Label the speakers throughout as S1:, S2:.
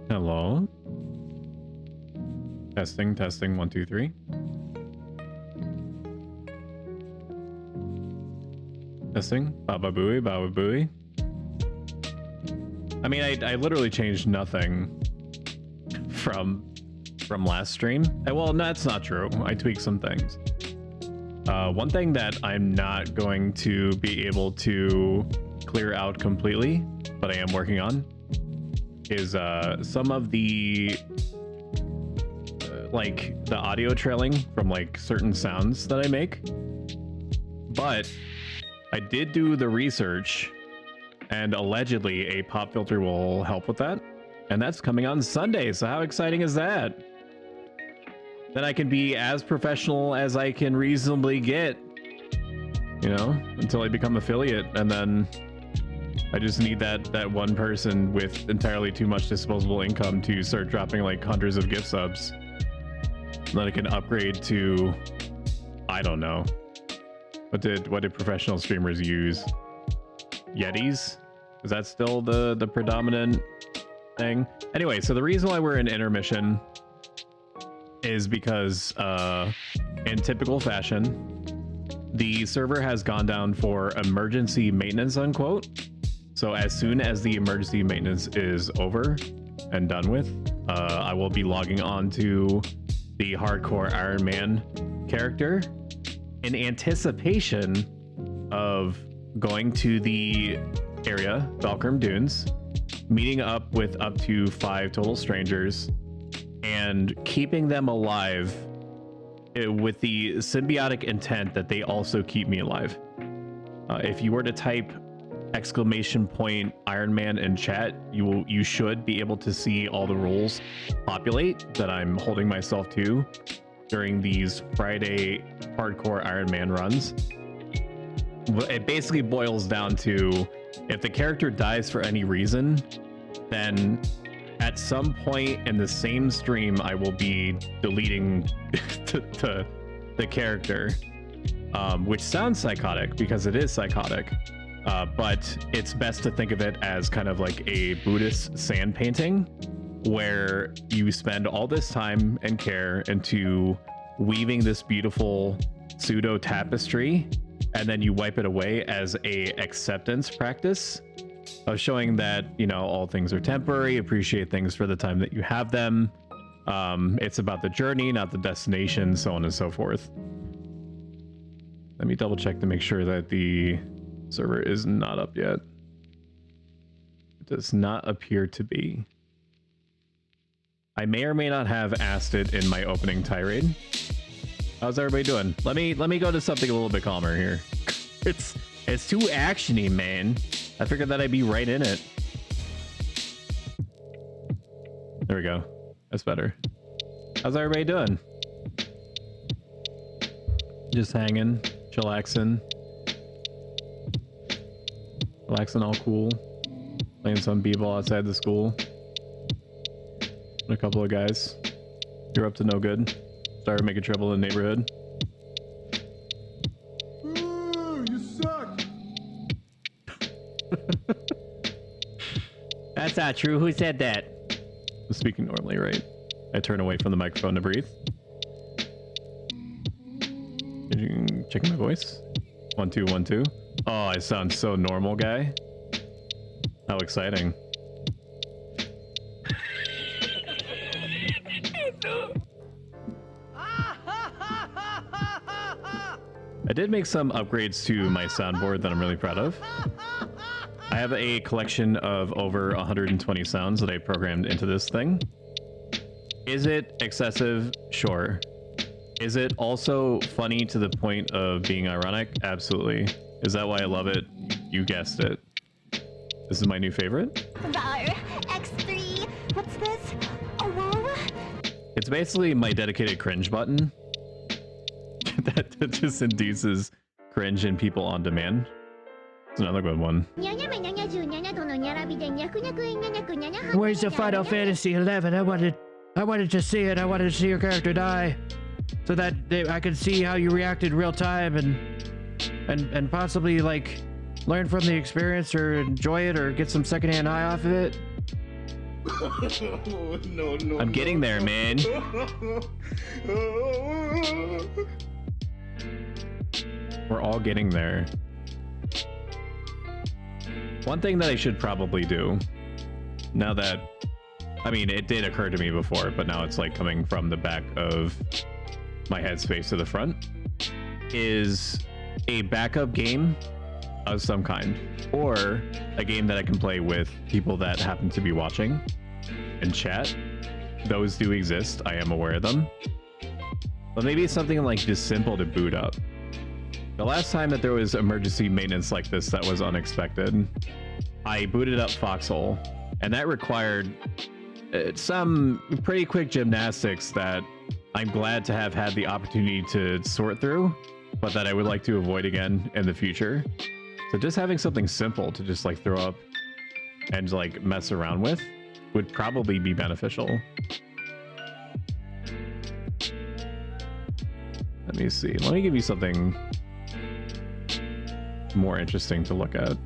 S1: Hello. Testing, testing, 1, 2, 3. Testing, Baba Booey, Baba Booey. I mean, I literally changed nothing from last stream. Well, no, that's not true. I tweaked some things. One thing that I'm not going to be able to clear out completely, but I am working on, is some of the like the audio trailing from like certain sounds that I make. But I did do the research, and allegedly a pop filter will help with that, and that's coming on Sunday. So how exciting is that? Then I can be as professional as I can reasonably get, you know, until I become affiliate, and then I just need that one person with entirely too much disposable income to start dropping like hundreds of gift subs. And then I can upgrade to, I don't know, what did professional streamers use? Yetis? Is that still the predominant thing? Anyway, so the reason why we're in intermission is because in typical fashion, the server has gone down for emergency maintenance, unquote. So as soon as the emergency maintenance is over and done with, I will be logging on to the hardcore Ironman character in anticipation of going to the area, Valkyrie Dunes, meeting up with up to 5 total strangers, and keeping them alive with the symbiotic intent that they also keep me alive. If you were to type !Ironman in chat, you should be able to see all the rules populate that I'm holding myself to during these Friday hardcore Ironman runs. It basically boils down to, if the character dies for any reason, then at some point in the same stream I will be deleting the character, which sounds psychotic because it is psychotic. But it's best to think of it as kind of like a Buddhist sand painting, where you spend all this time and care into weaving this beautiful pseudo tapestry, and then you wipe it away as a acceptance practice of showing that, you know, all things are temporary, appreciate things for the time that you have them. It's about the journey, not the destination, so on and so forth. Let me double check to make sure that the server is not up yet. It does not appear to be. I may or may not have asked it in my opening tirade. How's everybody doing? Let me go to something a little bit calmer here. It's too actiony, man. I figured that I'd be right in it. There we go. That's better. How's everybody doing? Just hanging, chillaxing. Relaxing, all cool. Playing some b-ball outside the school. And a couple of guys. You're up to no good. Started making trouble in the neighborhood.
S2: Ooh, you suck!
S1: That's not true. Who said that? I'm speaking normally, right? I turn away from the microphone to breathe. Checking my voice. 1 2 1 2. Oh, I sound so normal, guy. How exciting. I did make some upgrades to my soundboard that I'm really proud of. I have a collection of over 120 sounds that I programmed into this thing. Is it excessive? Sure. Is it also funny to the point of being ironic? Absolutely. Is that why I love it? You guessed it. This is my new favorite.
S3: Var, X3, what's this? Oh, whoa.
S1: It's basically my dedicated cringe button. that just induces cringe in people on demand. It's another good one.
S4: Where's the Final Fantasy 11? I wanted to see it. I wanted to see your character die, so that I could see how you reacted real time and possibly like learn from the experience or enjoy it or get some secondhand high off of it.
S2: No.
S1: I'm getting there, man. We're all getting there. One thing that I should probably do, now that, I mean, it did occur to me before, but now it's like coming from the back of my headspace to the front, is a backup game of some kind, or a game that I can play with people that happen to be watching and chat. Those do exist, I am aware of them. But maybe it's something like just simple to boot up. The last time that there was emergency maintenance like this that was unexpected, I booted up Foxhole, and that required some pretty quick gymnastics that I'm glad to have had the opportunity to sort through, but that I would like to avoid again in the future. So just having something simple to just like throw up and like mess around with would probably be beneficial. Let me see. Let me give you something more interesting to look at.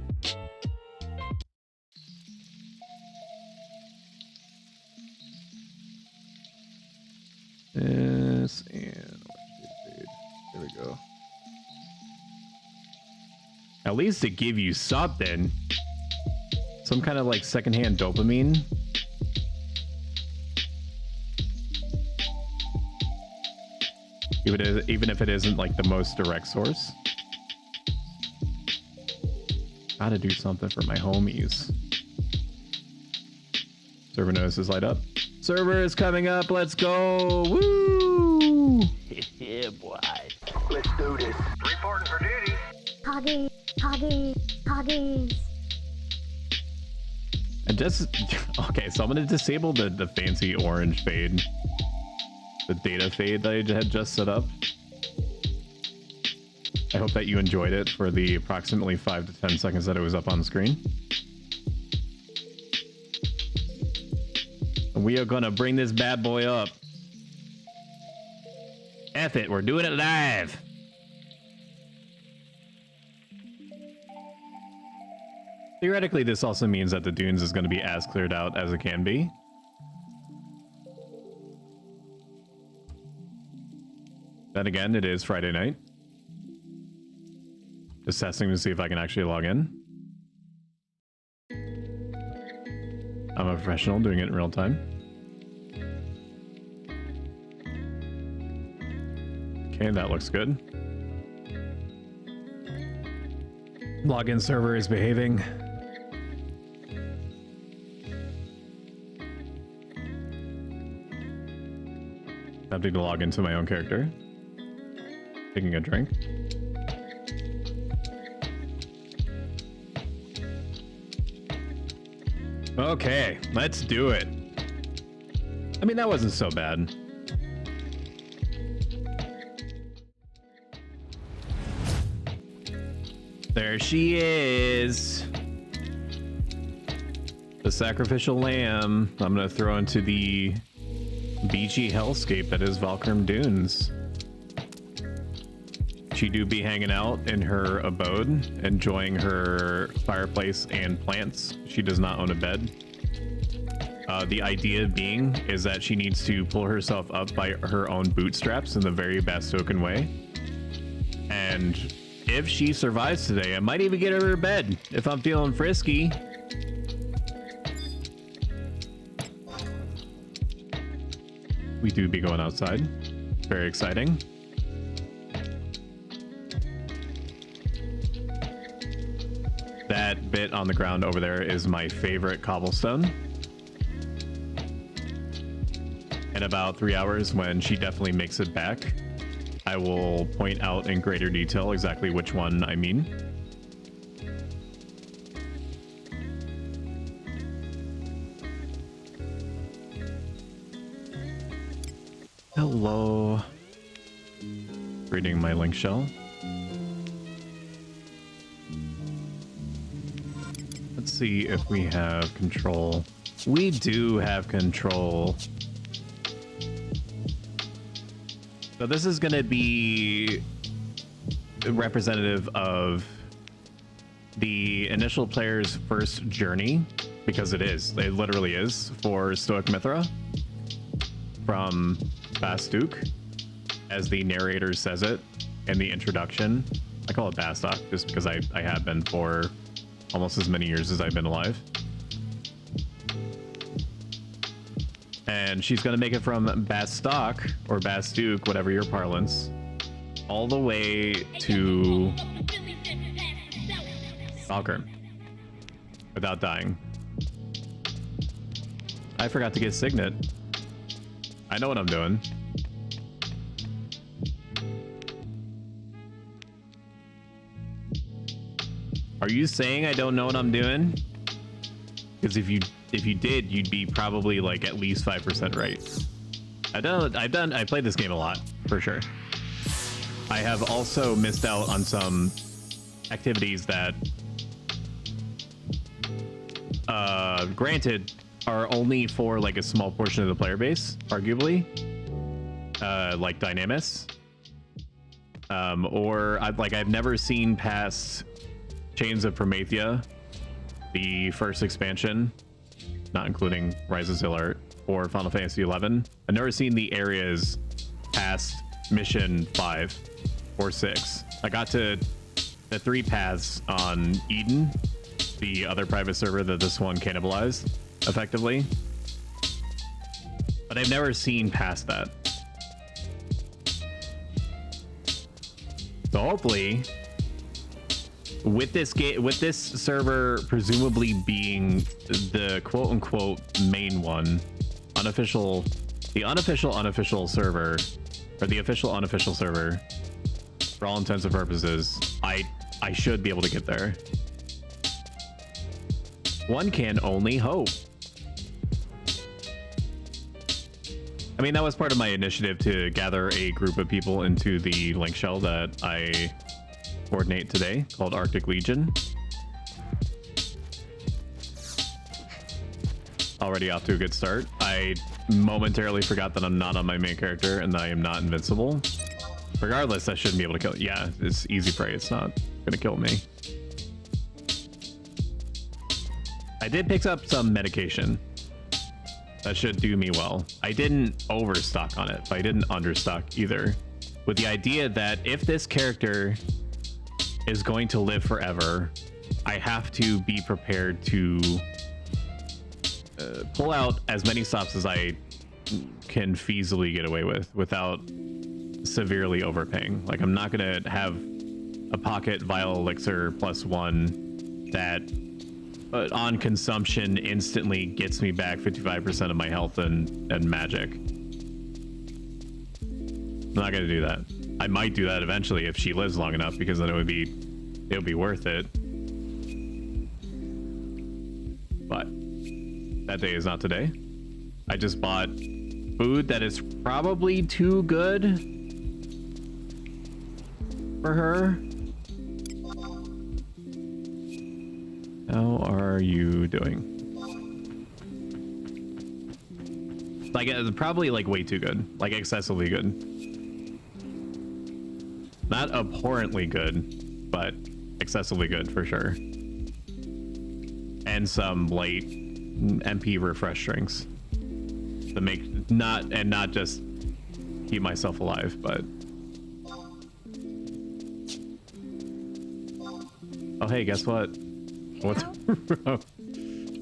S1: This and there we go. At least to give you something, some kind of like secondhand dopamine. Even if it isn't like the most direct source. Gotta do something for my homies. Server notices light up. Server is coming up. Let's go. Woo!
S5: Yeah, boy.
S2: Let's do this. Reporting for duty.
S3: Hoggies.
S1: And just okay, so I'm gonna disable the fancy orange fade, the data fade that I had just set up. I hope that you enjoyed it for the approximately 5 to 10 seconds that it was up on the screen. And we are gonna bring this bad boy up. F it, we're doing it live. Theoretically, this also means that the dunes is going to be as cleared out as it can be. Then again, it is Friday night. Just testing to see if I can actually log in. I'm a professional doing it in real time. Okay, that looks good. Login server is behaving. Attempting to log into my own character. Taking a drink. Okay, let's do it. I mean, that wasn't so bad. There she is. The sacrificial lamb. I'm gonna throw into the beachy hellscape that is Valkyrim Dunes. She do be hanging out in her abode, enjoying her fireplace and plants. She does not own a bed. The idea being is that she needs to pull herself up by her own bootstraps in the very best token way. And if she survives today, I might even get her a bed if I'm feeling frisky. We do be going outside. Very exciting. That bit on the ground over there is my favorite cobblestone. In about 3 hours, when she definitely makes it back, I will point out in greater detail exactly which one I mean. Hello. Reading my link shell. Let's see if we have control. We do have control. So this is going to be representative of the initial player's first journey because it is. It literally is for Stoic Mithra from Bastook, as the narrator says it in the introduction. I call it Bastock just because I have been for almost as many years as I've been alive. And she's going to make it from Bastock or Bastook, whatever your parlance, all the way to Falkirk without dying. I forgot to get Signet. I know what I'm doing. Are you saying I don't know what I'm doing? Because if you did, you'd be probably like at least 5% right. I played this game a lot, for sure. I have also missed out on some activities that, granted, are only for like a small portion of the player base, arguably, like Dynamis, or I've never seen past Chains of Promethea, the first expansion, not including Rise of Zilart, or Final Fantasy XI. I've never seen the areas past mission 5 or 6. I got to the 3 paths on Eden, the other private server that this one cannibalized effectively, but I've never seen past that. So hopefully, with this game, with this server presumably being the quote-unquote main one, the unofficial server, or the official unofficial server, for all intents and purposes, I should be able to get there. One can only hope. I mean, that was part of my initiative to gather a group of people into the link shell that I coordinate today, called Arctic Legion. Already off to a good start. I momentarily forgot that I'm not on my main character and that I am not invincible. Regardless, I shouldn't be able to kill it. Yeah, it's easy prey. It's not gonna kill me. I did pick up some medication. That should do me well. I didn't overstock on it, but I didn't understock either. With the idea that if this character is going to live forever, I have to be prepared to pull out as many stops as I can feasibly get away with without severely overpaying. Like, I'm not gonna have a pocket vial elixir +1 that on consumption instantly gets me back 55% of my health and magic. I'm not gonna do that. I might do that eventually if she lives long enough, because then it would be worth it. But that day is not today. I just bought food that is probably too good for her. How are you doing? Like, probably like way too good, like excessively good. Not abhorrently good, but excessively good for sure. And some light MP refresh drinks to make not just keep myself alive, but oh hey, guess what?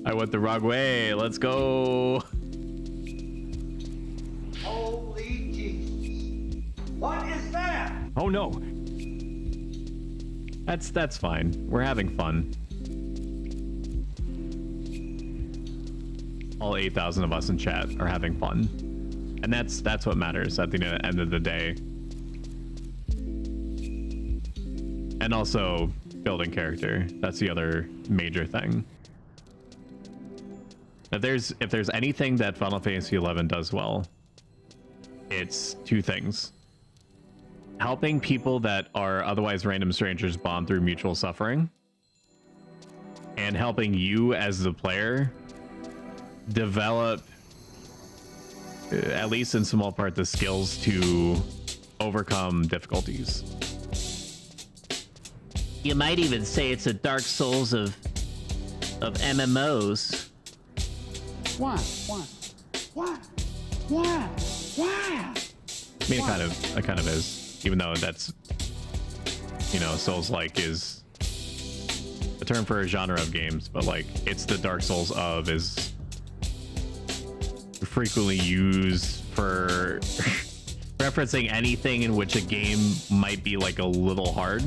S1: I went the wrong way. Let's go.
S2: Holy Jesus. What is that?
S1: Oh no. That's fine. We're having fun. All 8,000 of us in chat are having fun. And that's what matters at the end of the day. And also building character. That's the other major thing. If there's anything that Final Fantasy XI does well, it's two things: helping people that are otherwise random strangers bond through mutual suffering, and helping you as the player develop, at least in small part, the skills to overcome difficulties.
S5: You might even say it's a Dark Souls of MMOs.
S2: Why?
S1: I mean, it kind of is, even though that's, you know, Souls-like is a term for a genre of games, but like it's the Dark Souls of is frequently used for referencing anything in which a game might be like a little hard.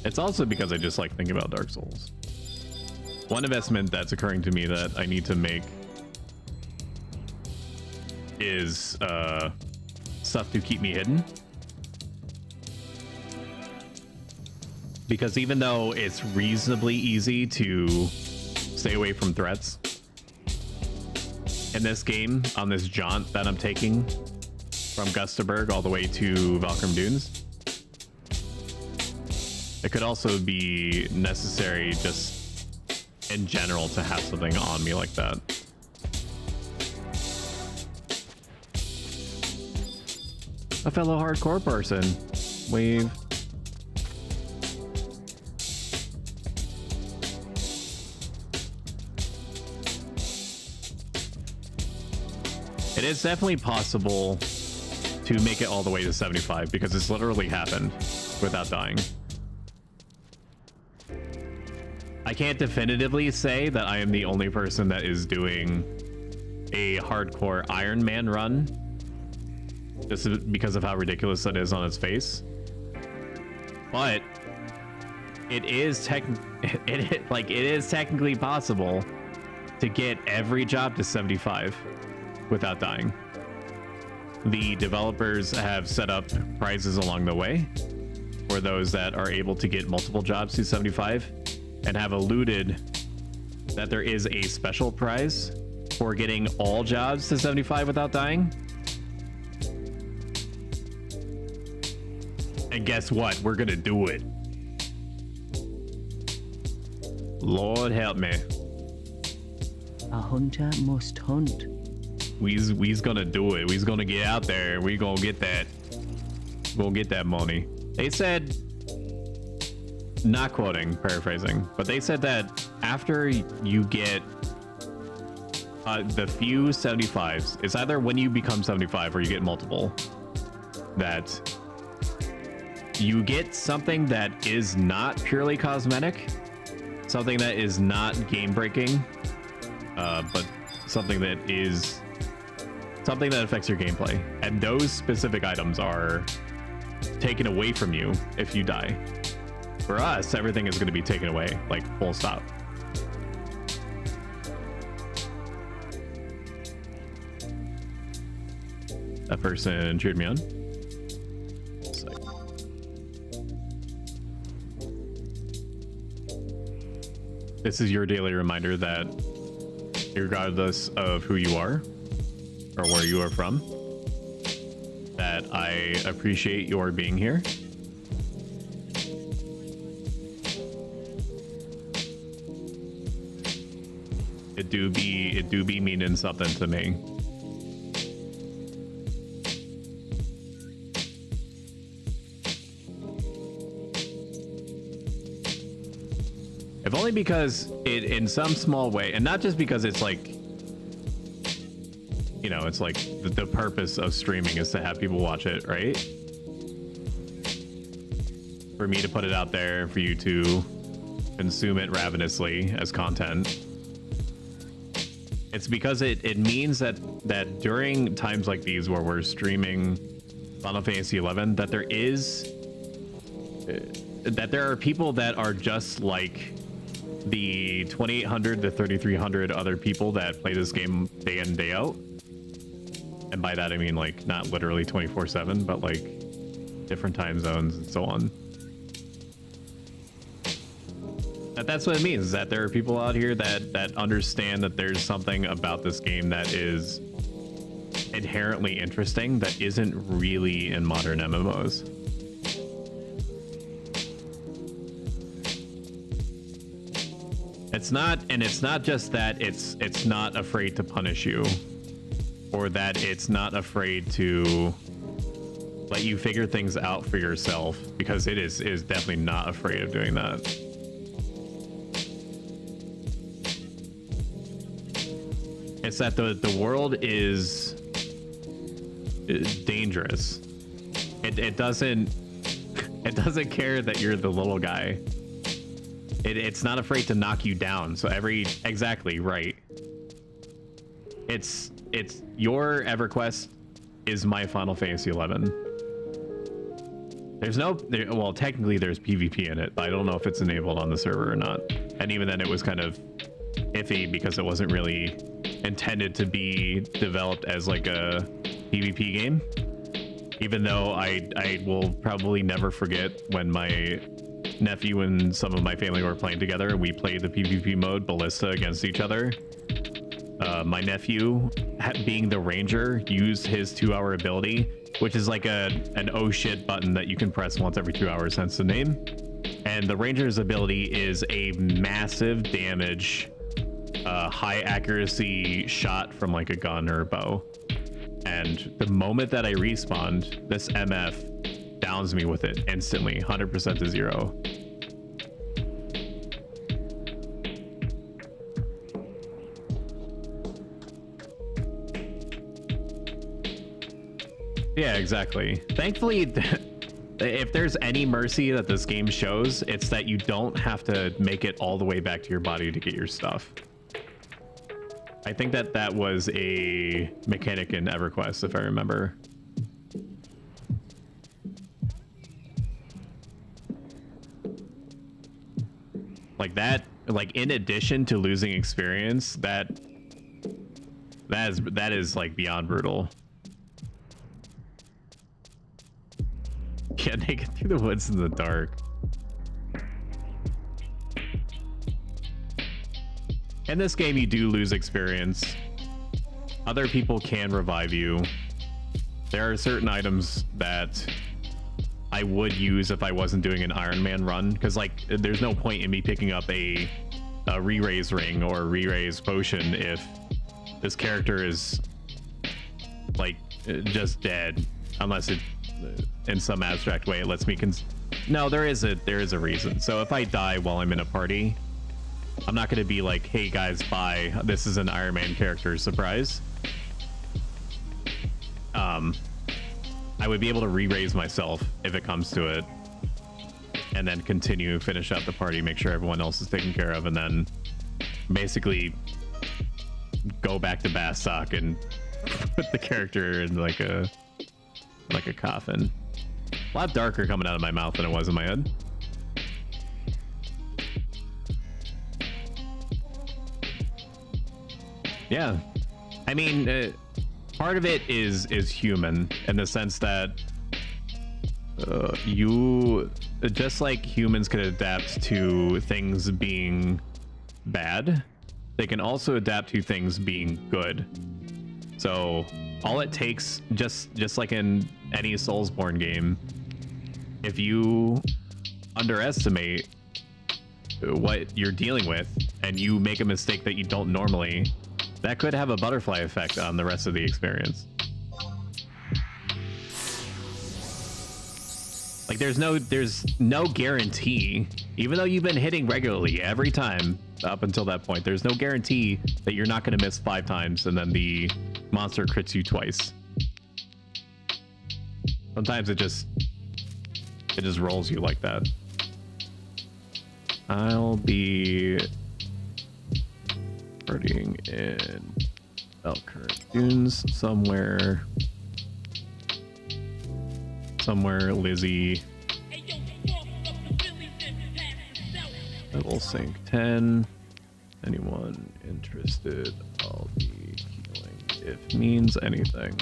S1: It's also because I just like thinking about Dark Souls. One investment that's occurring to me that I need to make is stuff to keep me hidden. Because even though it's reasonably easy to stay away from threats in this game, on this jaunt that I'm taking from Gustaberg all the way to Valkyrie Dunes, it could also be necessary just in general to have something on me like that. A fellow hardcore person. Wave. It is definitely possible to make it all the way to 75 because it's literally happened without dying. I can't definitively say that I am the only person that is doing a hardcore Ironman run just because of how ridiculous that is on its face. But it is technically possible to get every job to 75 without dying. The developers have set up prizes along the way for those that are able to get multiple jobs to 75, and have alluded that there is a special prize for getting all jobs to 75 without dying. And guess what? We're gonna do it. Lord help me.
S5: A hunter must hunt.
S1: We's gonna do it. We's gonna get out there. We gonna get that. We'll get that money. They said, not quoting, paraphrasing, but they said that after you get the few 75s, it's either when you become 75 or you get multiple, that you get something that is not purely cosmetic, something that is not game breaking, but something that is something that affects your gameplay. And those specific items are taken away from you if you die. For us, everything is going to be taken away, like full stop. That person cheered me on. This is your daily reminder that regardless of who you are or where you are from, that I appreciate your being here. It do be meaning something to me. If only because it, in some small way, and not just because it's like, you know, it's like the purpose of streaming is to have people watch it, right? For me to put it out there, for you to consume it ravenously as content. It's because it means that during times like these where we're streaming Final Fantasy XI, that there are people that are just like the 2,800 to 3,300 other people that play this game day in, day out. And by that I mean like not literally 24/7, but like different time zones and so on. That's what it means, is that there are people out here that understand that there's something about this game that is inherently interesting that isn't really in modern MMOs. It's not just that it's not afraid to punish you, or that it's not afraid to let you figure things out for yourself, because it is definitely not afraid of doing that. It's that the world is dangerous. It doesn't care that you're the little guy. It's not afraid to knock you down. So exactly right. It's your EverQuest is my Final Fantasy 11. Well, technically there's PvP in it, but I don't know if it's enabled on the server or not. And even then it was kind of iffy because it wasn't really intended to be developed as like a PvP game. Even though I will probably never forget when my nephew and some of my family were playing together and we played the PvP mode Ballista against each other. My nephew, being the ranger, used his 2-hour ability, which is like an oh shit button that you can press once every 2 hours, hence the name. And the ranger's ability is a massive damage, high accuracy shot from like a gun or a bow. And the moment that I respawned, this MF downs me with it instantly, 100% to 0. Yeah, exactly. Thankfully, if there's any mercy that this game shows, it's that you don't have to make it all the way back to your body to get your stuff. I think that was a mechanic in EverQuest, if I remember. Like that, like in addition to losing experience, that is like beyond brutal. Can't make it through the woods in the dark. In this game, you do lose experience. Other people can revive you. There are certain items that I would use if I wasn't doing an Ironman run, because like there's no point in me picking up a re-raise ring or a re-raise potion if this character is like just dead, unless it in some abstract way it lets me no, there is a reason. So if I die while I'm in a party, I'm not going to be like, hey guys, bye, this is an Iron Man character, surprise. I would be able to re-raise myself if it comes to it, and then continue, finish out the party, make sure everyone else is taken care of, and then basically go back to Bassock and put the character in like a coffin. A lot darker coming out of my mouth than it was in my head. Yeah, I mean, part of it is human in the sense that you, just like humans can adapt to things being bad, they can also adapt to things being good. So all it takes, just like in any Soulsborne game, if you underestimate what you're dealing with and you make a mistake that you don't normally, that could have a butterfly effect on the rest of the experience. Like there's no guarantee, even though you've been hitting regularly every time up until that point, there's no guarantee that you're not going to miss 5 times and then the monster crits you twice. Sometimes it just rolls you like that. I'll be partying in Elkhart Dunes somewhere. Lizzie. Level sync 10. Anyone interested? I'll be healing if means anything.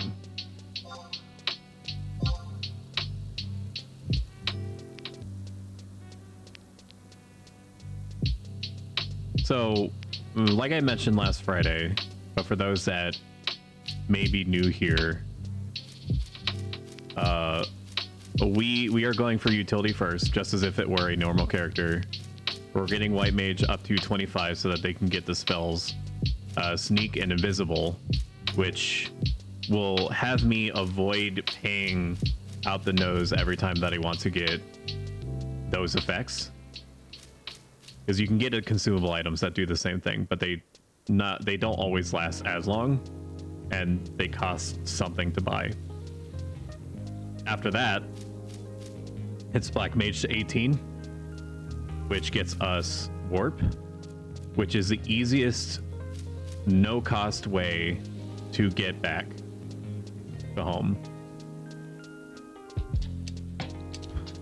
S1: So, like I mentioned last Friday, but for those that may be new here, we are going for utility first, just as if it were a normal character. We're getting White Mage up to 25 so that they can get the spells Sneak and Invisible, which will have me avoid paying out the nose every time that I want to get those effects. Because you can get consumable items that do the same thing, but they don't always last as long, and they cost something to buy. After that, it's Black Mage to 18, which gets us Warp, which is the easiest no-cost way to get back to home.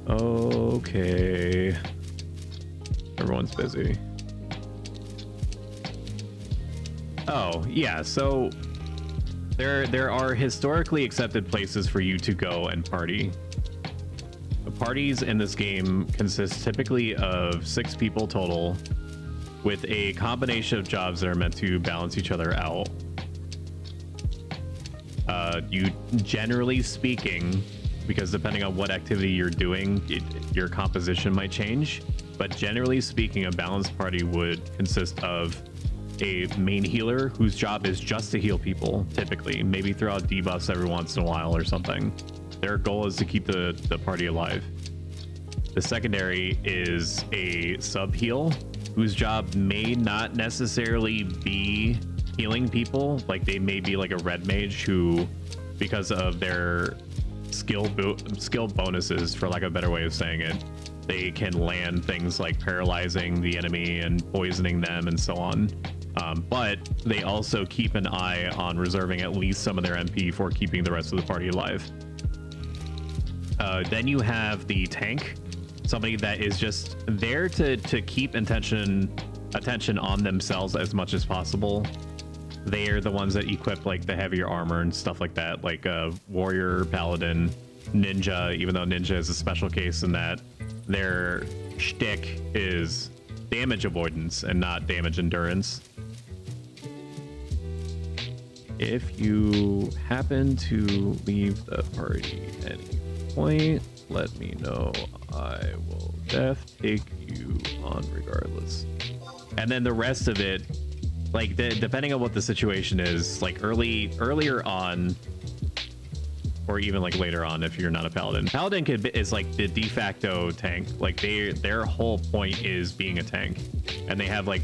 S1: Okay. Everyone's busy. Oh, yeah, so there are historically accepted places for you to go and party. The parties in this game consist typically of 6 people total, with a combination of jobs that are meant to balance each other out. You generally speaking, because depending on what activity you're doing, your composition might change, but generally speaking, a balanced party would consist of a main healer whose job is just to heal people, typically, maybe throw out debuffs every once in a while or something. Their goal is to keep the party alive. The secondary is a sub heal whose job may not necessarily be healing people. Like, they may be like a red mage who, because of their skill bonuses, for lack of a better way of saying it, they can land things like paralyzing the enemy and poisoning them and so on. But they also keep an eye on reserving at least some of their MP for keeping the rest of the party alive. Then you have the tank, somebody that is just there to keep attention on themselves as much as possible. They are the ones that equip like the heavier armor and stuff like that, like a warrior, paladin, ninja, even though ninja is a special case in that their shtick is damage avoidance and not damage endurance. If you happen to leave the party at any point, let me know. I will take you on regardless. And then the rest of it, like depending on what the situation is, like earlier on, or even like later on if you're not a paladin. Paladin is like the de facto tank. Like their whole point is being a tank, and they have like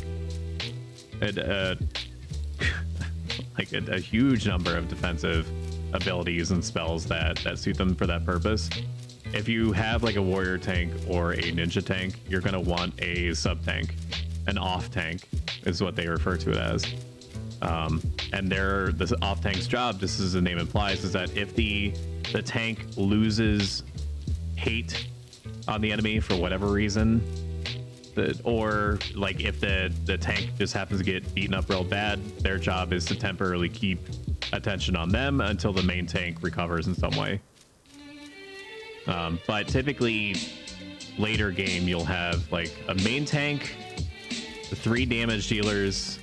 S1: a huge number of defensive abilities and spells that suit them for that purpose. If you have like a warrior tank or a ninja tank, you're gonna want a sub tank. An off tank is what they refer to it as. And the off tank's job, just as the name implies, is that if the tank loses hate on the enemy for whatever reason, or like if the tank just happens to get beaten up real bad, their job is to temporarily keep attention on them until the main tank recovers in some way. But typically later game, you'll have like a main tank, 3 damage dealers,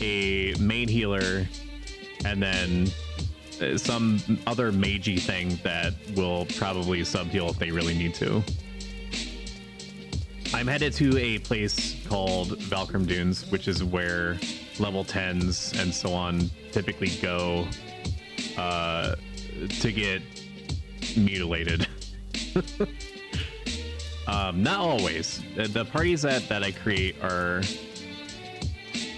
S1: a main healer, and then some other magey thing that will probably sub heal if they really need to. I'm headed to a place called Valkyrie Dunes, which is where level 10s and so on typically go to get mutilated. Not always. The parties that I create are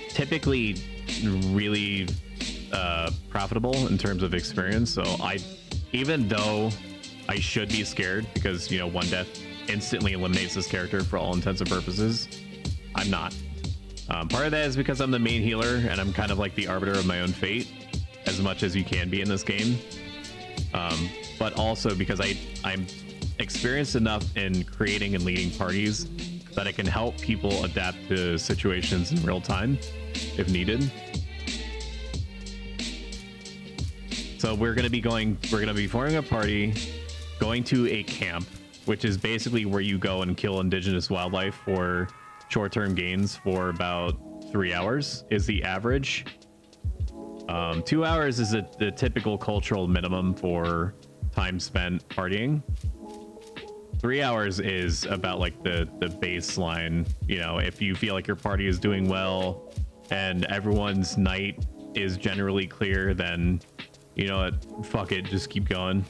S1: typically really profitable in terms of experience. So even though I should be scared because, you know, one death instantly eliminates this character for all intents and purposes, I'm not. Part of that is because I'm the main healer and I'm kind of like the arbiter of my own fate, as much as you can be in this game. But also because I'm experienced enough in creating and leading parties that I can help people adapt to situations in real time if needed. So we're going to be forming a party, going to a camp, which is basically where you go and kill indigenous wildlife for short-term gains for about 3 hours is the average. 2 hours is the typical cultural minimum for time spent partying. 3 hours is about like the baseline. You know, if you feel like your party is doing well and everyone's night is generally clear, then you know what, fuck it, just keep going.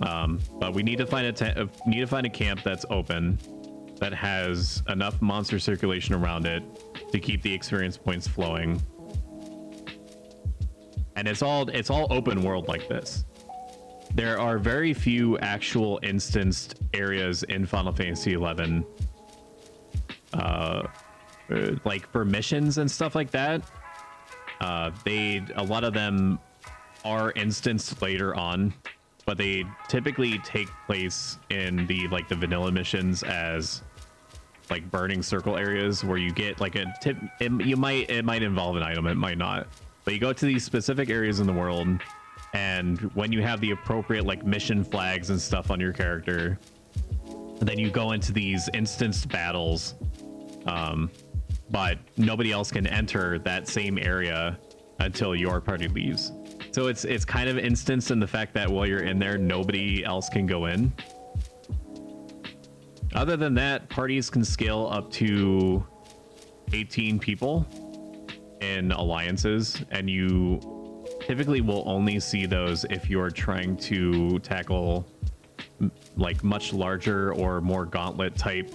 S1: But we need to find a camp that's open, that has enough monster circulation around it to keep the experience points flowing. And it's all open world like this. There are very few actual instanced areas in Final Fantasy XI, like for missions and stuff like that. A lot of them are instanced later on, but they typically take place in the vanilla missions as like burning circle areas where you get like a tip. It might involve an item, it might not, but you go to these specific areas in the world, and when you have the appropriate like mission flags and stuff on your character, then you go into these instanced battles, but nobody else can enter that same area until your party leaves. So it's kind of instanced in the fact that while you're in there, nobody else can go in. Other than that, parties can scale up to 18 people in alliances, and you typically will only see those if you're trying to tackle like much larger or more gauntlet type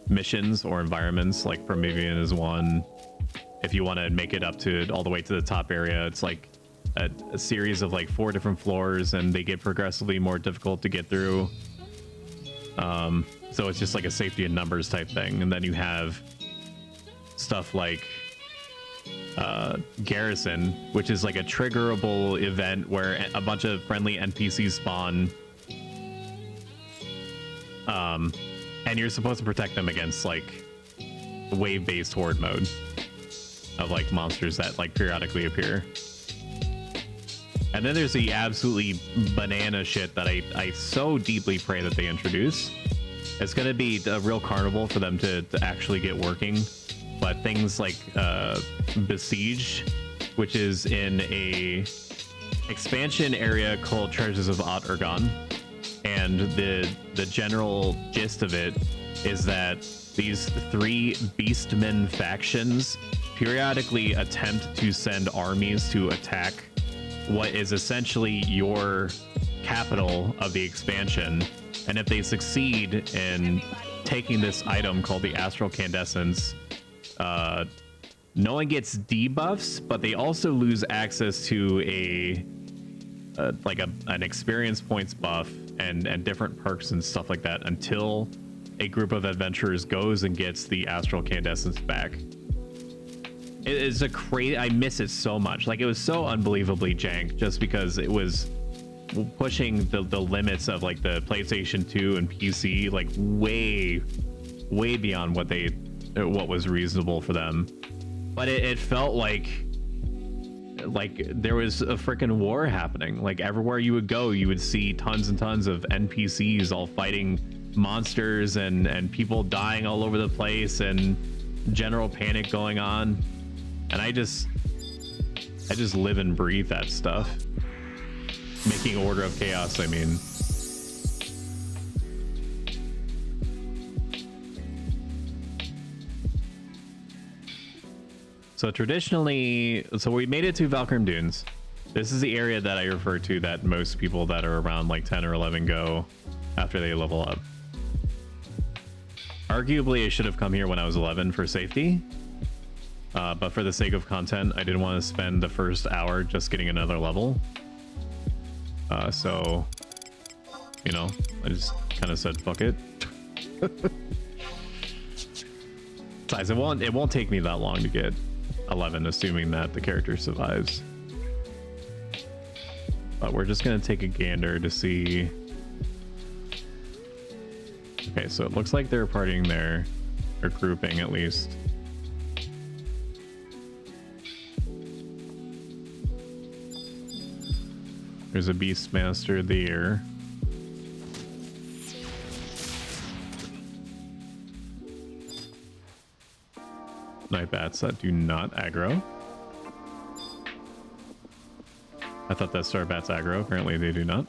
S1: missions or environments. Like Promethean is one. If you want to make it up to all the way to the top area, it's like a series of like 4 different floors, and they get progressively more difficult to get through. So it's just like a safety in numbers type thing. And then you have stuff like Garrison, which is like a triggerable event where a bunch of friendly NPCs spawn, and you're supposed to protect them against like wave-based horde mode of like monsters that like periodically appear. And then there's the absolutely banana shit that I so deeply pray that they introduce. It's going to be a real carnival for them to actually get working. But things like Besiege, which is in a expansion area called Treasures of Otrgon. And the general gist of it is that these 3 Beastmen factions periodically attempt to send armies to attack what is essentially your capital of the expansion. And if they succeed in taking this item called the Astral Candescence, no one gets debuffs, but they also lose access to an experience points buff and different perks and stuff like that until a group of adventurers goes and gets the Astral Candescence back. It is a crazy. I miss it so much. Like, it was so unbelievably jank just because it was pushing the limits of like the PlayStation 2 and PC, like way beyond what was reasonable for them. But it felt like there was a freaking war happening. Like, everywhere you would go, you would see tons and tons of NPCs all fighting monsters and people dying all over the place and general panic going on. And I just live and breathe that stuff. Making order of chaos, I mean. So traditionally, we made it to Valkyrie Dunes. This is the area that I refer to that most people that are around like 10 or 11 go after they level up. Arguably, I should have come here when I was 11 for safety. But for the sake of content, I didn't want to spend the first hour just getting another level. So, you know, I just kind of said, fuck it. Besides, it won't take me that long to get 11, assuming that the character survives. But we're just going to take a gander to see. Okay, so it looks like they're partying there, or grouping at least. There's a Beastmaster there. Night bats that do not aggro. I thought that star bats aggro. Apparently they do not.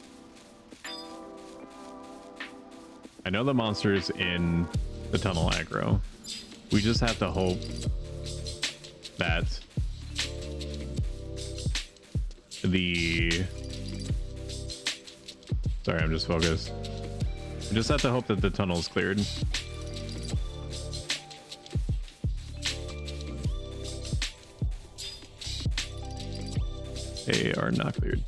S1: I know the monsters in the tunnel aggro. We just have to hope that Sorry, I'm just focused. I just have to hope that the tunnel's cleared. They are not cleared.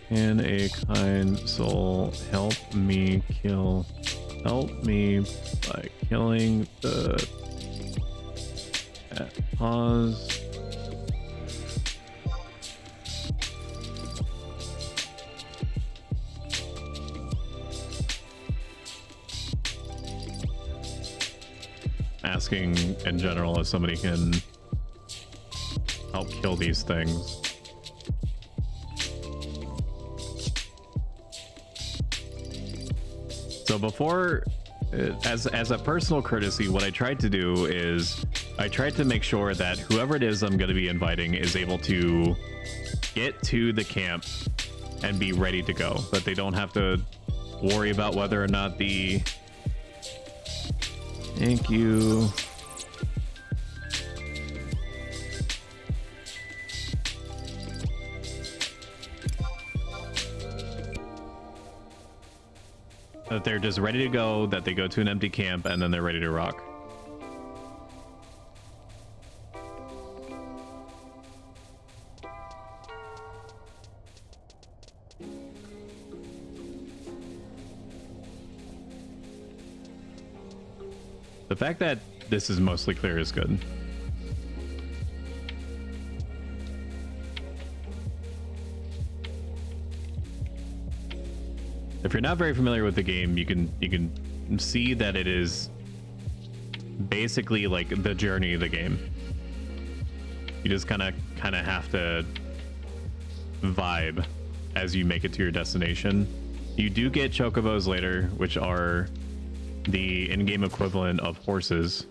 S1: Can a kind soul help me kill? Help me by killing the pause. Asking in general if somebody can help kill these things. So before, as a personal courtesy, what I tried to do is I tried to make sure that whoever it is I'm going to be inviting is able to get to the camp and be ready to go, that they don't have to worry about whether or not the... Thank you. That they're just ready to go, that they go to an empty camp, and then they're ready to rock. The fact that this is mostly clear is good. If you're not very familiar with the game, you can see that it is basically like the journey of the game. You just kind of have to vibe as you make it to your destination. You do get chocobos later, which are the in-game equivalent of horses,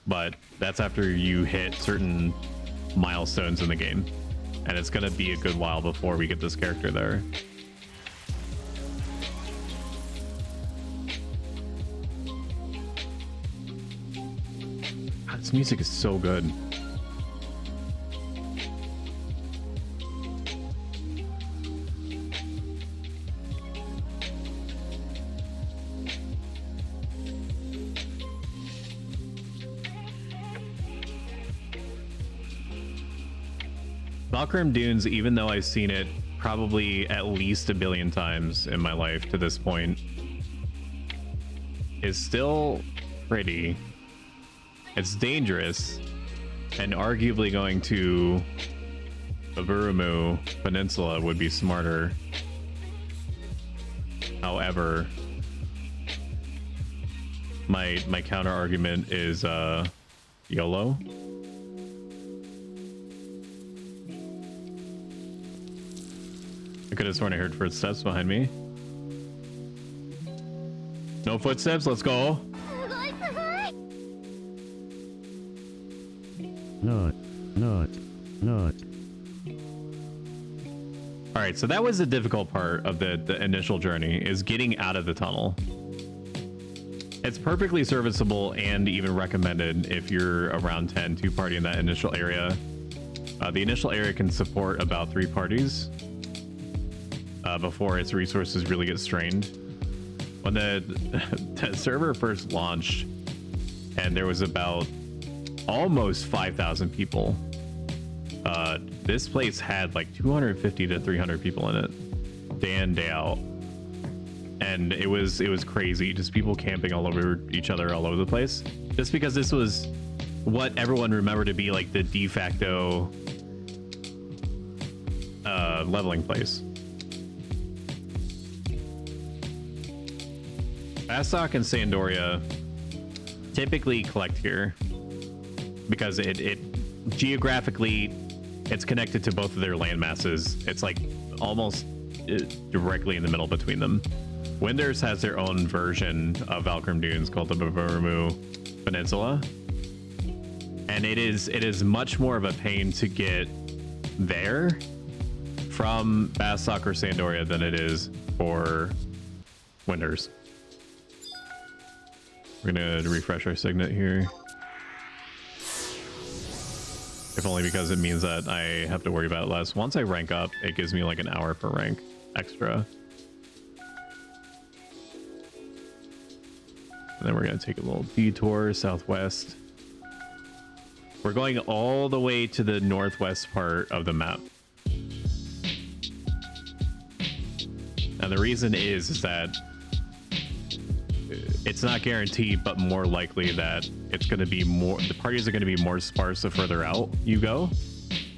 S1: but that's after you hit certain milestones in the game, and it's gonna be a good while before we get this character there. God, this music is so good. Valkyrie Dunes, even though I've seen it probably at least 1 billion times in my life to this point, is still pretty. It's dangerous, and arguably going to the Burumu Peninsula would be smarter. However, my counter argument is YOLO. I could have sworn I heard footsteps behind me. No footsteps, let's go.
S4: Not.
S1: All right, so that was the difficult part of the initial journey, is getting out of the tunnel. It's perfectly serviceable and even recommended if you're around 10 to party in that initial area. The initial area can support about 3 parties. Before its resources really get strained. When the server first launched and there was about almost 5,000 people, this place had like 250 to 300 people in it, day in, day out. And it was crazy, just people camping all over each other all over the place, just because this was what everyone remembered to be like the de facto leveling place. Bastok and Sandoria typically collect here because it geographically it's connected to both of their land masses. It's like almost directly in the middle between them. Winders has their own version of Valkyrie Dunes called the Burumu Peninsula, and it is much more of a pain to get there from Bastok or Sandoria than it is for Winders. We're gonna refresh our signet here. If if only because it means that I have to worry about it less. Once I rank up, it gives me like an hour per rank extra. And then we're going to take a little detour southwest. We're going all the way to the northwest part of the map. And the reason is that it's not guaranteed, but more likely that it's going to be more, the parties are going to be more sparse the further out you go.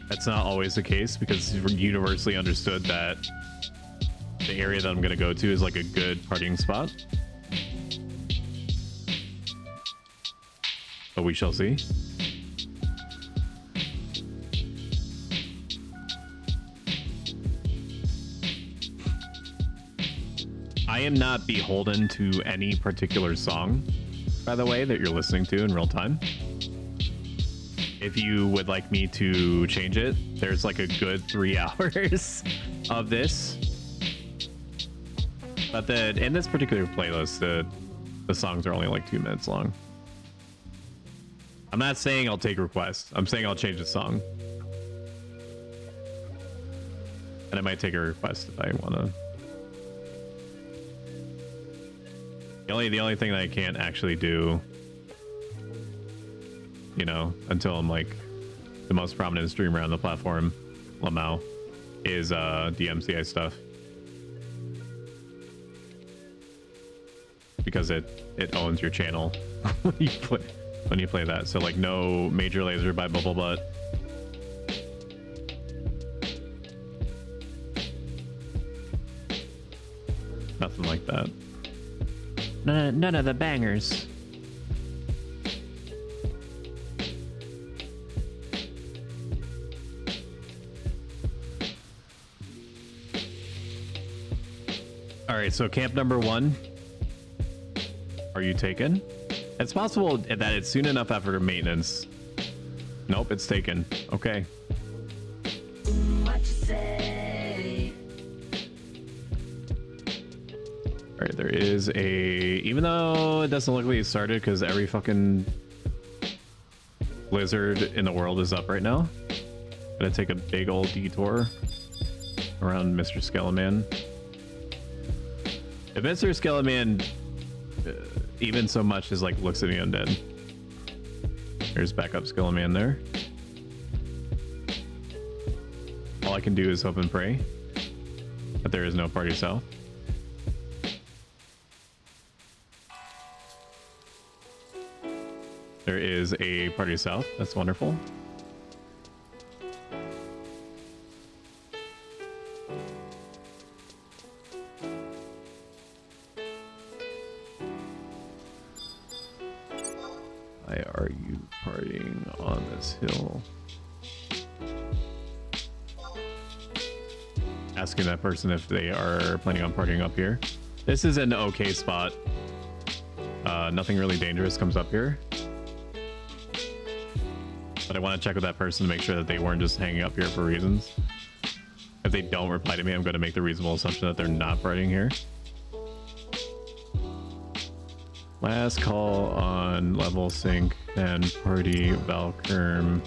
S1: That's not always the case because it's universally understood that the area that I'm going to go to is like a good partying spot. But we shall see. I am not beholden to any particular song, by the way, that you're listening to in real time. If you would like me to change it, there's like a good 3 hours of this. But in this particular playlist, the songs are only like 2 minutes long. I'm not saying I'll take requests. I'm saying I'll change the song. And I might take a request if I want to. The only thing that I can't actually do, you know, until I'm like the most prominent streamer on the platform, Lamau, is DMCI stuff. Because it owns your channel when you play that. So like no Major Lazer by Bubble Butt. Nothing like that.
S4: None of the bangers.
S1: All right, so camp number 1. Are you taken? It's possible that it's soon enough after maintenance. Nope, it's taken. Okay.
S6: What you say?
S1: All right, there is even though it doesn't look like it started because every fucking blizzard in the world is up right now. Gonna take a big old detour around Mr. Skeleman. If Mr. Skeleman even so much as like looks at me undead. There's backup Skeleman there. All I can do is hope and pray that there is no party south. There is a party south. That's wonderful. Why are you partying on this hill? Asking that person if they are planning on partying up here. This is an okay spot. Nothing really dangerous comes up here. But I want to check with that person to make sure that they weren't just hanging up here for reasons. If they don't reply to me, I'm going to make the reasonable assumption that they're not partying here. Last call on level sync and party Valkyrie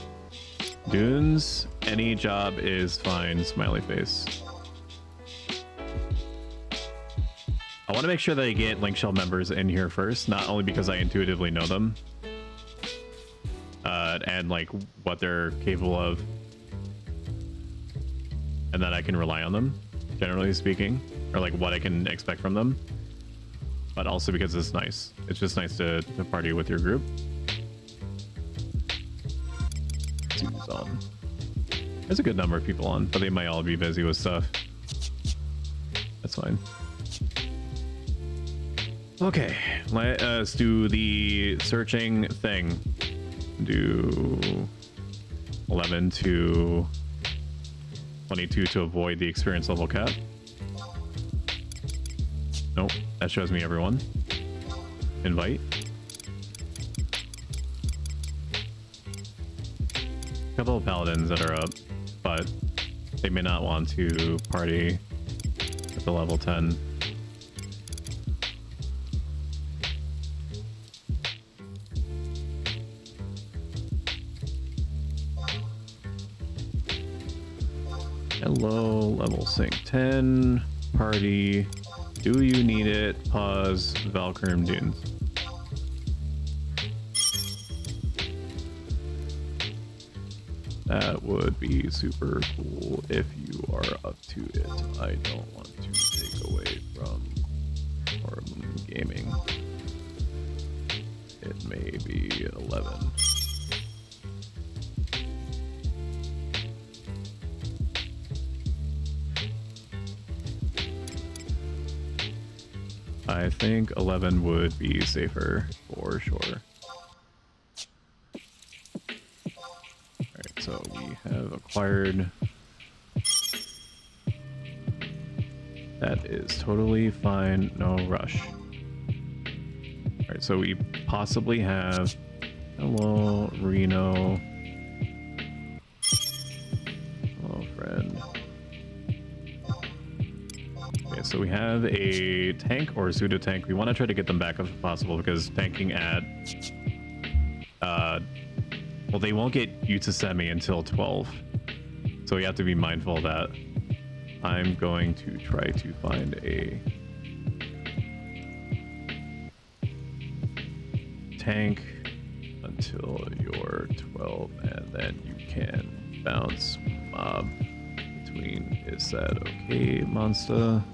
S1: Dunes. Any job is fine, smiley face. I want to make sure that I get Link Shell members in here first, not only because I intuitively know them, and like what they're capable of, and that I can rely on them, generally speaking, or like what I can expect from them. But also because it's nice. It's just nice to party with your group. See who's on. There's a good number of people on, but they might all be busy with stuff. That's fine. Okay, let's do the searching thing. Do 11 to 22 to avoid the experience level cap. Nope, that shows me everyone. Invite. A couple of paladins that are up, but they may not want to party at the level 10. Hello, level sync 10. Party. Do you need it? Pause. Valkyrie Dunes. That would be super cool if you are up to it. I don't want to take away from gaming. It may be 11. I think 11 would be safer for sure. Alright, so we have acquired. That is totally fine, no rush. Alright, so we possibly have. Hello, Reno. Hello, friend. Okay, so we have a tank or a pseudo tank. We want to try to get them back if possible because tanking at well, they won't get you to semi until 12, so we have to be mindful of that. I'm going to try to find a tank until you're 12, and then you can bounce mob between. Is that okay, monster?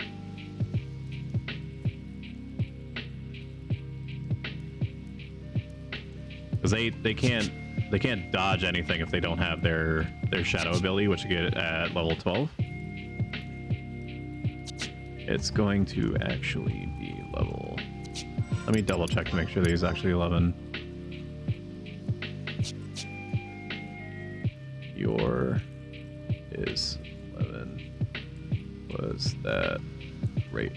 S1: Because they can't dodge anything if they don't have their shadow ability, which you get at level 12. It's going to actually be level. Let me double check to make sure that he's actually 11. Your is 11. Was that right?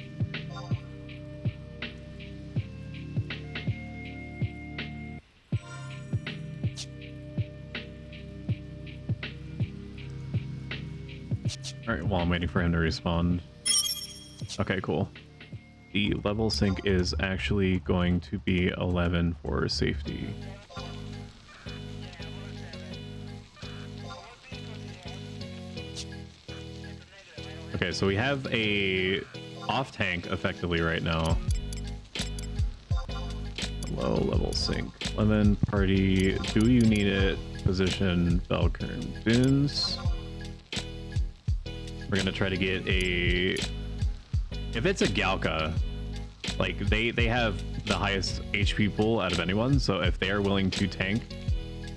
S1: Alright, while I'm waiting for him to respond. Okay, cool. The level sync is actually going to be 11 for safety. Okay, so we have a off tank effectively right now. Hello, level sync. Lemon party. Do you need it? Position Valkyrie Dunes. We're gonna try to get a. If it's a Galka, like they have the highest HP pool out of anyone. So if they are willing to tank,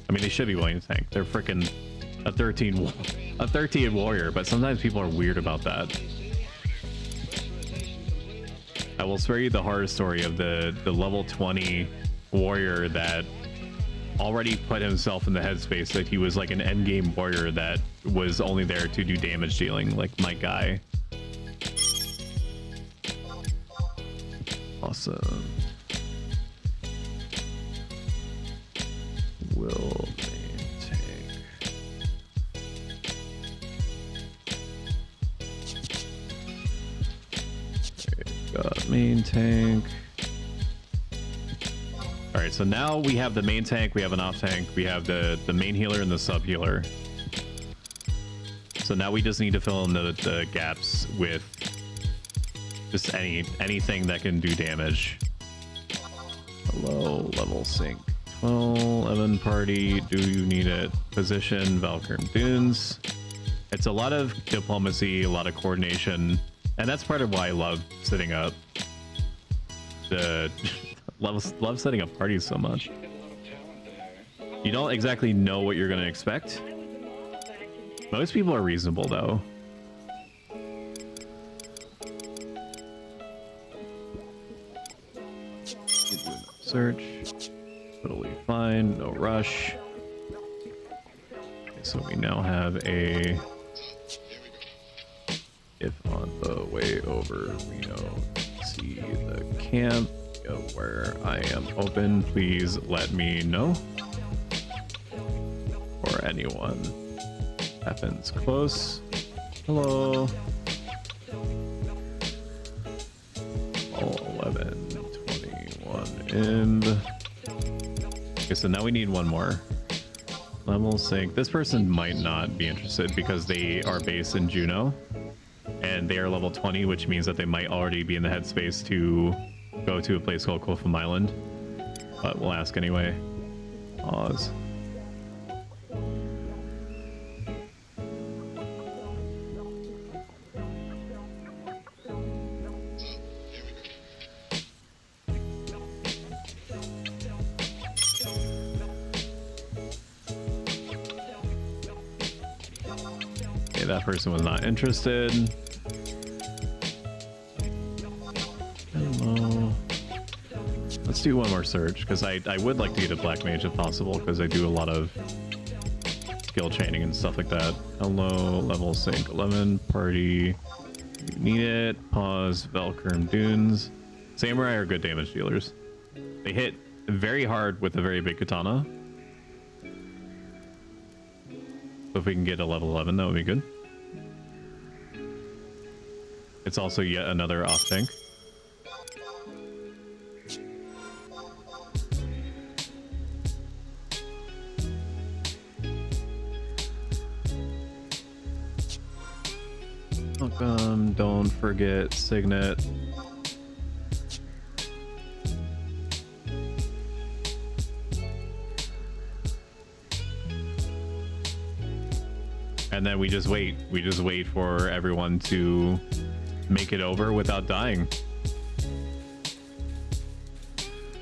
S1: I mean they should be willing to tank. They're freaking a 13 warrior, but sometimes people are weird about that. I will spare you the horror story of the level 20 warrior that already put himself in the headspace that he was like an endgame warrior that was only there to do damage dealing, like my guy. Awesome. Will main tank. Got main tank. All right, so now we have the main tank, we have an off tank, we have the main healer and the sub healer. So now we just need to fill in the gaps with just anything that can do damage. Hello, level sync 12, 11 party. Do you need it? Position Valkyrie Dunes. It's a lot of diplomacy, a lot of coordination, and that's part of why I love sitting up. Love setting up parties so much. You don't exactly know what you're gonna expect. Most people are reasonable though. Search. Totally fine, no rush. Okay, so we now have a. If on the way over, we see the camp where I am open, please let me know. Or anyone happens close. Hello. All 11, 21 in. Okay, so now we need one more. Level sync. This person might not be interested because they are based in Juneau and they are level 20, which means that they might already be in the headspace to go to a place called Cliffham Island. But we'll ask anyway. Pause. Okay, that person was not interested. Hello. Let's do one more search, because I would like to get a black mage if possible, because I do a lot of skill chaining and stuff like that. Hello, level sync 11, party. You need it. Pause, Valkyrie Dunes. Samurai are good damage dealers. They hit very hard with a very big katana. So if we can get a level 11, that would be good. It's also yet another off tank. Welcome, don't forget Signet. And then we just wait. We just wait for everyone to make it over without dying.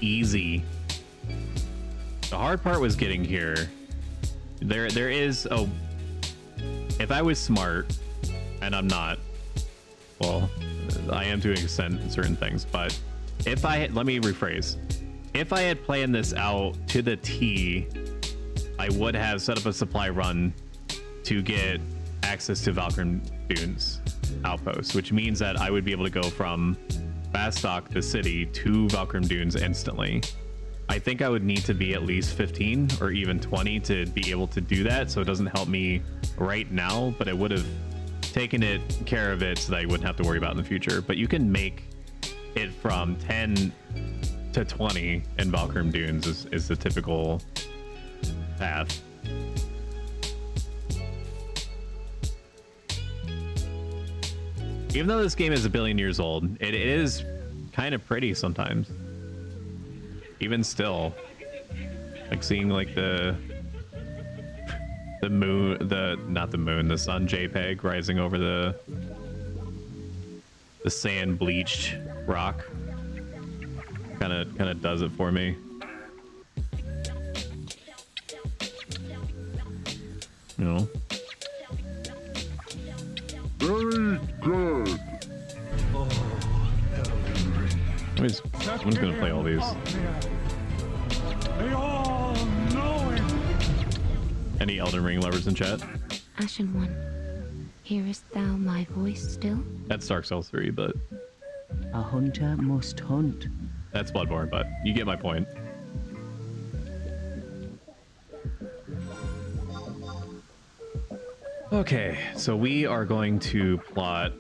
S1: Easy. The hard part was getting here. There is, oh, if I was smart, and I'm not, well, I am to an extent in certain things, but if I had, let me rephrase. If I had planned this out to the T, I would have set up a supply run to get access to Valkyrie Dunes outpost, which means that I would be able to go from Bastock, the city, to Valkyrie Dunes instantly. I think I would need to be at least 15 or even 20 to be able to do that, so it doesn't help me right now, but I would have taken care of it so that I wouldn't have to worry about it in the future. But you can make it from 10 to 20 in Valkyrie Dunes is the typical path. Even though this game is a billion years old, it is kind of pretty sometimes. Even still, like seeing like the moon, not the moon, the sun JPEG rising over the sand bleached rock kind of does it for me. You know.
S7: Very good.
S1: I'm just gonna play all these.
S7: They all know it.
S1: Any Elden Ring lovers in chat?
S3: Ashen One, hearest thou my voice still?
S1: That's Dark Souls 3, but
S5: A hunter must hunt.
S1: that's Bloodborne, but you get my point. Okay, so we are going to plot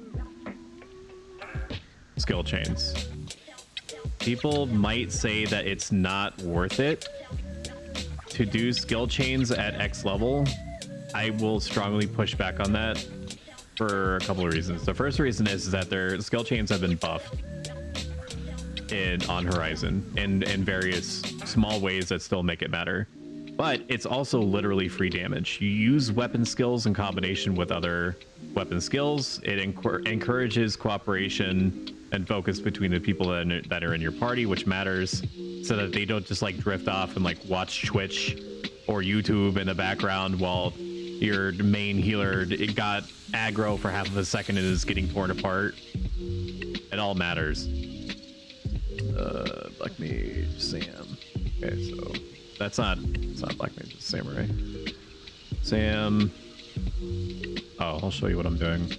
S1: skill chains. People might say that it's not worth it to do skill chains at X level. I will strongly push back on that for a couple of reasons. The first reason is that their skill chains have been buffed on Horizon in various small ways that still make it matter. But it's also literally free damage. You use weapon skills in combination with other weapon skills. It encourages cooperation and focus between the people that are in your party, which matters, so that they don't just like drift off and like watch Twitch or YouTube in the background while your main healer got aggro for half of a second and is getting torn apart. It all matters. Black Mage, Sam. Okay, so it's not Black Mage, it's Samurai. Sam. Oh, I'll show you what I'm doing.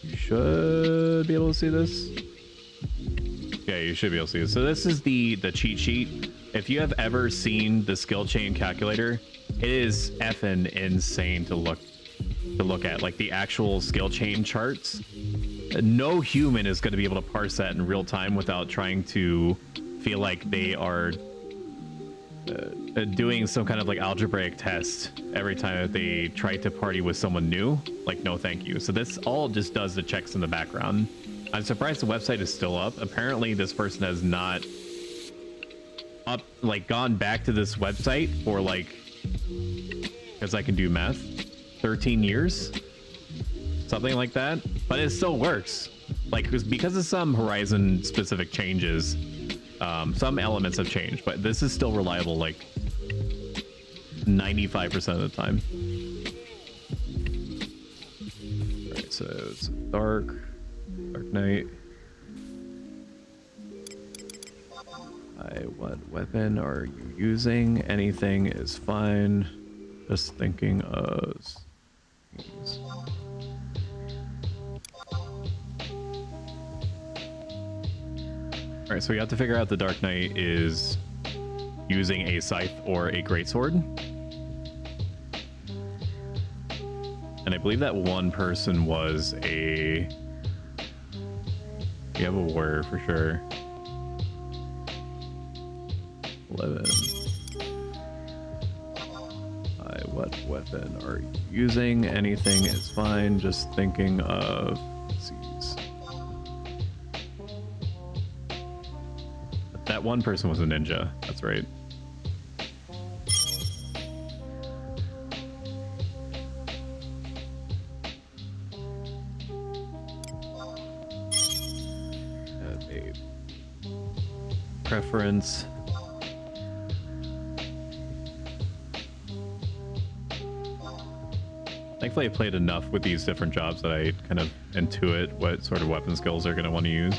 S1: You should be able to see this. Yeah, you should be able to see this. So this is the cheat sheet. If you have ever seen the skill chain calculator, it is effing insane to look at, like the actual skill chain charts. No human is going to be able to parse that in real time without trying to feel like they are doing some kind of like algebraic test every time that they try to party with someone new. Like, no, thank you. So this all just does the checks in the background. I'm surprised the website is still up. Apparently, this person has not gone back to this website for like, because I can do math, 13 years, something like that. But it still works. Like, because of some Horizon specific changes, some elements have changed, but this is still reliable like 95% of the time. All right, so it's Dark Knight. What weapon are you using? Anything is fine. Just thinking of... Alright, so we have to figure out the Dark Knight is using a scythe or a greatsword. And I believe that one person was a... We have a warrior for sure. 11. What weapon are you using? Anything is fine. Just thinking of... That one person was a ninja. That's right. A preference. Thankfully, I played enough with these different jobs that I kind of intuit what sort of weapon skills they're going to want to use.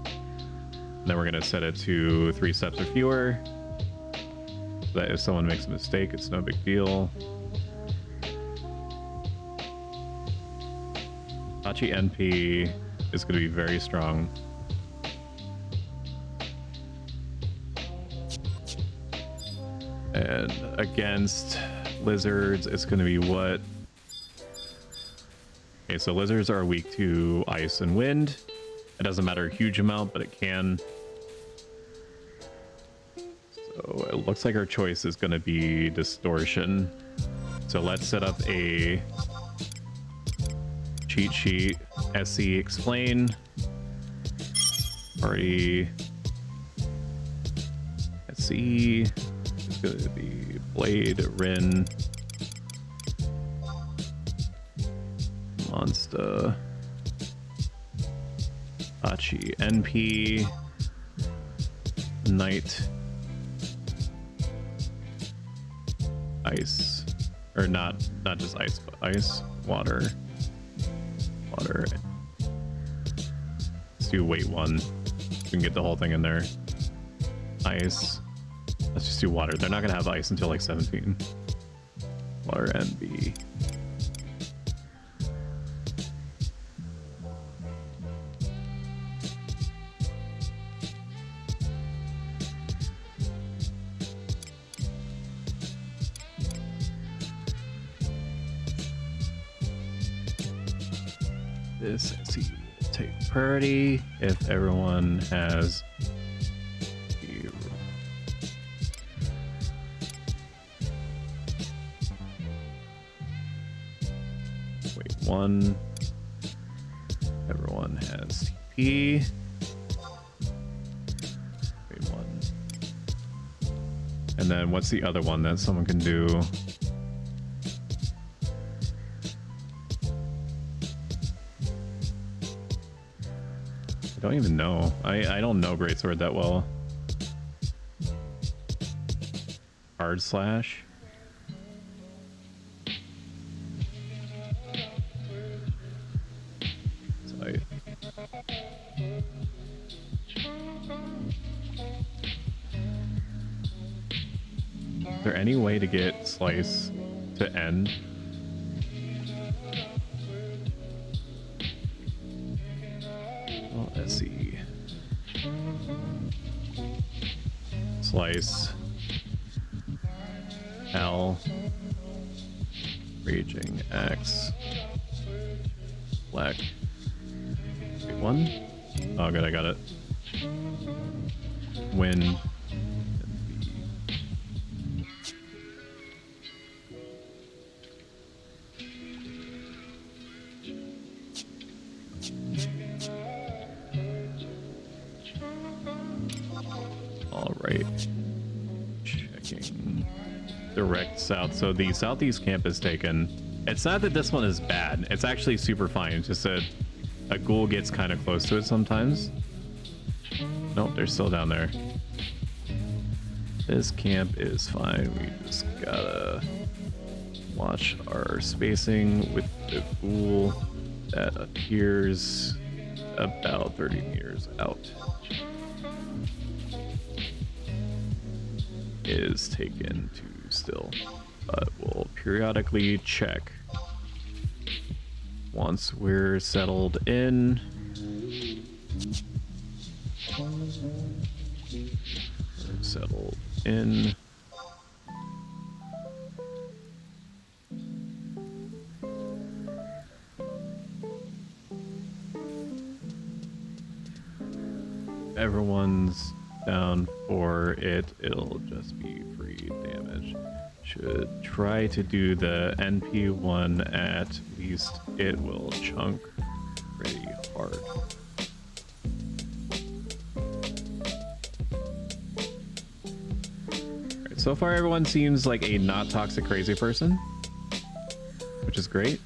S1: And then we're going to set it to 3 steps or fewer, so that if someone makes a mistake, it's no big deal. Hachi NP is going to be very strong. And against lizards, it's going to be what? Okay, so lizards are weak to ice and wind. It doesn't matter a huge amount, but it can. So it looks like our choice is going to be distortion. So let's set up a cheat sheet. SC explain. Party. SC is going to be Blade, Rin, Monster, Hachi, NP, Knight, Ice, or not just ice, but ice, water. Let's do weight 1. We can get the whole thing in there. Ice. Let's just do water. They're not gonna have ice until like 17. Water NB. This SC will take priority if everyone has one. Everyone has TP. Wait, 1. And then what's the other one that someone can do? I don't even know. I don't know Greatsword that well. Hard slash. Is there any way to get slice to end? Well, let's see. Slice. L. Raging X. Black. Wait, 1? Oh, good, I got it. Win. right. Checking direct south. So the southeast camp is taken. It's not that this one is bad. It's actually super fine. It's just that a ghoul gets kind of close to it sometimes. Nope, they're still down there. This camp is fine. We just gotta watch our spacing with the ghoul that appears about 30 meters out. Is taken to still, but we'll periodically check once we're settled in. We're settled in. Everyone's down for it. It'll just be free damage. Should try to do the NP1 at least. It will chunk pretty hard. Alright, so far everyone seems like a not toxic crazy person, which is great.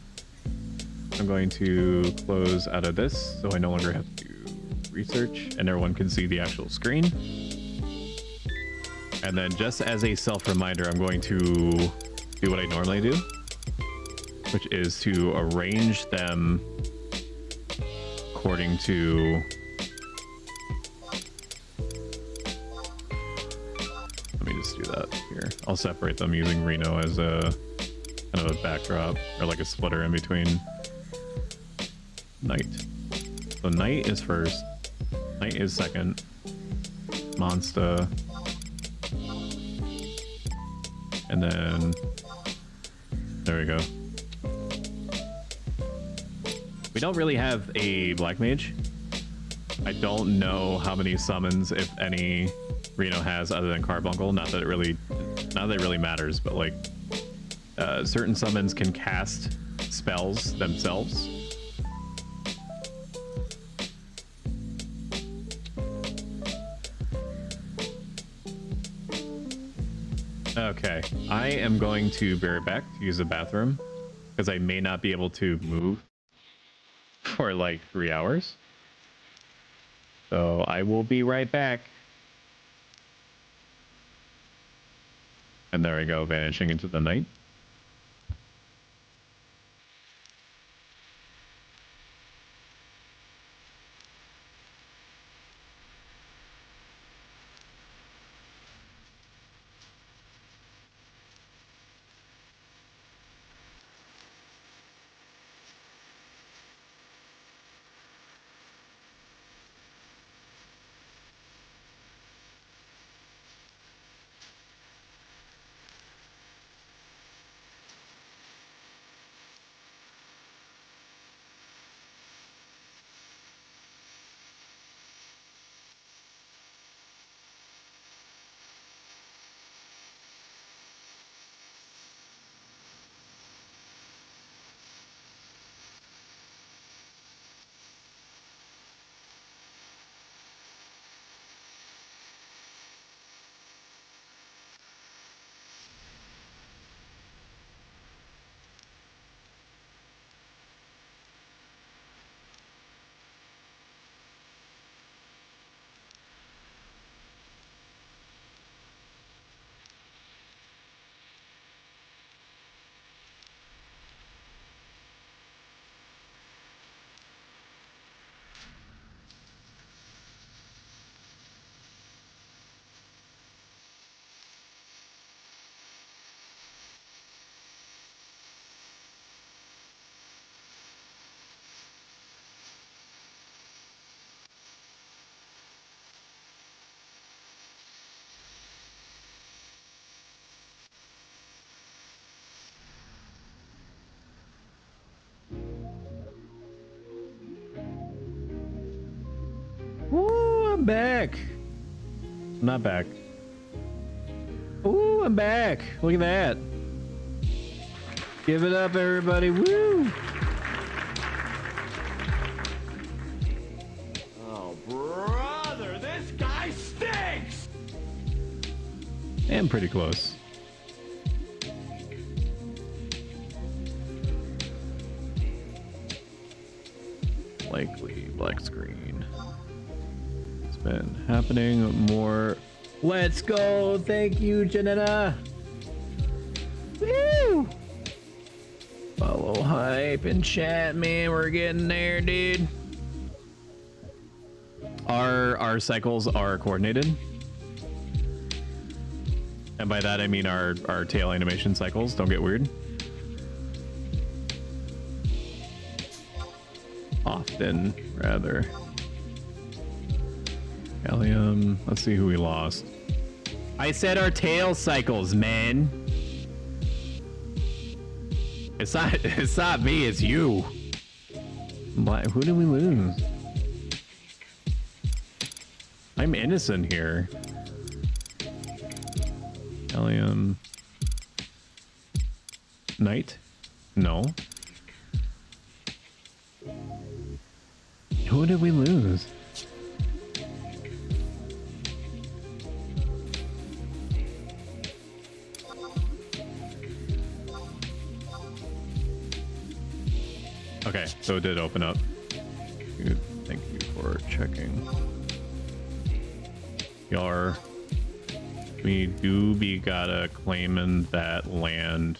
S1: I'm going to close out of this so I no longer have to do research and everyone can see the actual screen. And then just as a self-reminder, I'm going to do what I normally do, which is to arrange them according to... Let me just do that here. I'll separate them using Reno as a kind of a backdrop or like a splitter in between. Night. So night is first. Night is second. Monster. And then there we go. We don't really have a black mage. I don't know how many summons, if any, Reno has other than Carbuncle. Not that it really matters, but like certain summons can cast spells themselves. Okay, I am going to be right back to use the bathroom because I may not be able to move for like 3 hours. So I will be right back. And there we go, vanishing into the night. Woo, I'm back. I'm not back. Ooh, I'm back. Look at that. Give it up, everybody. Woo!
S2: Oh, brother, this guy stinks!
S1: am pretty close. Likely black screen. It's been happening more. Let's go! Thank you, Janetta! Woo! Follow hype and chat, man. We're getting there, dude. Our cycles are coordinated. And by that I mean our tail animation cycles. Don't get weird. Often, rather. Gallium. Let's see who we lost. I said our tail cycles, man. It's not me, it's you. Who did we lose? I'm innocent here. Gallium. Knight? No. Who did we lose? Okay, so it did open up. Good. Thank you for checking. We do be gotta claiming that land.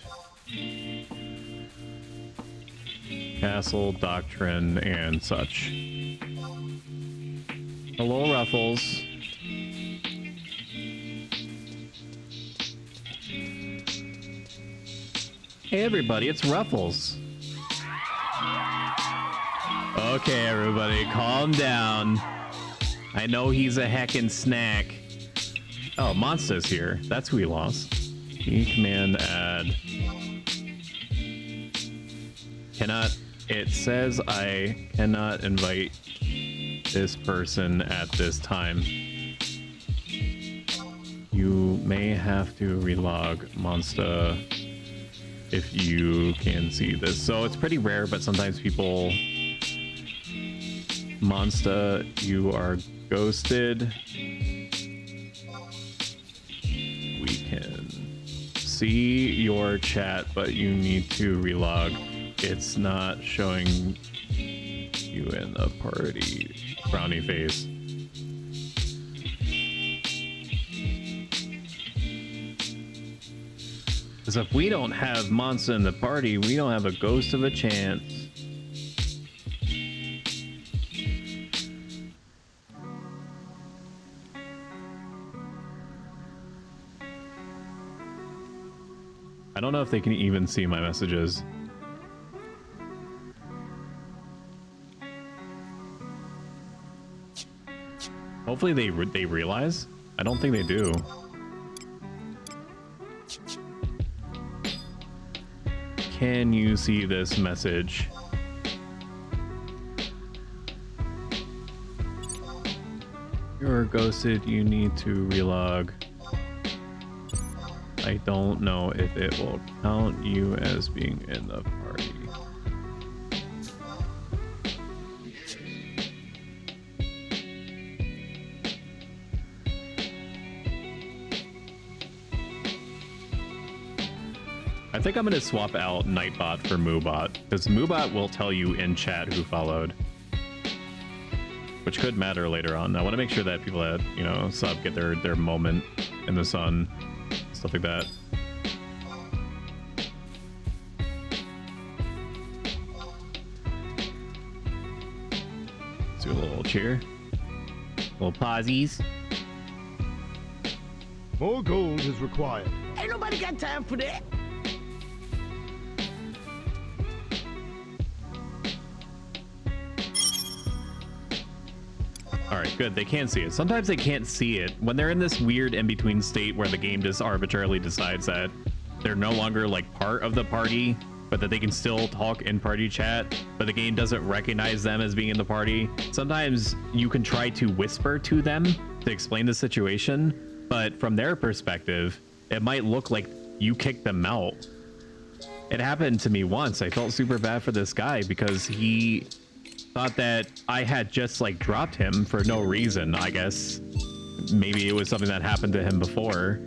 S1: Castle, doctrine, and such. Hello, Ruffles. Hey everybody, it's Ruffles. Okay, everybody, calm down. I know he's a heckin' snack. Oh, Monster's here. That's who we lost. E command add. Cannot. It says I cannot invite this person at this time. You may have to relog Monster if you can see this. So it's pretty rare, but sometimes people... Monster, you are ghosted. We can see your chat, but you need to relog. It's not showing you in the party. Brownie face. Because if we don't have Monster in the party, we don't have a ghost of a chance. I don't know if they can even see my messages. Hopefully they realize. I don't think they do. Can you see this message? You're ghosted. You need to relog. I don't know if it will count you as being in the party. I think I'm going to swap out Nightbot for Moobot, because Moobot will tell you in chat who followed. Which could matter later on. I want to make sure that people that, you know, sub get their moment in the sun. Stuff like that. Let's do a little cheer. Little pausies.
S7: More gold is required.
S2: Ain't nobody got time for that.
S1: Alright, good. They can see it. Sometimes they can't see it. When they're in this weird in-between state where the game just arbitrarily decides that they're no longer like part of the party, but that they can still talk in party chat, but the game doesn't recognize them as being in the party. Sometimes you can try to whisper to them to explain the situation, but from their perspective, it might look like you kicked them out. It happened to me once. I felt super bad for this guy because he thought that I had just like dropped him for no reason. I guess maybe it was something that happened to him before,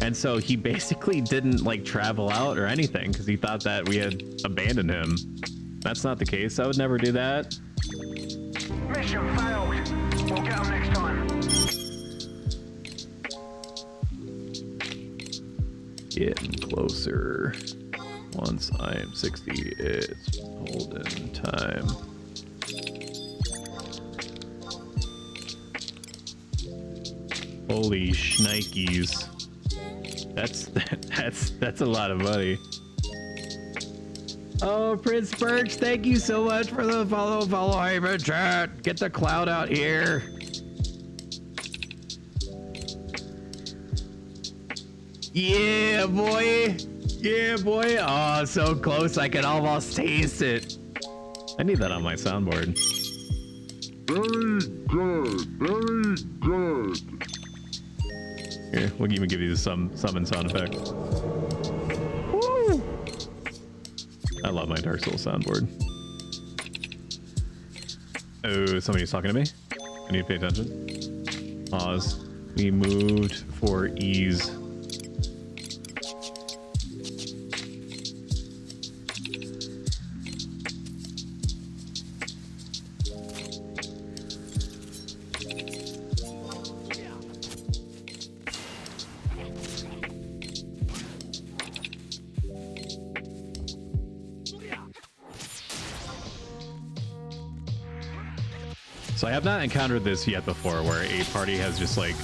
S1: And so he basically didn't like travel out or anything because he thought that we had abandoned him. That's not the case. I would never do that.
S8: Mission failed. We'll get them next time.
S1: Getting closer. Once I am 60, it's holding time. Holy shnikes. That's a lot of money. Oh, Prince Birch, thank you so much for the follow him in chat. Get the cloud out here. Yeah, boy. Yeah, boy. Oh, so close. I can almost taste it. I need that on my soundboard.
S7: Very good. Very good.
S1: Here, we'll even give you some summon sound effect. Woo! I love my Dark Souls soundboard. Oh, somebody's talking to me. I need to pay attention. Pause. We moved for ease. So I have not encountered this yet before, where a party has just like...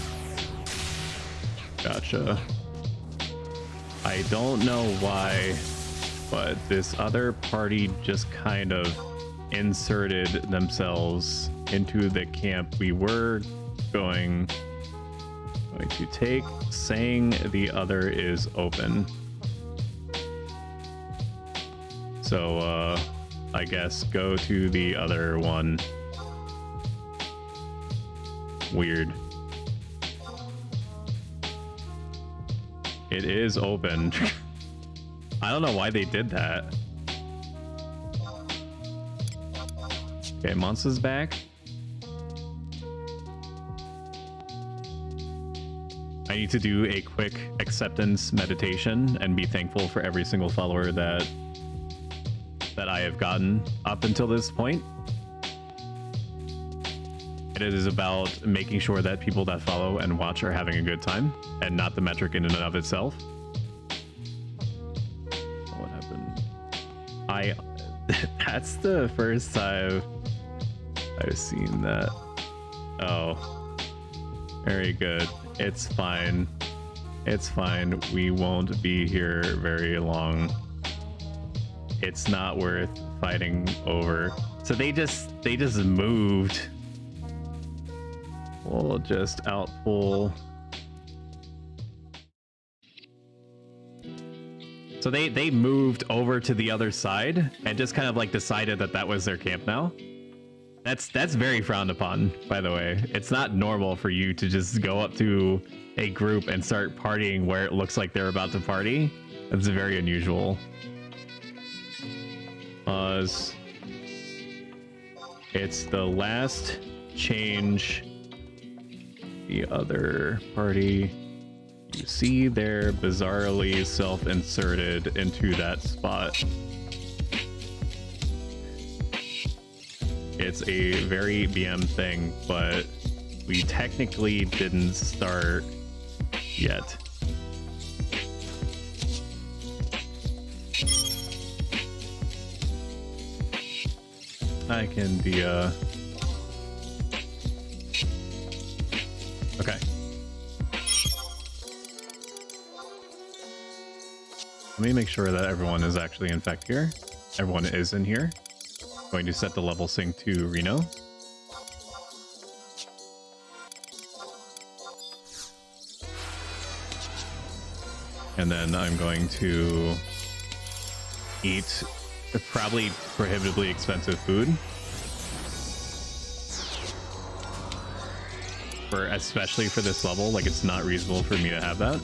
S1: Gotcha. I don't know why, but this other party just kind of inserted themselves into the camp we were going to take, saying the other is open. So, I guess go to the other one. Weird. It is open. I don't know why they did that. Okay, Monster's back. I need to do a quick acceptance meditation and be thankful for every single follower that I have gotten up until this point. It is about making sure that people that follow and watch are having a good time and not the metric in and of itself. What happened? That's the first time I've seen that. Oh, very good. It's fine. It's fine. We won't be here very long. It's not worth fighting over. So they just moved. We'll just outpull. So they moved over to the other side and just kind of like decided that that was their camp now. That's very frowned upon, by the way. It's not normal for you to just go up to a group and start partying where it looks like they're about to party. That's very unusual. It's the last change. The other party, you see they're bizarrely self-inserted into that spot. It's a very BM thing, but we technically didn't start yet. I can be okay. Let me make sure that everyone is actually in fact here. Everyone is in here. Going to set the level sync to Reno. And then I'm going to eat probably prohibitively expensive food. Especially for this level, like it's not reasonable for me to have that.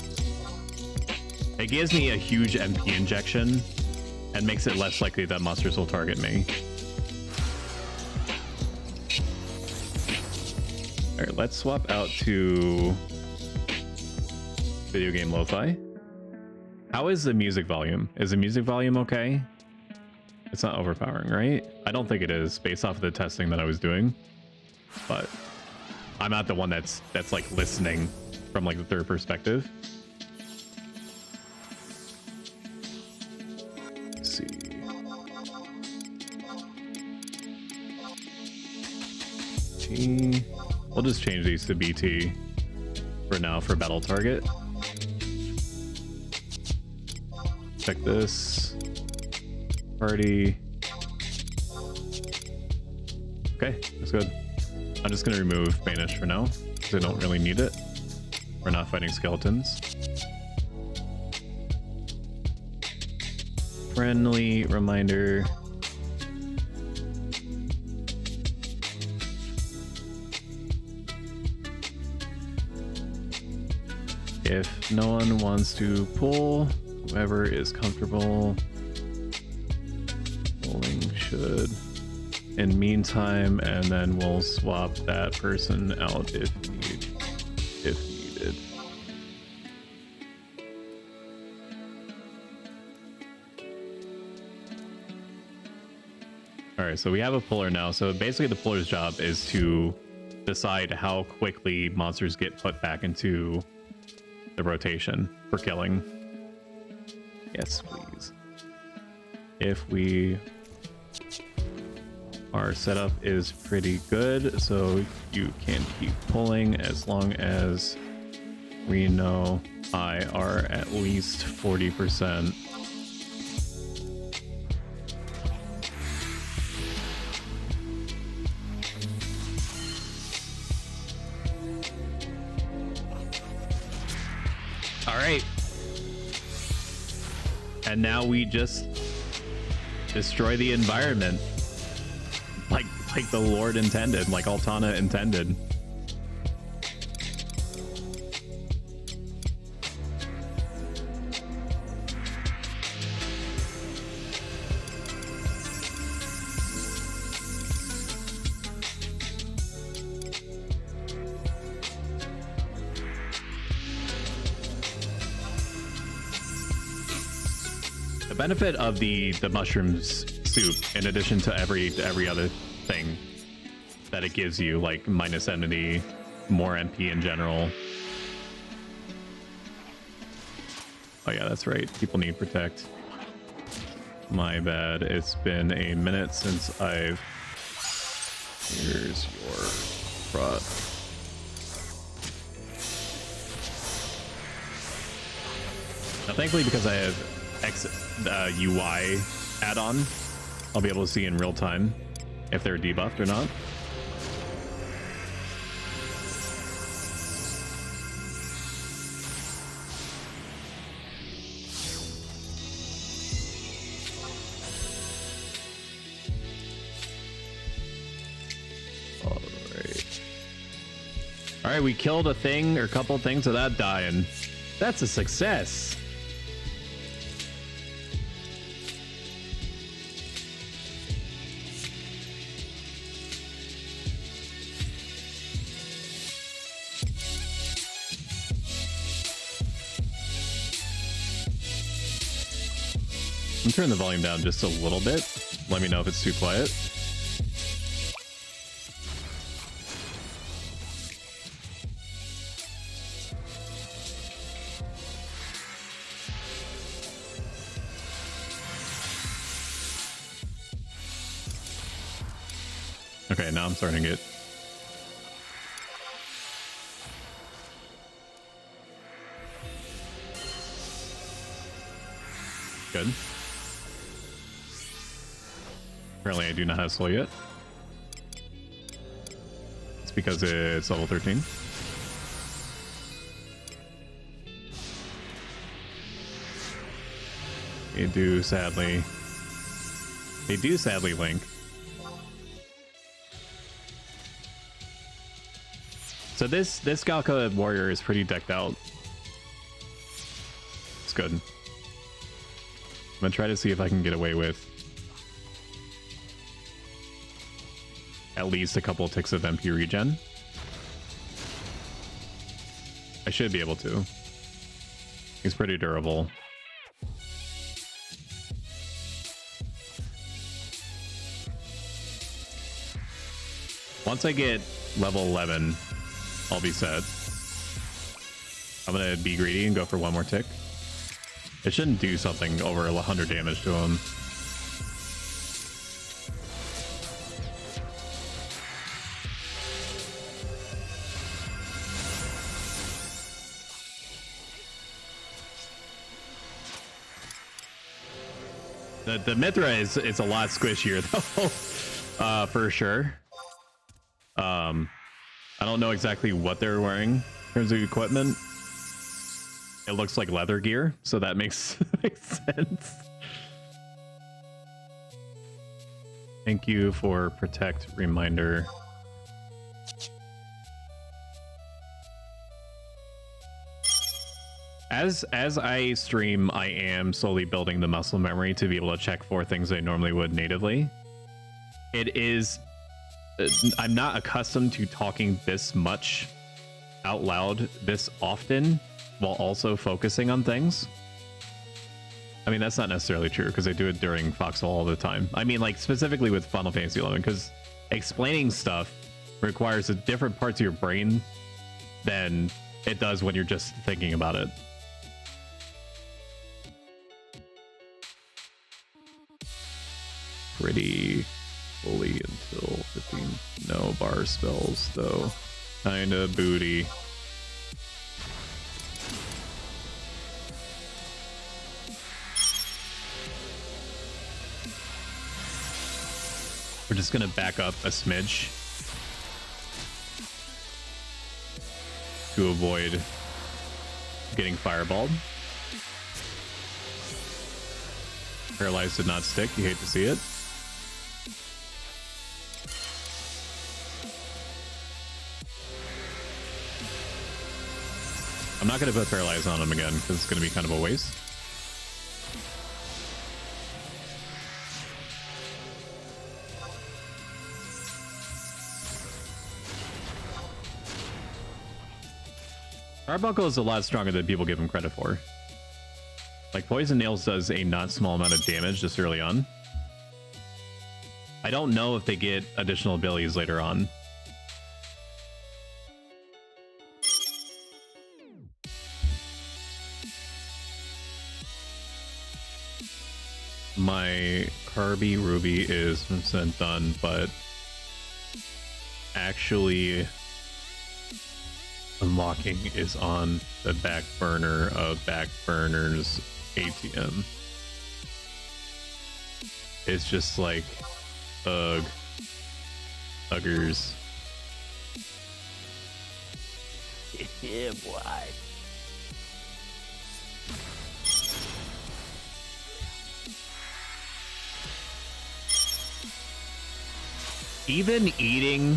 S1: It gives me a huge MP injection and makes it less likely that monsters will target me. Alright, let's swap out to Video game lo-fi. How is the music volume? Is the music volume okay? It's not overpowering, right? I don't think it is, based off of the testing that I was doing. But I'm not the one that's like listening from like the third perspective. Let's see. T. We'll just change these to BT for now for battle target. Check this. Party. Okay, that's good. I'm just gonna remove Banish for now, because I don't really need it. We're not fighting skeletons. Friendly reminder. If no one wants to pull, whoever is comfortable pulling should. In meantime, and then we'll swap that person out if needed. All right, so we have a puller now. So basically the puller's job is to decide how quickly monsters get put back into the rotation for killing. Yes, please. If our setup is pretty good, so you can keep pulling as long as Reno I are at least 40%. All right. And now we just destroy the environment. Like the Lord intended, like Altana intended. The benefit of the mushrooms soup, in addition to every other thing that it gives you, like minus enmity, more MP in general. Oh yeah, that's right. People need protect. My bad. It's been a minute since I've... Here's your prod. Now, thankfully, because I have UI add-on, I'll be able to see in real time if they're debuffed or not. All right, we killed a thing or a couple things without dying. That's a success. I'm turning the volume down just a little bit. Let me know if it's too quiet. Okay, now I'm starting it. Good. Apparently I do not have slow yet. It's because it's level 13. They do sadly link. So this Galka warrior is pretty decked out. It's good. I'm gonna try to see if I can get away with at least a couple ticks of MP regen. I should be able to. He's pretty durable. Once I get level 11, I'll be set. I'm gonna be greedy and go for one more tick. It shouldn't do something over 100 damage to him. The Mithra is a lot squishier though, for sure. I don't know exactly what they're wearing in terms of equipment. It looks like leather gear, so that makes sense. Thank you for protect reminder. As I stream, I am slowly building the muscle memory to be able to check for things I normally would natively. It is... I'm not accustomed to talking this much out loud this often while also focusing on things. I mean, that's not necessarily true because I do it during Foxhole all the time. I mean, like specifically with Final Fantasy 11, because explaining stuff requires a different parts of your brain than it does when you're just thinking about it. Pretty fully until 15. No bar spells though. Kinda booty. We're just gonna back up a smidge to avoid getting fireballed. Paralyzed did not stick. You hate to see it. I'm not going to put Paralyze on him again because it's going to be kind of a waste. Carbuncle is a lot stronger than people give him credit for. Like, Poison Nails does a not small amount of damage just early on. I don't know if they get additional abilities later on. My Carby Ruby is % done, but actually unlocking is on the back burner of back burners ATM. It's just like ugh, uggers.
S2: Yeah, boy.
S1: Even eating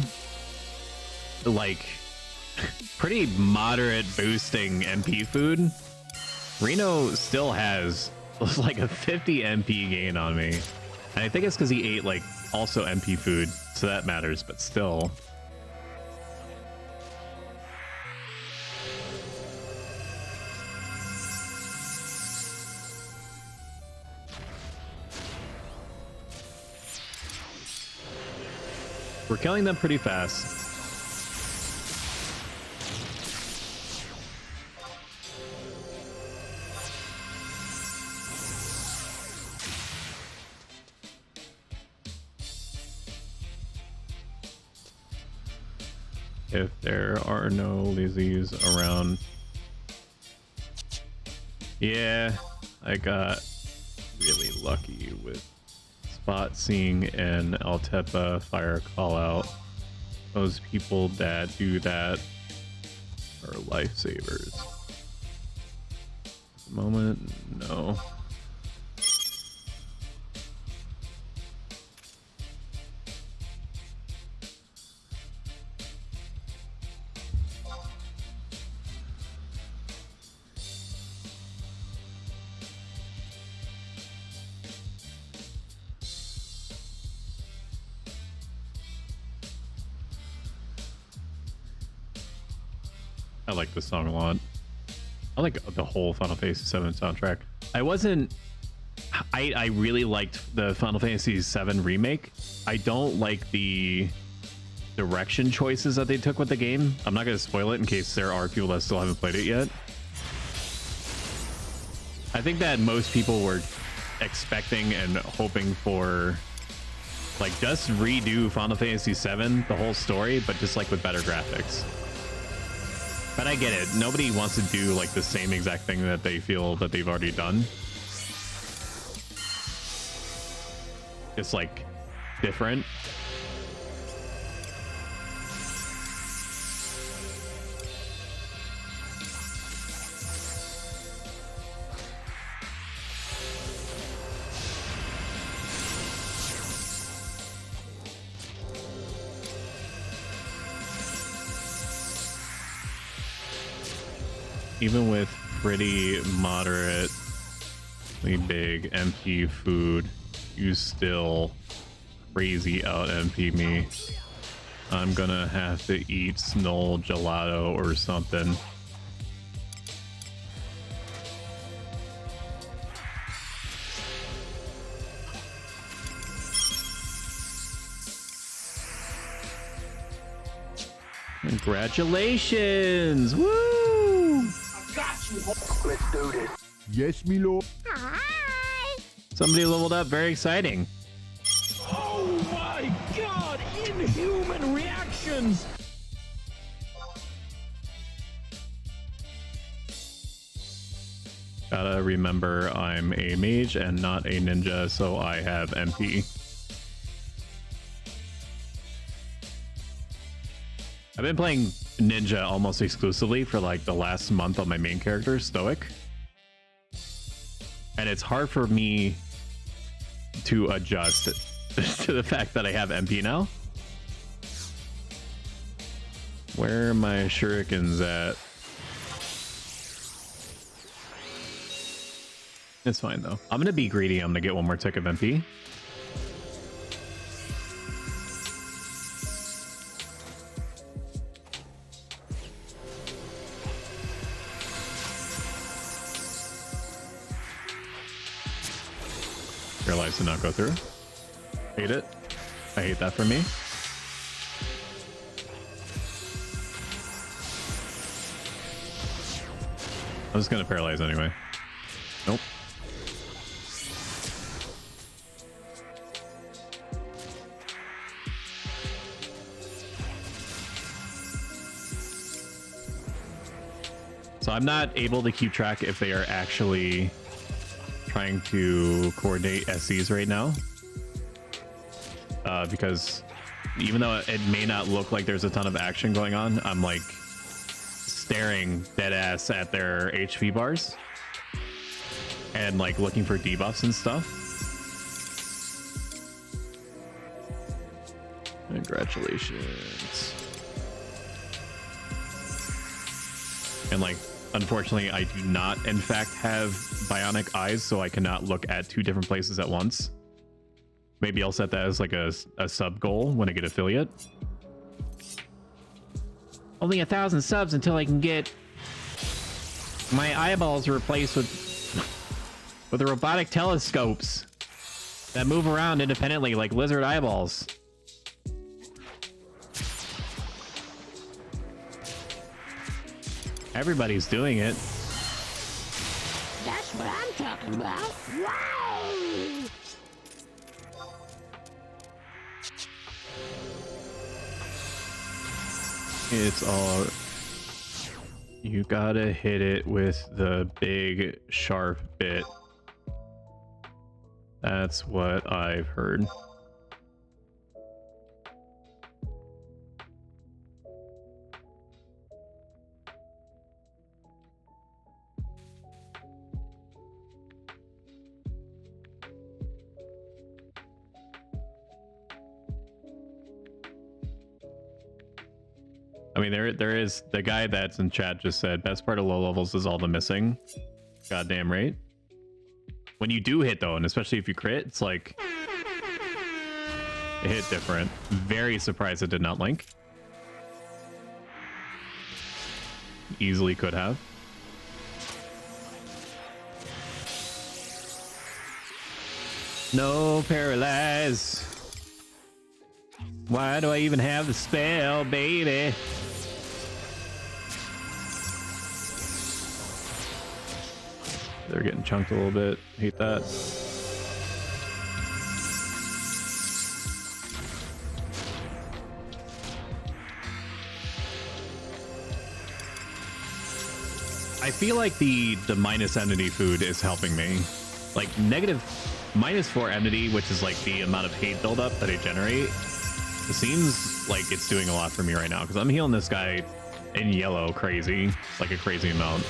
S1: like pretty moderate boosting MP food, Reno still has like a 50 MP gain on me. And I think it's because he ate like also MP food, so that matters, but still. We're killing them pretty fast. If there are no Lizzies around. Yeah, I got really lucky with spot seeing and Altepa fire call out. Those people that do that are lifesavers. At the moment, no. I like this song a lot. I like the whole Final Fantasy 7 soundtrack. I really liked the Final Fantasy 7 remake. I don't like the direction choices that they took with the game. I'm not going to spoil it in case there are people that still haven't played it yet. I think that most people were expecting and hoping for, like, just redo Final Fantasy 7, the whole story, but just like with better graphics. But I get it. Nobody wants to do like the same exact thing that they feel that they've already done. It's like different. Even with pretty moderately big MP food, you still crazy out MP me. I'm gonna have to eat Snow Gelato or something. Congratulations! Woo!
S8: Let's do this.
S7: Yes, me lord.
S3: Hi.
S1: Somebody leveled up. Very exciting.
S2: Oh my god! Inhuman reactions!
S1: Gotta remember I'm a mage and not a ninja, so I have MP. I've been playing ninja almost exclusively for like the last month on my main character, Stoic. And it's hard for me to adjust to the fact that I have MP now. Where are my shurikens at? It's fine though. I'm gonna be greedy. I'm gonna get one more tick of MP. Your lives did not go through. Hate it. I hate that for me. I'm just gonna paralyze anyway. Nope. So I'm not able to keep track if they are actually trying to coordinate SCs right now. Because even though it may not look like there's a ton of action going on, I'm like staring dead ass at their HP bars and like looking for debuffs and stuff. Congratulations. And like, unfortunately, I do not, in fact, have bionic eyes, so I cannot look at two different places at once. Maybe I'll set that as like a sub goal when I get affiliate.
S4: Only 1,000 subs until I can get my eyeballs replaced with the robotic telescopes that move around independently like lizard eyeballs.
S1: Everybody's doing it.
S3: That's what I'm talking about. Wow.
S1: It's all... You gotta hit it with the big sharp bit. That's what I've heard. I mean, there is the guy that's in chat just said best part of low levels is all the missing. Goddamn right. When you do hit though, and especially if you crit, it's like it hit different. Very surprised it did not link. Easily could have. No paralyze. Why do I even have the spell, baby? They're getting chunked a little bit. Hate that. I feel like the minus enmity food is helping me. Like -4 enmity, which is like the amount of hate buildup that I generate. It seems like it's doing a lot for me right now because I'm healing this guy in yellow crazy, like a crazy amount.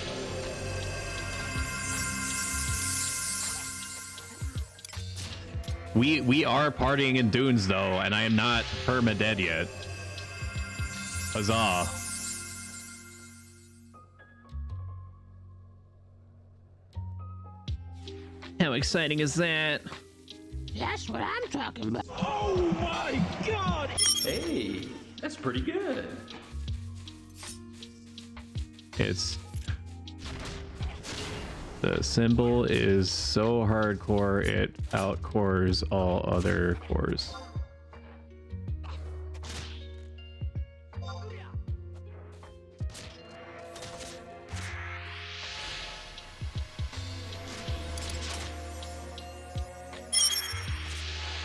S1: We are partying in dunes though, and I am not perma-dead yet. Huzzah. How exciting is that?
S6: That's what I'm talking about.
S2: Oh my god!
S9: Hey, that's pretty good.
S1: It's the symbol is so hardcore it outcores all other cores.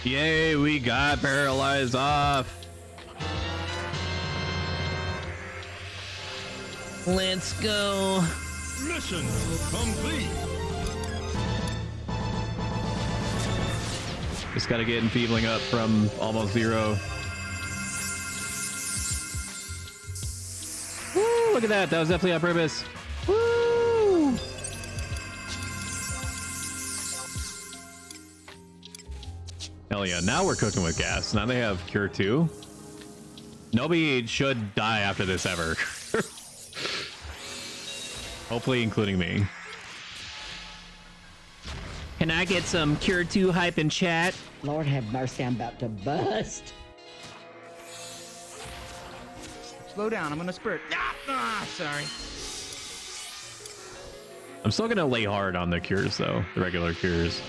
S1: Yay, we got paralyzed off. Let's go.
S2: Mission complete.
S1: Just gotta get enfeebling up from almost 0. Woo, look at that. That was definitely on purpose. Woo! Hell yeah, now we're cooking with gas. Now they have Cure 2. Nobody should die after this ever. Hopefully including me. Can I get some Cure 2 hype in chat?
S5: Lord have mercy, I'm about to bust.
S10: Slow down, I'm gonna spurt. Sorry.
S1: I'm still gonna lay hard on the cures though, the regular cures.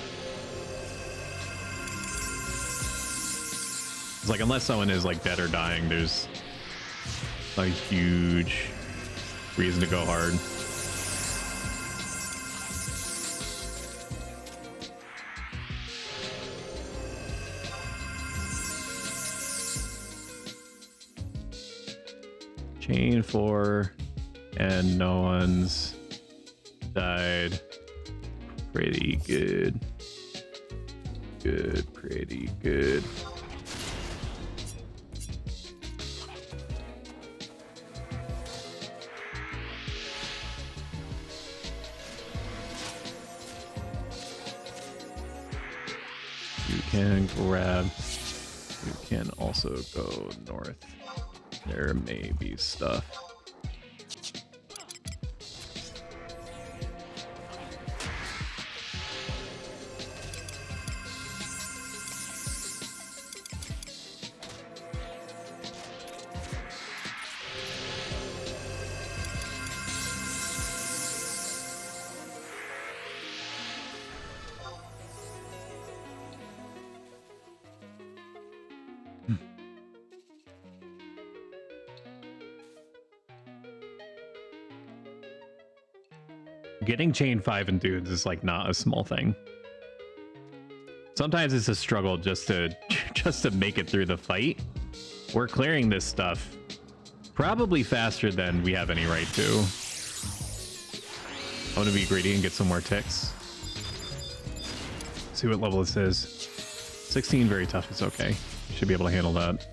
S1: It's like unless someone is like dead or dying, there's a huge reason to go hard. Chain 4 and no one's died. Pretty good. Pretty good. You can grab. You can also go north. There may be stuff. Getting chain 5 in dudes is like not a small thing. Sometimes it's a struggle just to make it through the fight. We're clearing this stuff probably faster than we have any right to. I want to be greedy and get some more ticks. See what level this is. 16, very tough. It's okay. Should be able to handle that.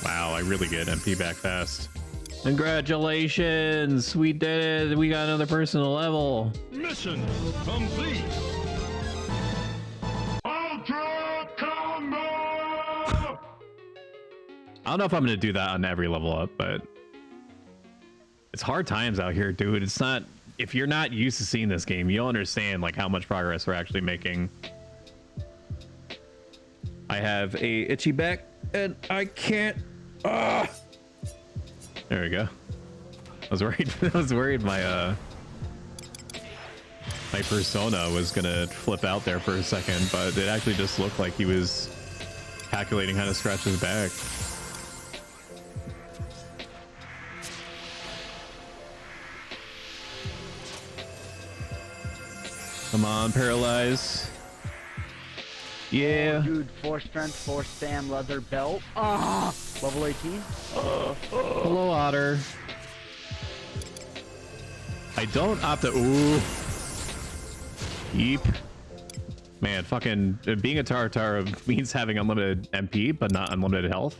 S1: Wow, I really get MP back fast. Congratulations! We did it! We got another person to level!
S2: Mission complete.
S7: Ultra combo!
S1: I don't know if I'm gonna do that on every level up, but it's hard times out here, dude. It's not if you're not used to seeing this game, you'll understand like how much progress we're actually making. I have a itchy back and I can't. There we go. I was worried. I was worried my my persona was gonna flip out there for a second, but it actually just looked like he was calculating how to scratch his back. Come on, paralyze. Yeah.
S11: Dude, 4 strength, 4 stam, leather belt. Ah, level 18.
S1: Hello, Otter. I don't opt to. Ooh. Yeep. Man, fucking being a Taratara means having unlimited MP, but not unlimited health.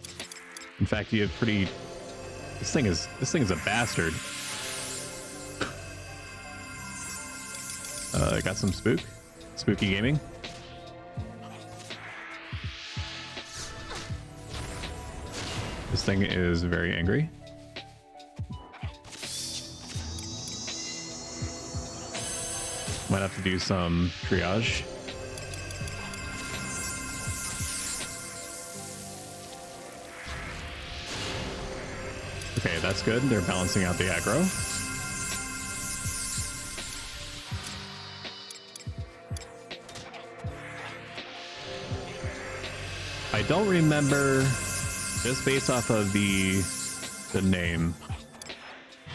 S1: In fact, you have pretty. This thing is a bastard. I got some spooky gaming. This thing is very angry. Might have to do some triage. Okay, that's good. They're balancing out the aggro. I don't remember, just based off of the name,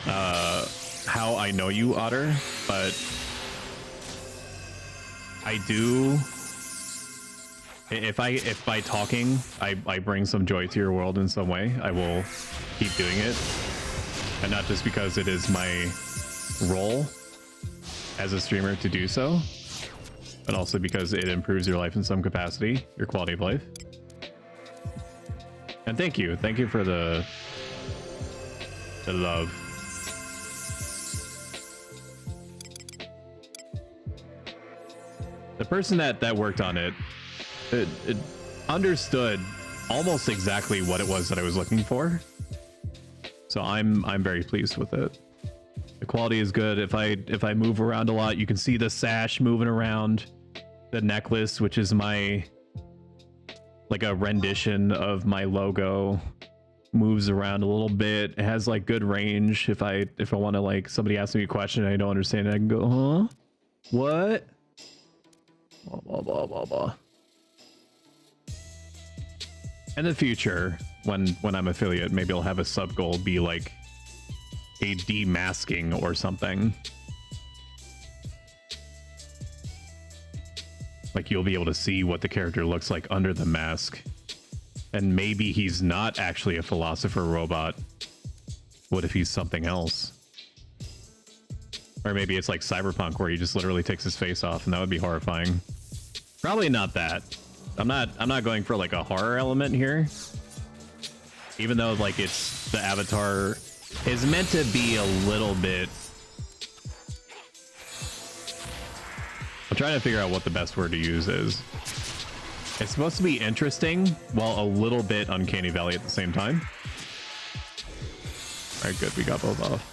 S1: how I know you, Otter, but I do. If by talking I bring some joy to your world in some way, I will keep doing it, and not just because it is my role as a streamer to do so, but also because it improves your life in some capacity, your quality of life. And thank you for the love. The person that worked on it, it understood almost exactly what it was that I was looking for. So I'm very pleased with it. The quality is good. If I move around a lot, you can see the sash moving around. The necklace, which is my like a rendition of my logo, moves around a little bit. It has like good range. If I want to, like, somebody asks me a question and I don't understand it, I can go, huh? What? Blah, blah, blah, blah, blah. In the future, when I'm affiliate, maybe I'll have a sub goal be like a demasking or something. Like, you'll be able to see what the character looks like under the mask. And maybe he's not actually a philosopher robot. What if he's something else? Or maybe it's like Cyberpunk, where he just literally takes his face off, and that would be horrifying. Probably not that. I'm not going for like a horror element here. Even though, like, it's the avatar is meant to be a little bit. I'm trying to figure out what the best word to use is. It's supposed to be interesting while a little bit uncanny valley at the same time. All right, good. We got both off.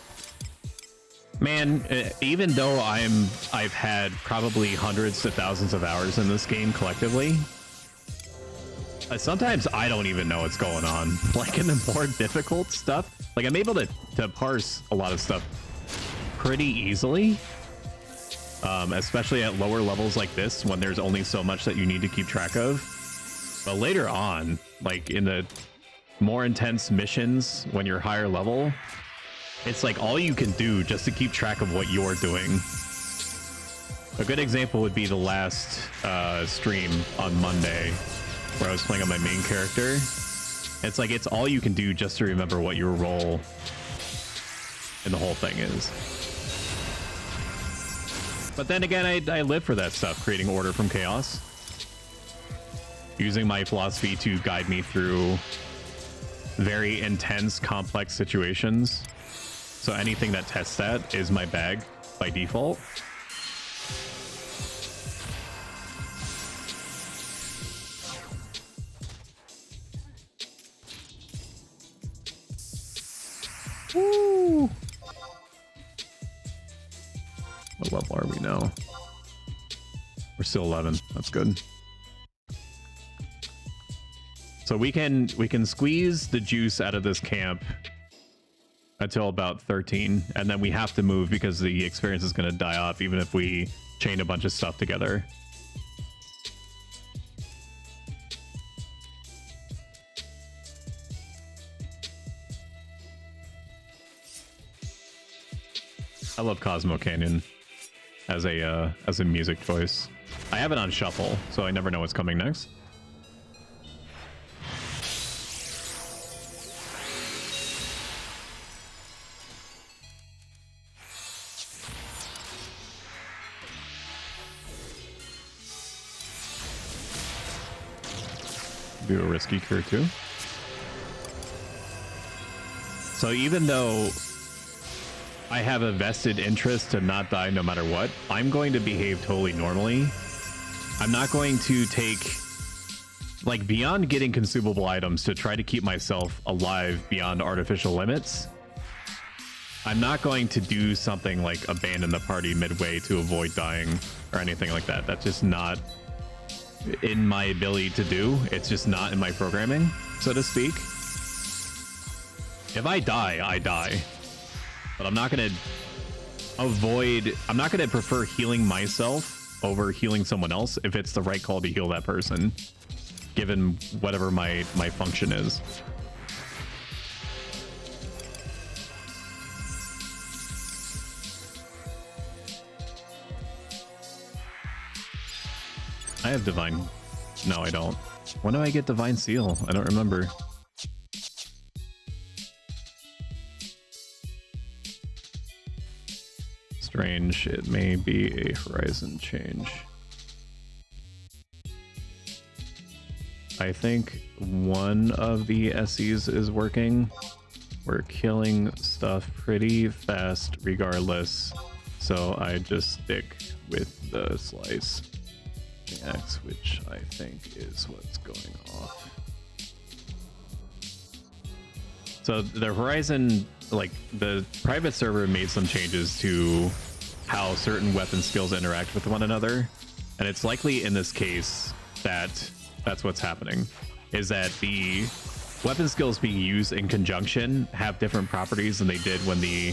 S1: Man, even though I've had probably hundreds to thousands of hours in this game collectively, sometimes I don't even know what's going on. Like, in the more difficult stuff, like, I'm able to parse a lot of stuff pretty easily. Especially at lower levels like this, when there's only so much that you need to keep track of. But later on, like in the more intense missions, when you're higher level, it's like all you can do just to keep track of what you're doing. A good example would be the last stream on Monday, where I was playing on my main character. It's like, it's all you can do just to remember what your role in the whole thing is. But then again, I live for that stuff, creating order from chaos. Using my philosophy to guide me through very intense, complex situations. So anything that tests that is my bag by default. Woo! What level are we now? We're still 11. That's good. So we can squeeze the juice out of this camp until about 13, and then we have to move because the experience is going to die off even if we chain a bunch of stuff together. I love Cosmo Canyon as a music choice. I have it on shuffle, so I never know what's coming next. Do a risky cure too. So even though I have a vested interest to not die no matter what, I'm going to behave totally normally. I'm not going to take, like, beyond getting consumable items to try to keep myself alive beyond artificial limits. I'm not going to do something like abandon the party midway to avoid dying or anything like that. That's just not in my ability to do. It's just not in my programming, so to speak. If I die, I die. But I'm not going to I'm not going to prefer healing myself over healing someone else if it's the right call to heal that person, given whatever my function is. I have divine. No, I don't. When do I get divine seal? I don't remember. Strange. It may be a horizon change. I think one of the SEs is working. We're killing stuff pretty fast regardless, so I just stick with the slice X, which I think is what's going off. So the Horizon, like the private server, made some changes to how certain weapon skills interact with one another, and it's likely in this case that that's what's happening, is that the weapon skills being used in conjunction have different properties than they did when the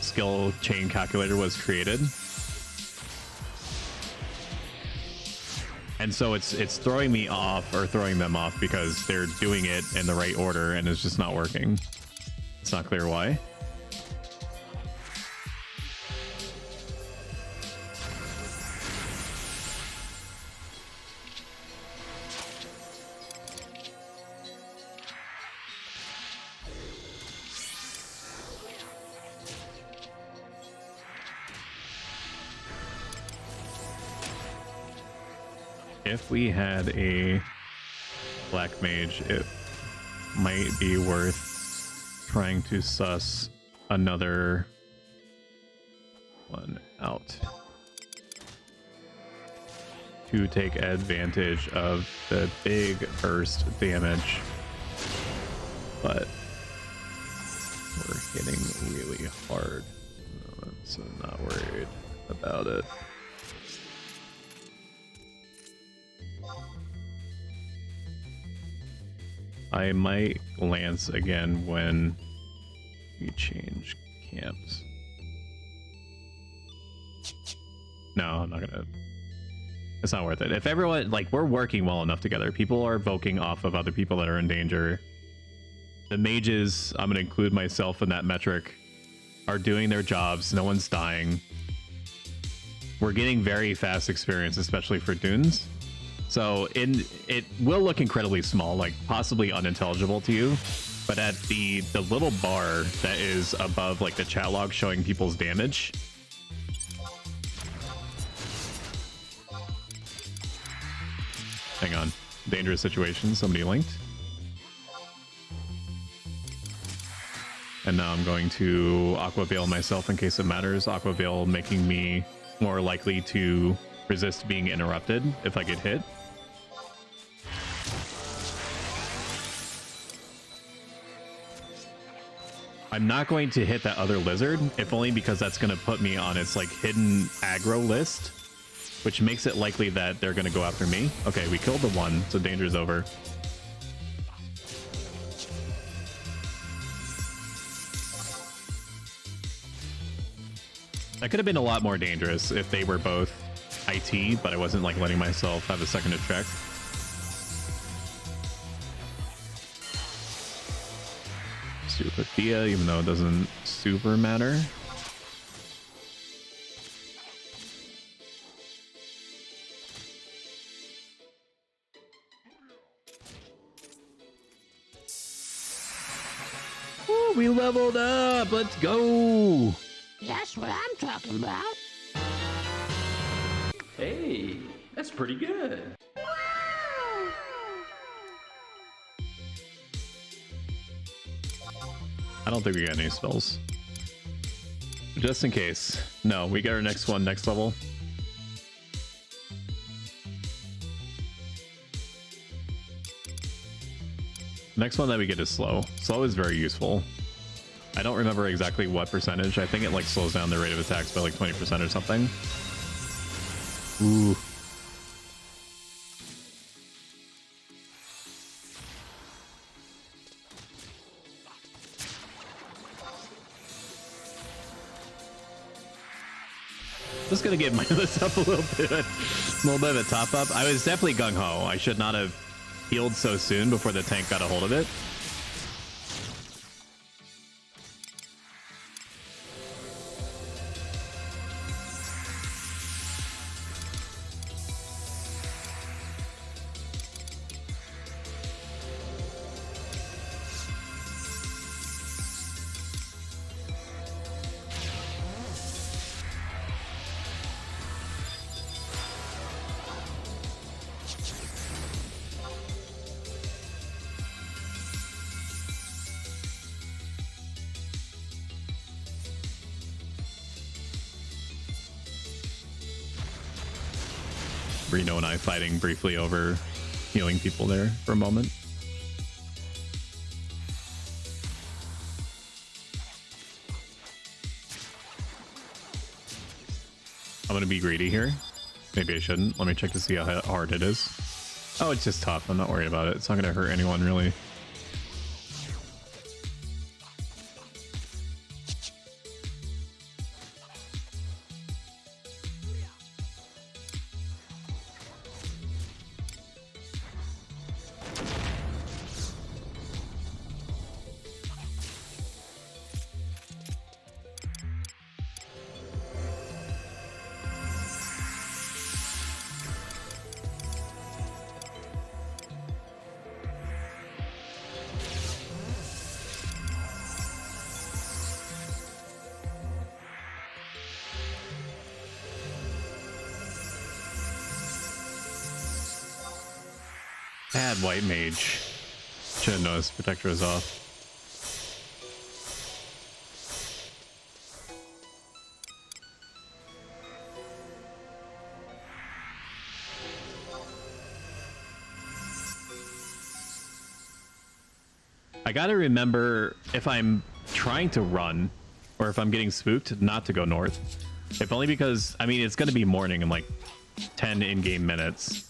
S1: skill chain calculator was created. And so it's throwing me off, or throwing them off, because they're doing it in the right order and it's just not working. It's not clear why. If we had a black mage, it might be worth trying to suss another one out to take advantage of the big burst damage, but we're hitting really hard, so I'm not worried about it. I might glance again when we change camps. No, I'm not gonna. It's not worth it. If everyone, like, we're working well enough together, people are voking off of other people that are in danger. The mages, I'm gonna include myself in that metric, are doing their jobs. No one's dying. We're getting very fast experience, especially for dunes. So it will look incredibly small, like possibly unintelligible to you, but at the little bar that is above, like, the chat log showing people's damage, hang on, dangerous situation, somebody linked. And now I'm going to Aqua Veil myself in case it matters. Aqua Veil making me more likely to resist being interrupted if I get hit. I'm not going to hit that other lizard, if only because that's going to put me on its like hidden aggro list, which makes it likely that they're going to go after me. Okay, we killed the one, so danger's over. That could have been a lot more dangerous if they were both IT, but I wasn't like letting myself have a second to check. Stupid Thea, even though it doesn't super matter. Ooh, we leveled up. Let's go.
S6: That's what I'm talking about.
S9: Hey, that's pretty good.
S1: I don't think we got any spells. Just in case. No, we got our next one next level. Next one that we get is slow. Slow is very useful. I don't remember exactly what percentage. I think it like slows down the rate of attacks by like 20% or something. Ooh. Just gonna give my list up a little bit of a top up. I was definitely gung ho. I should not have healed so soon before the tank got a hold of it. Reno and I fighting briefly over healing people there for a moment. I'm gonna be greedy here. Maybe I shouldn't. Let me check to see how hard it is. Oh, it's just tough. I'm not worried about it. It's not gonna hurt anyone really. Bad white mage. Should have noticed protector was off. I gotta remember if I'm trying to run or if I'm getting spooked not to go north. If only because, I mean, it's gonna be morning in like 10 in-game minutes.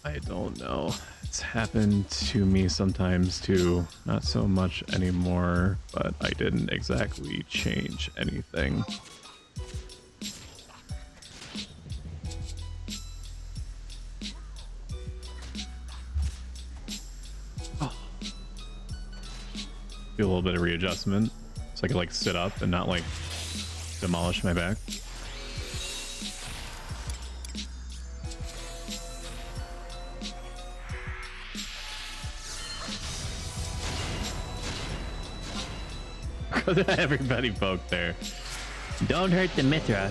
S1: I don't know. It's happened to me sometimes too. Not so much anymore, but I didn't exactly change anything. Oh. Do a little bit of readjustment so I can like sit up and not like demolish my back. Everybody poked there. Don't hurt the Mithra.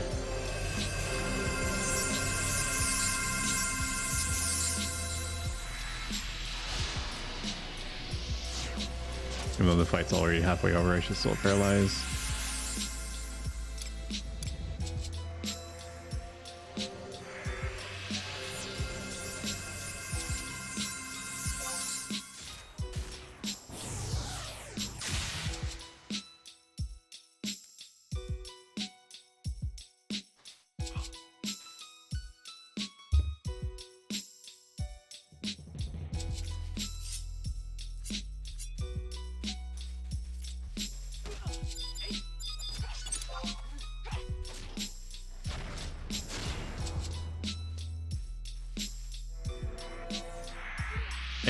S1: Even though the fight's already halfway over, I should still paralyze.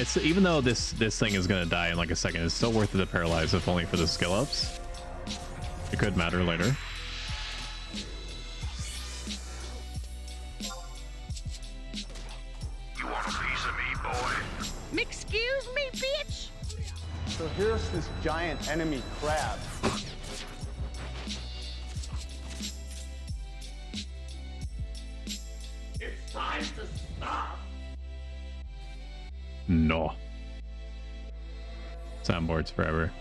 S1: It's even though this thing is gonna die in like a second, it's still worth it to paralyze if only for the skill ups. It could matter later.
S8: You want a piece of me, boy?
S6: Excuse me, bitch.
S12: So here's this giant enemy crab.
S9: It's time to stop.
S1: No. Soundboards forever.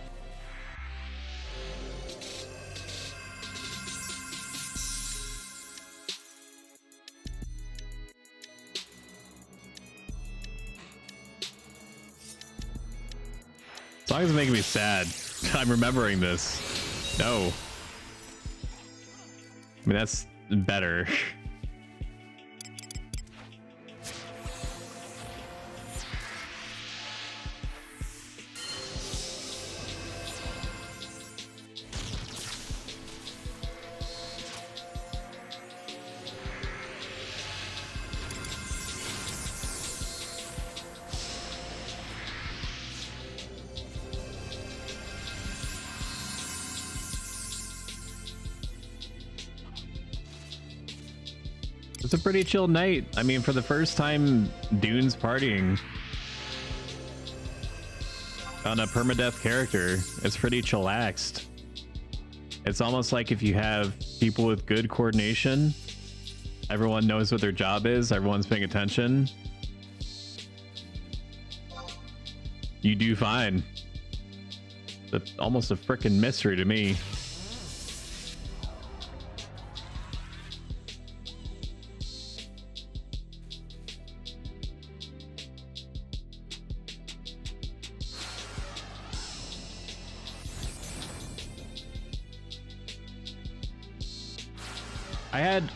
S1: Song is making me sad. I'm remembering this. No. I mean, that's better. It's a pretty chill night. I mean, for the first time, Dune's partying on a permadeath character. It's pretty chillaxed. It's almost like if you have people with good coordination, everyone knows what their job is, everyone's paying attention, you do fine. That's almost a freaking mystery to me.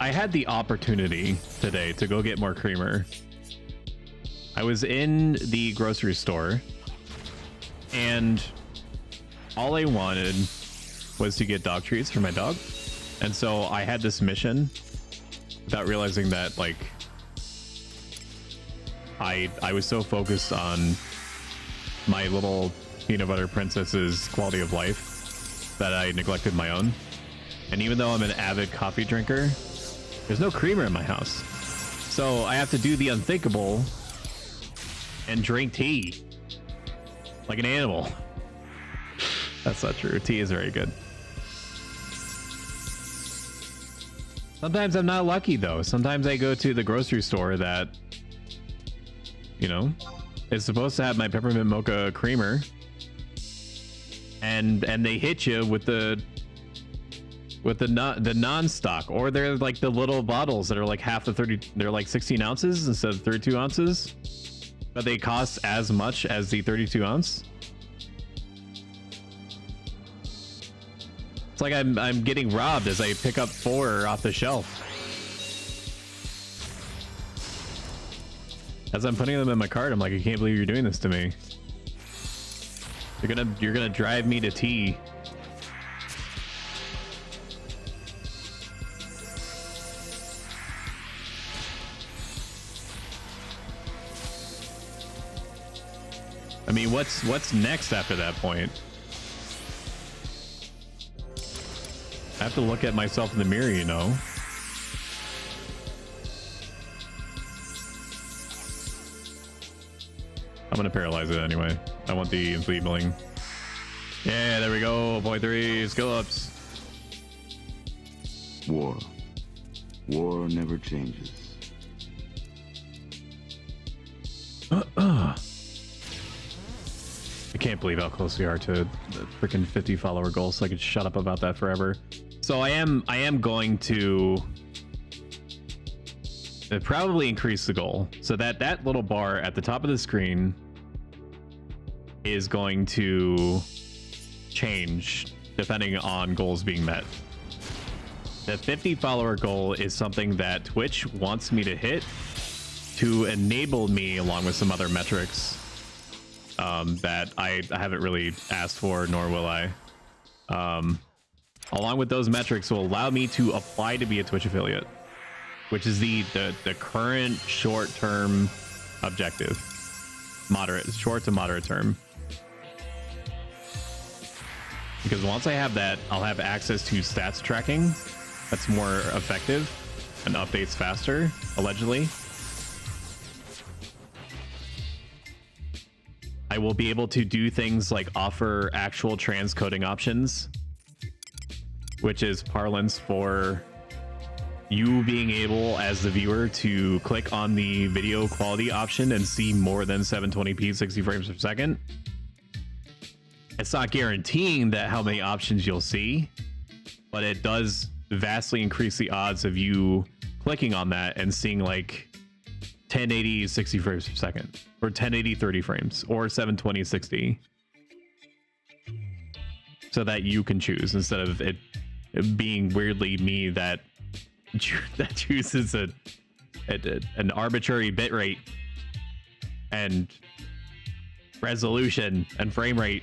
S1: I had the opportunity today to go get more creamer. I was in the grocery store and all I wanted was to get dog treats for my dog. And so I had this mission without realizing that, like, I was so focused on my little peanut butter princess's quality of life that I neglected my own. And even though I'm an avid coffee drinker, there's no creamer in my house. So I have to do the unthinkable and drink tea like an animal. That's not true. Tea is very good. Sometimes I'm not lucky though. Sometimes I go to the grocery store that, you know, is supposed to have my peppermint mocha creamer, and they hit you with the non-stock, or they're like the little bottles that are like half the 30, they're like 16 ounces instead of 32 ounces, but they cost as much as the 32 ounce. It's like I'm getting robbed as I pick up 4 off the shelf. As I'm putting them in my cart, I'm like, I can't believe you're doing this to me. You're gonna drive me to tea. I mean, what's next after that point? I have to look at myself in the mirror, you know. I'm gonna paralyze it anyway. I want the enfeebling. Yeah, there we go. 0.3 skill ups.
S13: War never changes.
S1: I can't believe how close we are to the freaking 50 follower goal, so I could shut up about that forever. So I am going to probably increase the goal so that that little bar at the top of the screen is going to change depending on goals being met. The 50 follower goal is something that Twitch wants me to hit to enable me, along with some other metrics that I haven't really asked for, nor will I. Along with those metrics will allow me to apply to be a Twitch affiliate, which is the current short-term objective. short to moderate term. Because once I have that, I'll have access to stats tracking that's more effective and updates faster, allegedly. I will be able to do things like offer actual transcoding options, which is parlance for you being able as the viewer to click on the video quality option and see more than 720p 60 frames per second. It's not guaranteeing that how many options you'll see, but it does vastly increase the odds of you clicking on that and seeing like 1080 60 frames per second, or 1080 30 frames, or 720 60, so that you can choose instead of it being weirdly me that chooses an arbitrary bitrate and resolution and frame rate.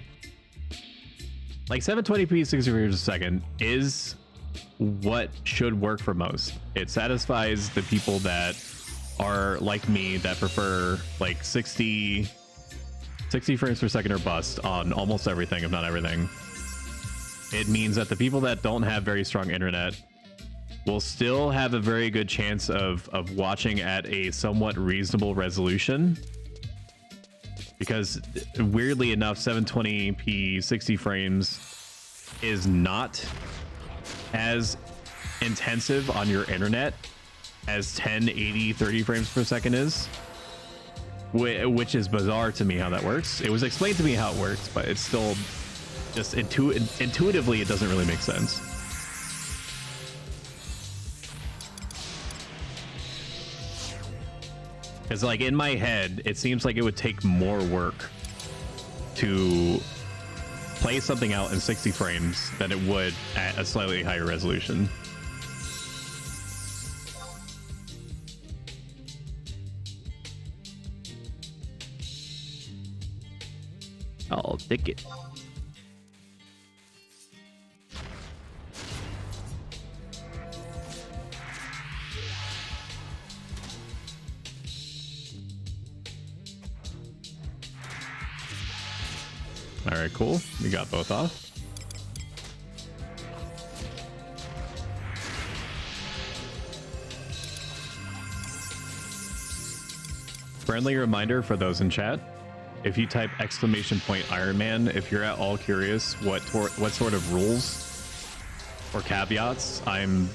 S1: Like 720p 60 frames per second is what should work for most. It satisfies the people that are like me, that prefer like 60 frames per second or bust on almost everything, if not everything. It means that the people that don't have very strong internet will still have a very good chance of watching at a somewhat reasonable resolution, because weirdly enough 720p 60 frames is not as intensive on your internet as 1080 30 frames per second is, which is bizarre to me how that works. It was explained to me how it works, but it's still just intuitively it doesn't really make sense. Because like in my head, it seems like it would take more work to play something out in 60 frames than it would at a slightly higher resolution. I'll take it. All right, cool. We got both off. Friendly reminder for those in chat: if you type !Ironman, if you're at all curious what sort of rules or caveats I'm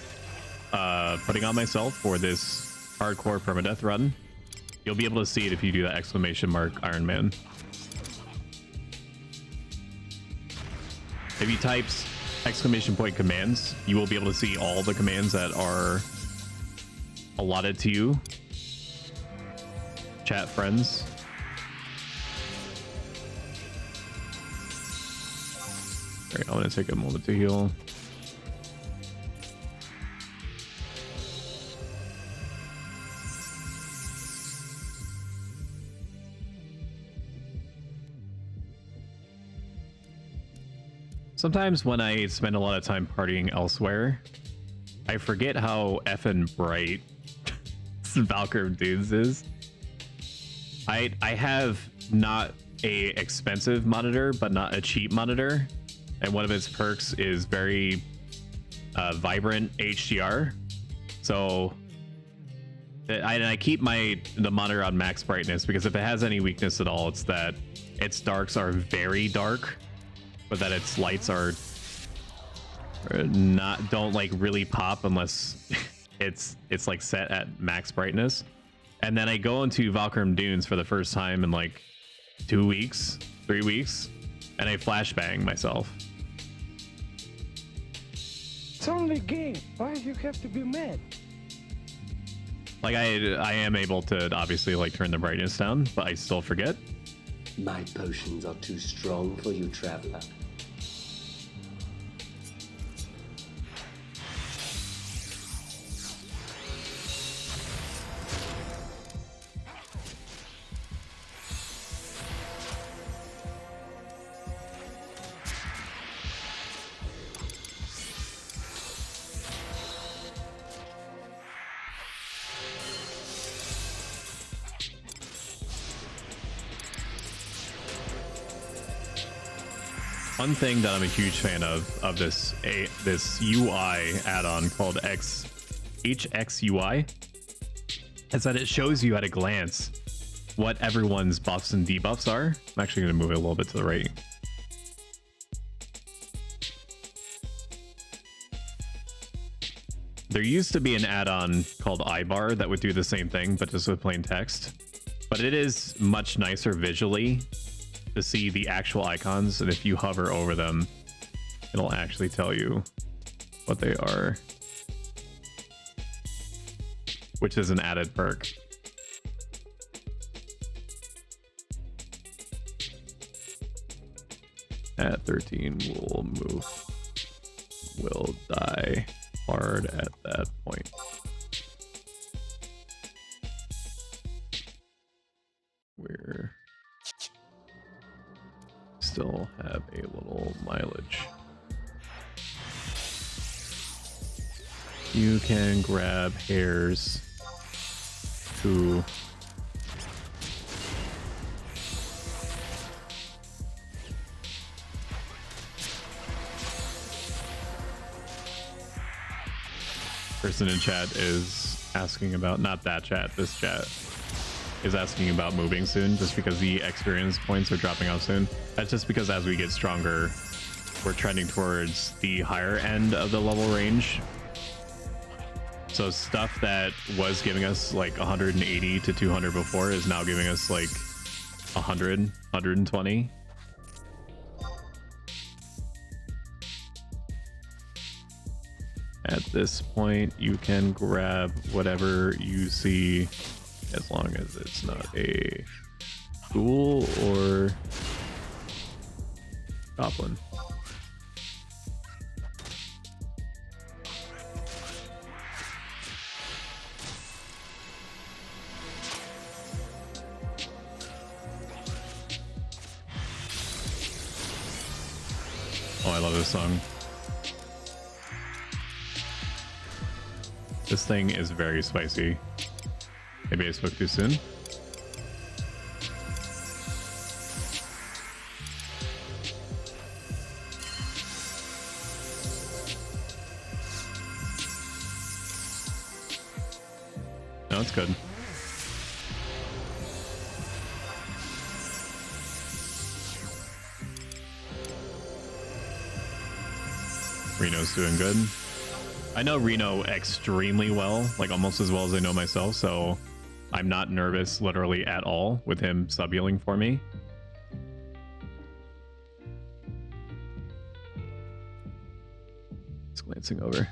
S1: putting on myself for this hardcore permadeath run, you'll be able to see it if you do that !Ironman. If you type !commands, you will be able to see all the commands that are allotted to you. Chat friends. All right, I'm gonna take a moment to heal. Sometimes when I spend a lot of time partying elsewhere, I forget how effing bright Valkyrie Dudes is. I have not a expensive monitor, but not a cheap monitor, and one of its perks is very vibrant HDR. So I keep the monitor on max brightness, because if it has any weakness at all, it's that its darks are very dark, but that its lights are don't like really pop unless it's like set at max brightness. And then I go into Valkyrie Dunes for the first time in like 2 weeks, 3 weeks, and I flashbang myself.
S14: It's only a game. Why do you have to be mad?
S1: Like I am able to obviously like turn the brightness down, but I still forget.
S15: My potions are too strong for you, traveler.
S1: One thing that I'm a huge fan of this UI add-on called HXUI is that it shows you at a glance what everyone's buffs and debuffs are. I'm actually going to move it a little bit to the right. There used to be an add-on called iBar that would do the same thing, but just with plain text. But it is much nicer visually to see the actual icons, and if you hover over them, it'll actually tell you what they are, which is an added perk. At 13, we'll die hard at that point. We're still have a little mileage. You can grab hairs to person in chat is asking about, not that chat, this chat is asking about moving soon, just because the experience points are dropping off soon. That's just because as we get stronger, we're trending towards the higher end of the level range. So stuff that was giving us like 180 to 200 before is now giving us like 100, 120. At this point, you can grab whatever you see, as long as it's not a ghoul or goblin. Oh, I love this song. This thing is very spicy. Maybe I spoke too soon. No, it's good. Reno's doing good. I know Reno extremely well, like almost as well as I know myself, so I'm not nervous literally at all with him sub-healing for me. Just glancing over.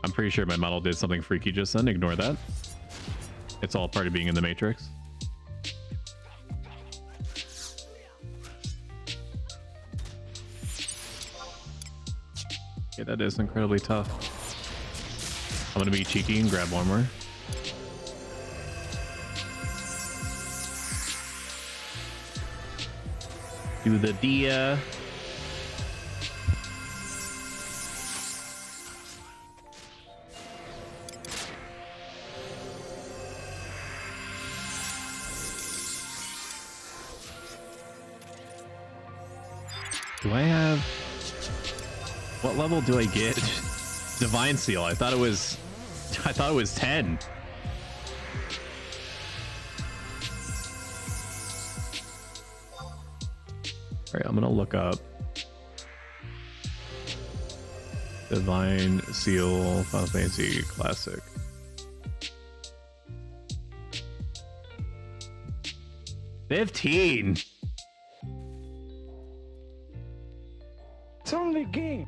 S1: I'm pretty sure my model did something freaky just then. Ignore that. It's all part of being in the Matrix. Yeah, that is incredibly tough. I'm gonna be cheeky and grab one more. Do the Dia. Do I have... What level do I get? Divine Seal. I thought it was 10. All right, I'm gonna look up Divine Seal Final Fantasy Classic. $15.
S14: It's only a game.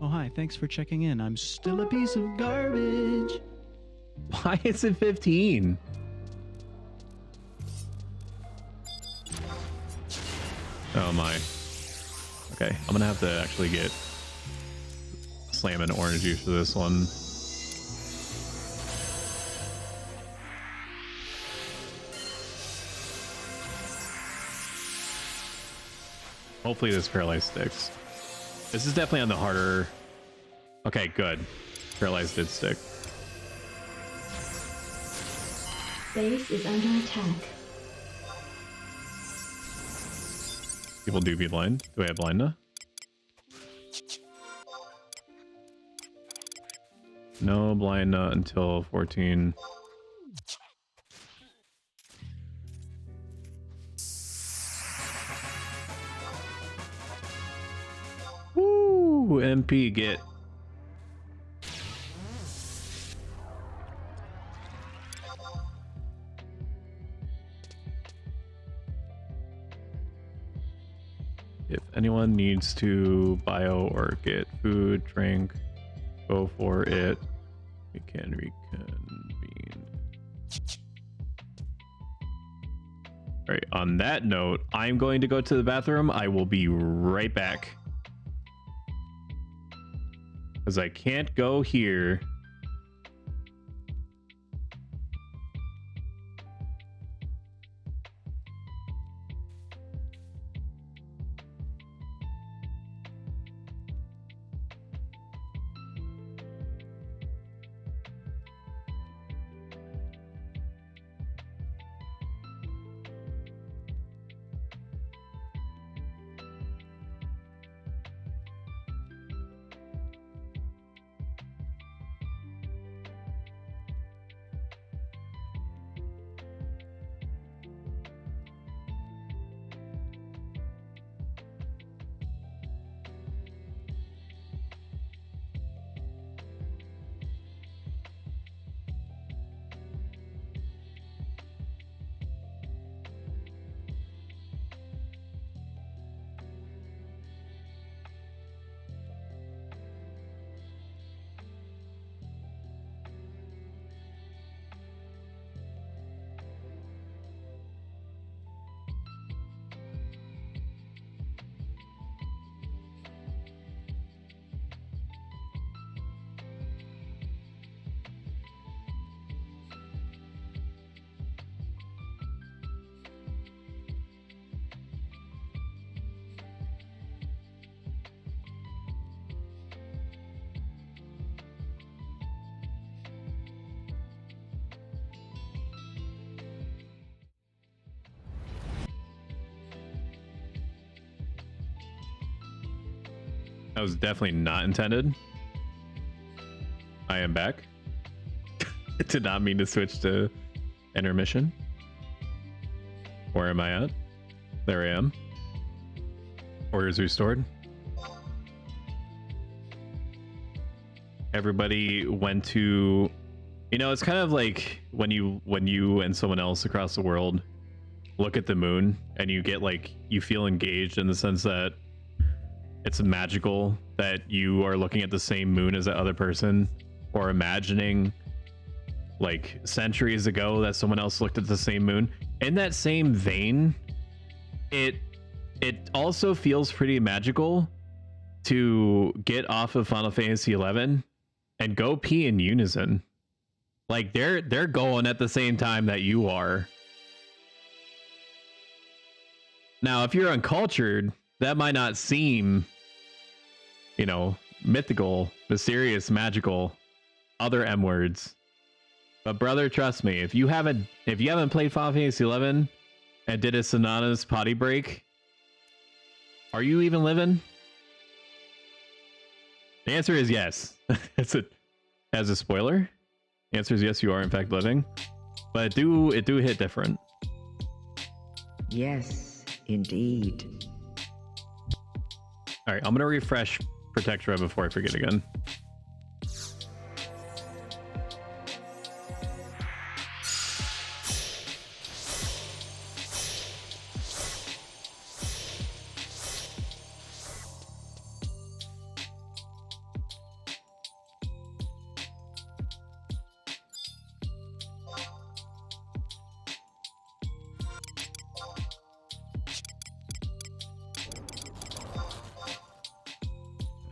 S16: Oh, hi. Thanks for checking in. I'm still a piece of garbage.
S1: Why is it 15? Oh my. Okay, I'm gonna have to actually get slamming orange juice for this one. Hopefully this paralyze sticks. This is definitely on the harder. Okay, good. Paralyzed did stick.
S17: Base is under attack.
S1: People do be blind. Do I have blind now? No blind nut until 14. Woo! MP get. If anyone needs to bio or get food, drink, go for it. We can reconvene. All right, on that note, I'm going to go to the bathroom. I will be right back. Because I can't go here. That was definitely not intended. I am back. It did not mean to switch to intermission. Where am I at? There I am. Orders restored. Everybody went to, you know, it's kind of like when you and someone else across the world look at the moon and you get like, you feel engaged in the sense that it's magical that you are looking at the same moon as that other person, or imagining like centuries ago that someone else looked at the same moon. In that same vein, it also feels pretty magical to get off of Final Fantasy 11 and go pee in unison. Like they're going at the same time that you are. Now, if you're uncultured, that might not seem, you know, mythical, mysterious, magical, other M words. But brother, trust me, if you haven't played Final Fantasy 11 and did a synonymous potty break, are you even living? The answer is yes. As a spoiler, the answer is yes, you are in fact living. But it do hit different.
S5: Yes, indeed.
S1: All right, I'm gonna refresh Protectora before I forget again.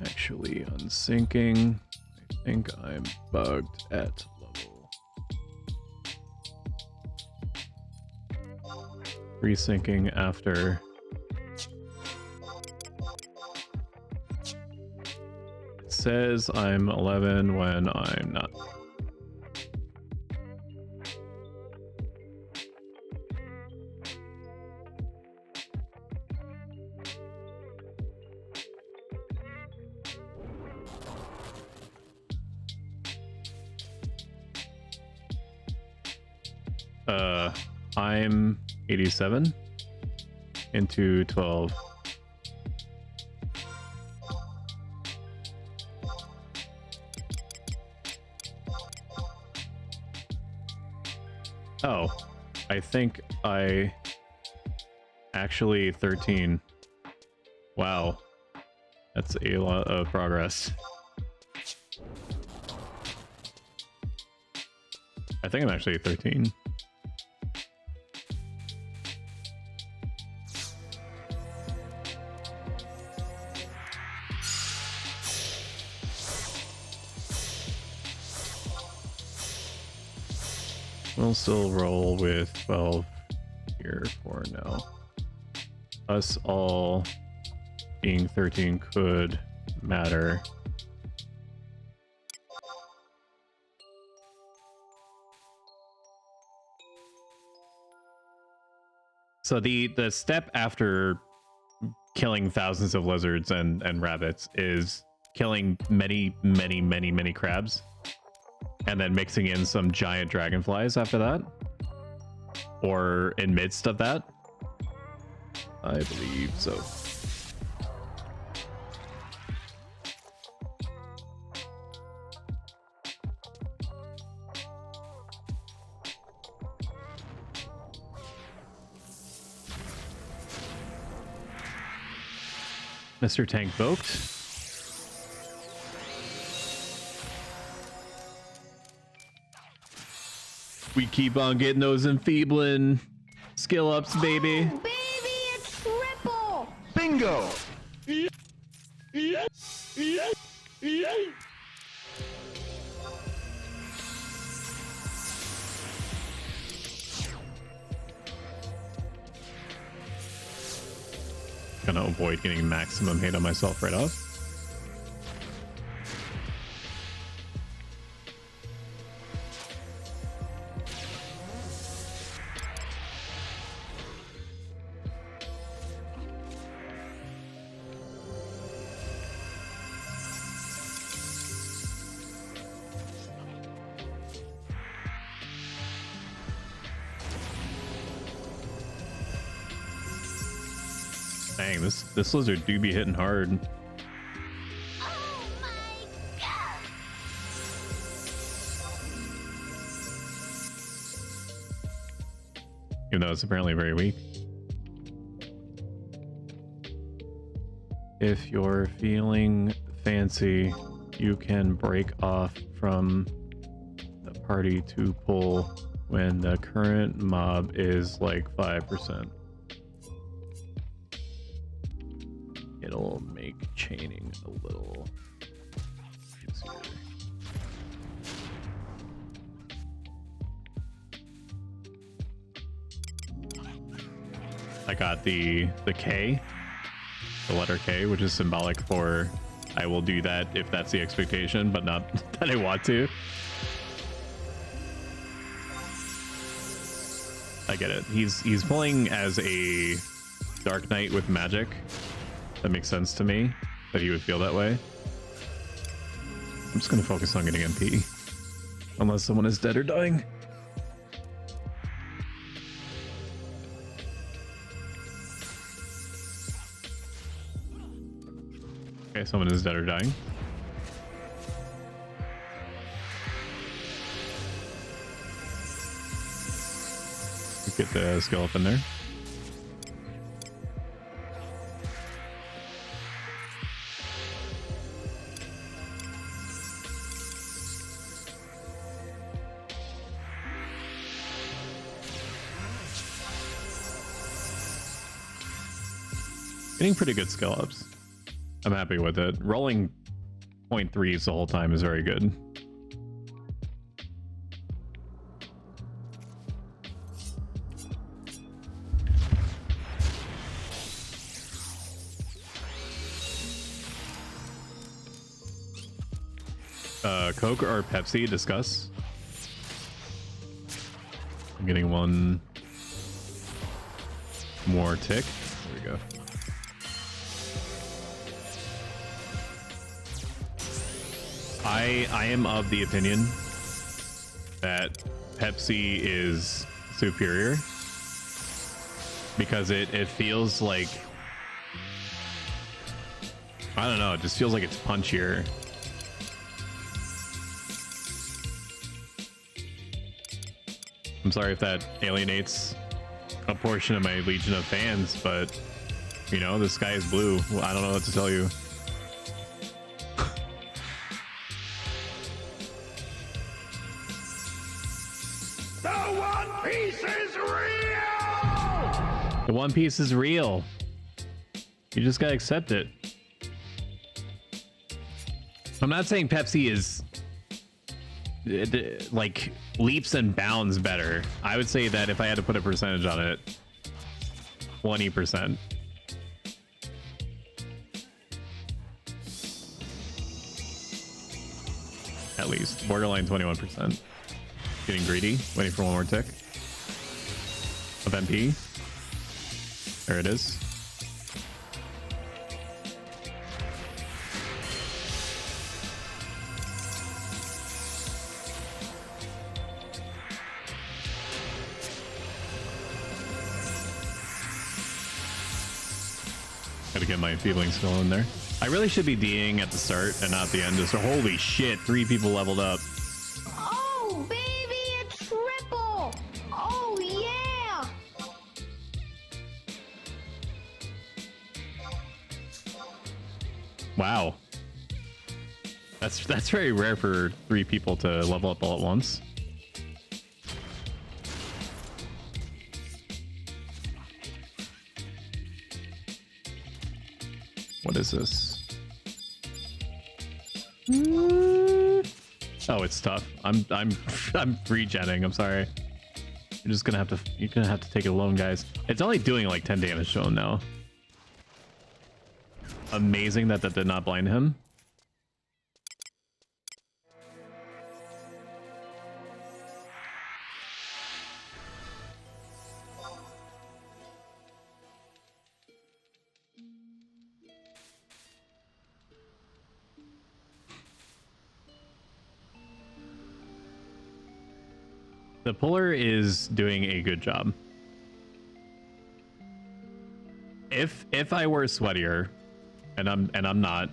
S1: Actually unsyncing. I think I'm bugged at level. Resyncing after. It says I'm 11 when I'm not. I'm 87 into 12. Oh, I think I actually 13. Wow, that's a lot of progress. I think I'm actually 13. We'll still roll with 12 here for now. Us all being 13 could matter. So the step after killing thousands of lizards and rabbits is killing many crabs, and then mixing in some giant dragonflies after that, or in midst of that. I believe so. Mr. Tank Voked. We keep on getting those enfeebling skill ups, baby.
S3: Oh, baby, it's triple.
S10: Bingo.
S1: Gonna avoid getting maximum hate on myself right off. Dang, this lizard do be hitting hard.
S3: Oh my god.
S1: Even though it's apparently very weak. If you're feeling fancy, you can break off from the party to pull when the current mob is like 5%. It'll make chaining a little easier. I got the K, the letter K, which is symbolic for I will do that if that's the expectation, but not that I want to. I get it. He's playing as a Dark Knight with magic. That makes sense to me, that he would feel that way. I'm just gonna focus on getting MP. Unless someone is dead or dying. Okay, someone is dead or dying. Get the skill up in there. Getting pretty good skill ups. I'm happy with it. Rolling 0.3s the whole time is very good. Coke or Pepsi? Discuss. I'm getting one more tick. There we go. I am of the opinion that Pepsi is superior because it feels like, I don't know, it just feels like it's punchier. I'm sorry if that alienates a portion of my legion of fans, but you know, the sky is blue. Well, I don't know what to tell you.
S7: The One Piece is real!
S1: The One Piece is real. You just gotta accept it. I'm not saying Pepsi is like leaps and bounds better. I would say that if I had to put a percentage on it, 20%. At least. Borderline 21%. Getting greedy. Waiting for one more tick. Of MP. There it is. Gotta get my feelings still in there. I really should be D'ing at the start and not the end. So holy shit, 3 people leveled up.
S3: Oh, baby, a triple! Oh, yeah!
S1: Wow. That's very rare for 3 people to level up all at once. What is this? Oh, it's tough. I'm regenning. I'm sorry. You're gonna have to take it alone, guys. It's only doing like 10 damage to him now. Amazing that did not blind him. The puller is doing a good job. If I were sweatier, and I'm not,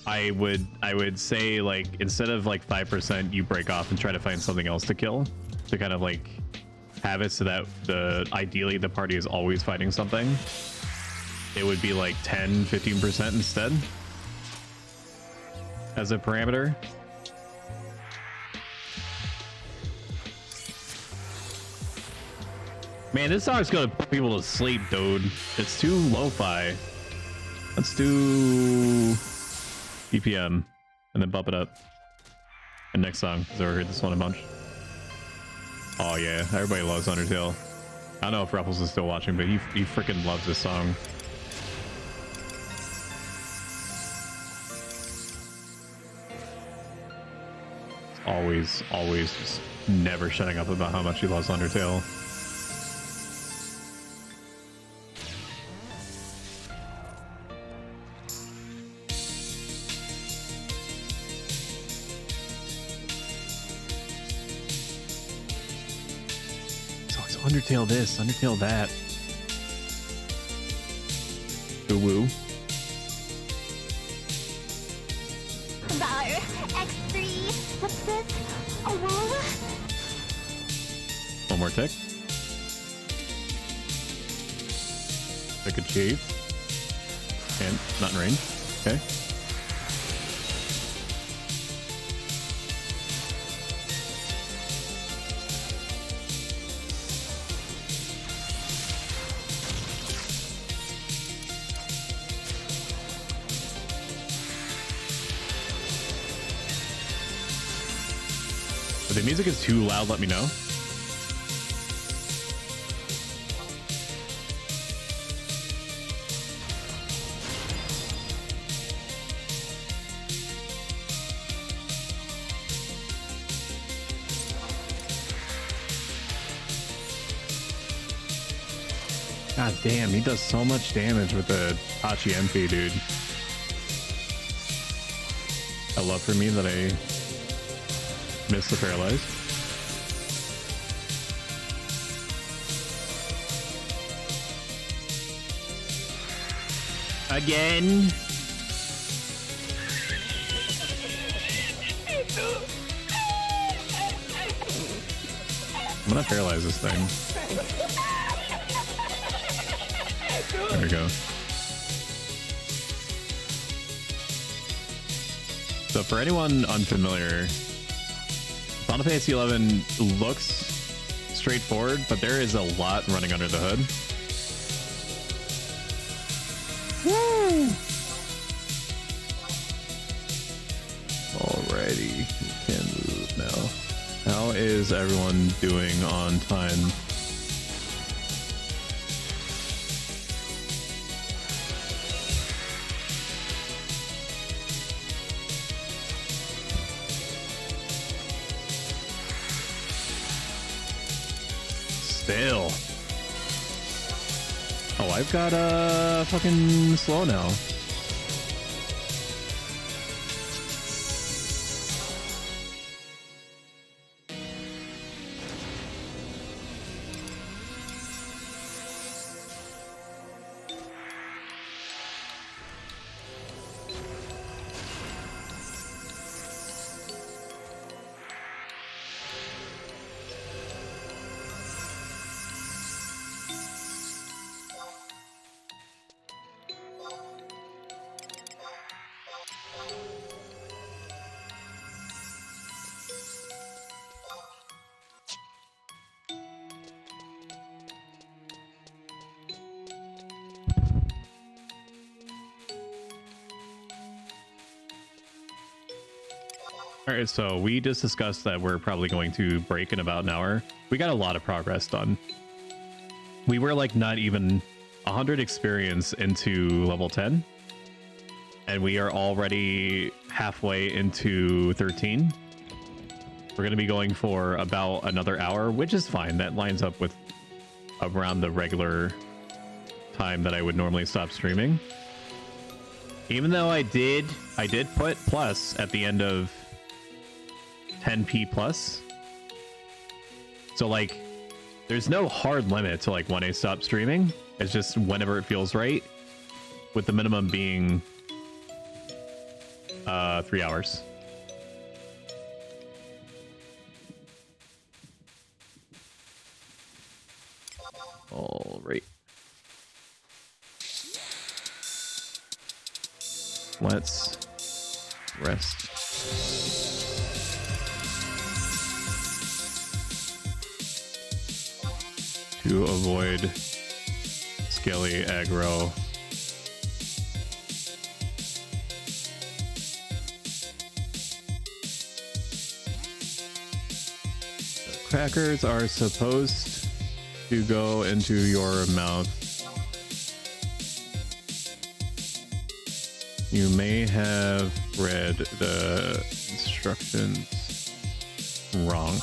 S1: I would say, like, instead of like 5%, you break off and try to find something else to kill to kind of like have it so that ideally the party is always fighting something. It would be like 10-15% instead as a parameter. Man, this song's gonna put people to sleep, dude. It's too lo-fi. Let's do BPM and then bump it up. And next song, because I heard this one a bunch. Oh yeah, everybody loves Undertale. I don't know if Ruffles is still watching, but he freaking loves this song. Always just never shutting up about how much he loves Undertale. Undertale this, Undertale that. Ooh woo.
S3: Valor, X3, what's this? A wall?
S1: One more tick. Tick achieved. And not in range. Okay. If the music is too loud, let me know. God damn, he does so much damage with the Hachi MP, dude. I love for me that I missed the paralyze. Again. I'm gonna paralyze this thing. There we go. So for anyone unfamiliar, Final Fantasy XI looks straightforward, but there is a lot running under the hood. Woo! Alrighty, we can move now. How is everyone doing on time? Still. Oh, I've got fucking slow now. All right, so we just discussed that we're probably going to break in about an hour. We got a lot of progress done. We were like not even 100 experience into level 10. And we are already halfway into 13. We're going to be going for about another hour, which is fine. That lines up with around the regular time that I would normally stop streaming. Even though I did put plus at the end of 10p plus. So like there's no hard limit to like when I stop streaming. It's just whenever it feels right, with the minimum being 3 hours. All right. Let's rest. To avoid scaly aggro. The crackers are supposed to go into your mouth. You may have read the instructions wrong.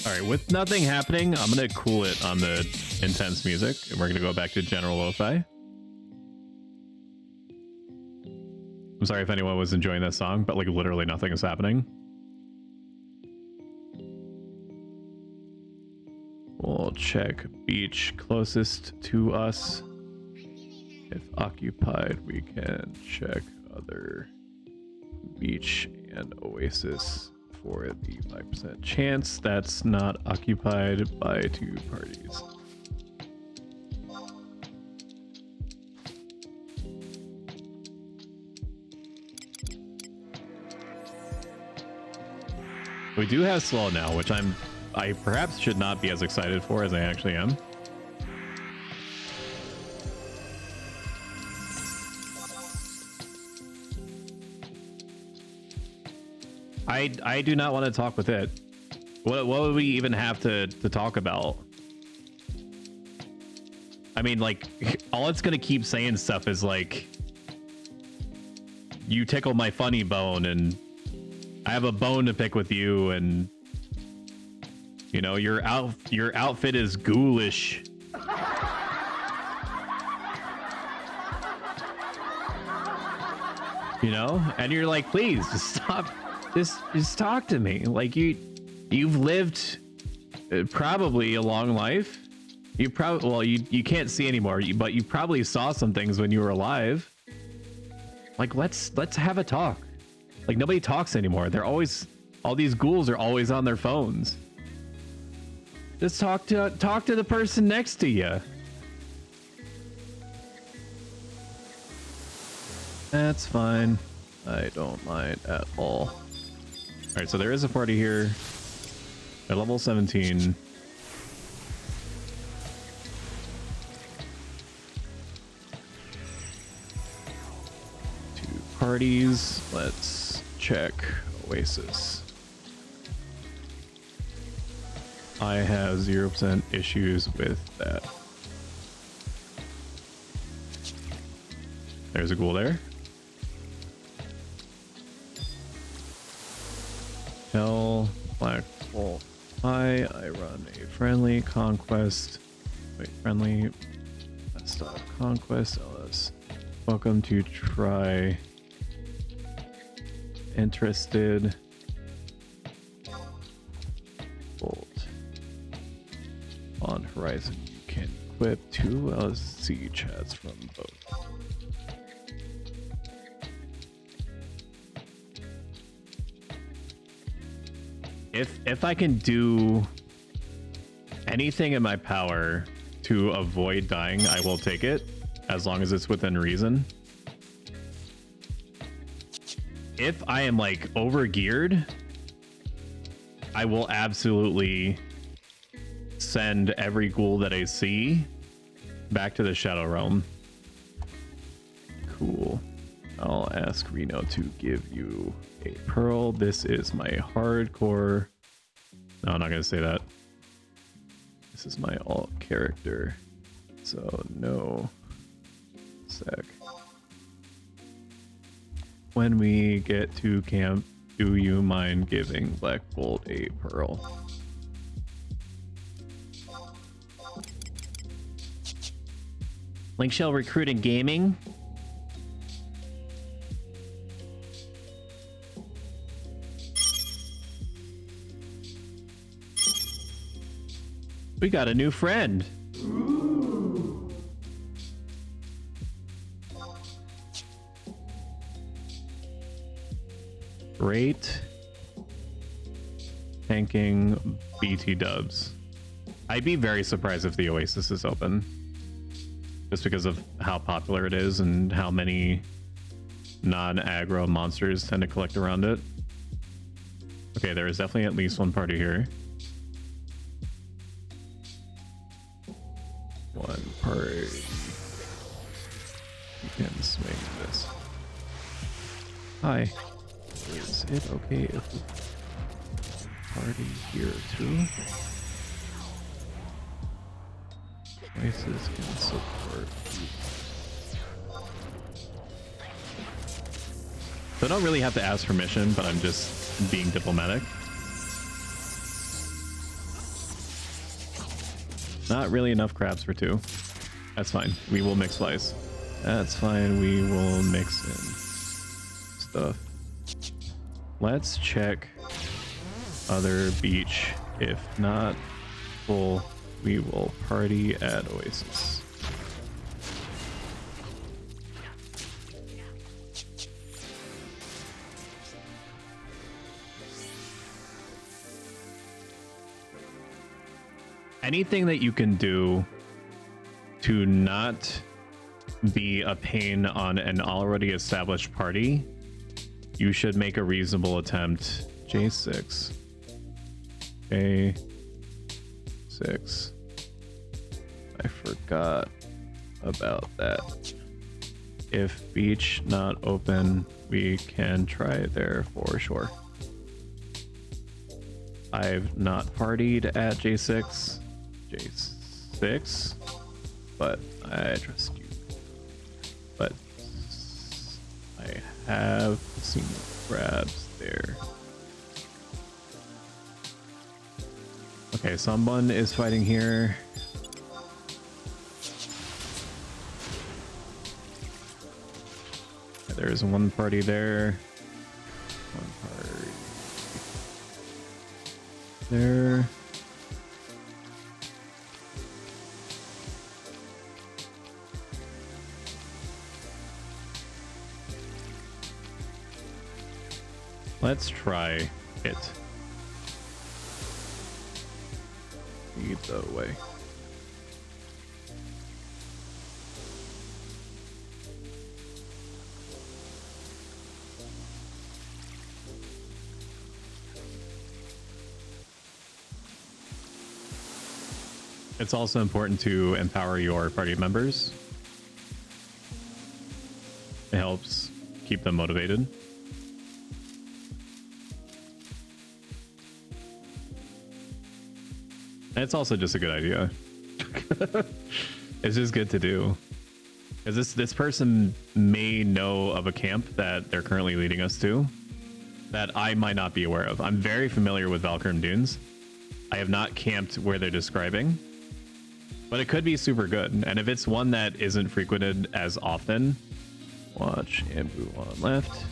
S1: Alright, with nothing happening, I'm gonna cool it on the intense music, and we're gonna go back to general lo-fi. I'm sorry if anyone was enjoying that song, but like literally nothing is happening. We'll check beach closest to us. If occupied, we can check other beach and oasis for the 5% chance that's not occupied by 2 parties. We do have slow now, which I perhaps should not be as excited for as I actually am. I do not want to talk with it. What would we even have to talk about? I mean, like, all it's gonna keep saying stuff is like, you tickle my funny bone, and I have a bone to pick with you, and you know, your outfit is ghoulish. You know, and you're like, please just stop. Just talk to me. Like you've lived Probably a long life. You probably, well, you can't see anymore, but you probably saw some things when you were alive. Like, let's have a talk. Like, nobody talks anymore. They're always, all these ghouls are always on their phones. Just talk to the person next to you. That's fine. I don't mind at all. All right, so there is a party here at level 17. Two parties. Let's check Oasis. I have 0% issues with that. There's a ghoul there. Tell Black Wolf hi, I run a friendly conquest. Wait, friendly stop conquest LS. Welcome to try. Interested. Bolt. On Horizon, you can equip 2 LSC chats from both. If I can do anything in my power to avoid dying, I will take it, as long as it's within reason. If I am like overgeared, I will absolutely send every ghoul that I see back to the Shadow Realm. Cool. I'll ask Reno to give you a pearl. This is my hardcore. No, I'm not gonna say that. This is my alt character. So no sec. When we get to camp, do you mind giving Black Bolt a pearl? Link Shell Recruiting Gaming. We got a new friend. Ooh. Great. Tanking BT dubs. I'd be very surprised if the Oasis is open. Just because of how popular it is and how many non-aggro monsters tend to collect around it. Okay, there is definitely at least one party here. One party. You can swing this. Hi. Is it okay if we party here too? Oasis can support you. So I don't really have to ask permission, but I'm just being diplomatic. Not really enough crabs for 2. That's fine. We will mix slice. That's fine. We will mix in stuff. Let's check other beach. If not full, we will party at Oasis. Anything that you can do to not be a pain on an already established party, you should make a reasonable attempt. J6. J6. I forgot about that. If beach not open, we can try there for sure. I've not partied at J6. J6, but I trust you. But I have seen crabs there. Okay, someone is fighting here. There's one party there. One party there. Let's try it. Either way. It's also important to empower your party members. It helps keep them motivated. And it's also just a good idea. It's just good to do. Because this person may know of a camp that they're currently leading us to that I might not be aware of. I'm very familiar with Valkyrie Dunes. I have not camped where they're describing, but it could be super good. And if it's one that isn't frequented as often, watch and move on left.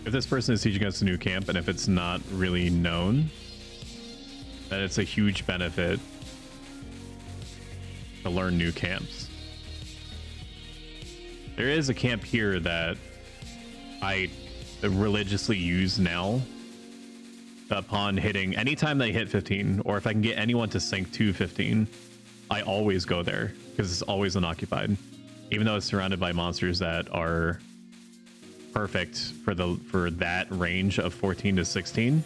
S1: If this person is teaching us a new camp, and if it's not really known, then it's a huge benefit to learn new camps. There is a camp here that I religiously use now upon hitting, anytime they hit 15, or if I can get anyone to sync to 15, I always go there because it's always unoccupied, even though it's surrounded by monsters that are perfect for that range of 14 to 16.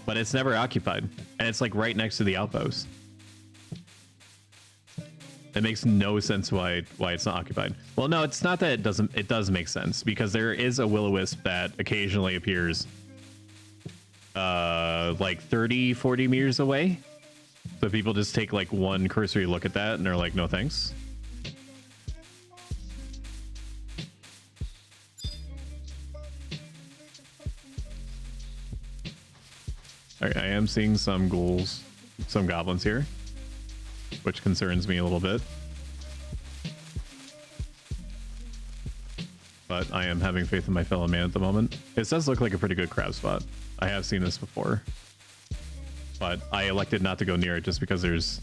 S1: But it's never occupied, and it's like right next to the outpost. It makes no sense why it's not occupied. Well, no, it's not that it doesn't. It does make sense because there is a will-o-wisp that occasionally appears like 30-40 meters away. So people just take like one cursory look at that and they're like, no thanks. All right, I am seeing some ghouls, some goblins here, which concerns me a little bit. But I am having faith in my fellow man at the moment. It does look like a pretty good crab spot. I have seen this before. But I elected not to go near it just because there's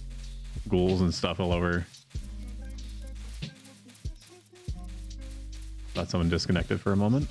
S1: ghouls and stuff all over. Thought someone disconnected for a moment.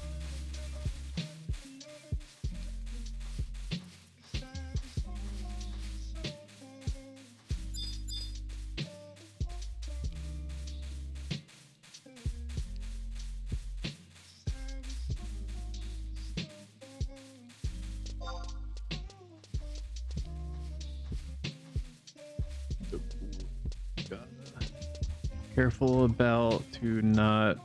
S1: Careful about to not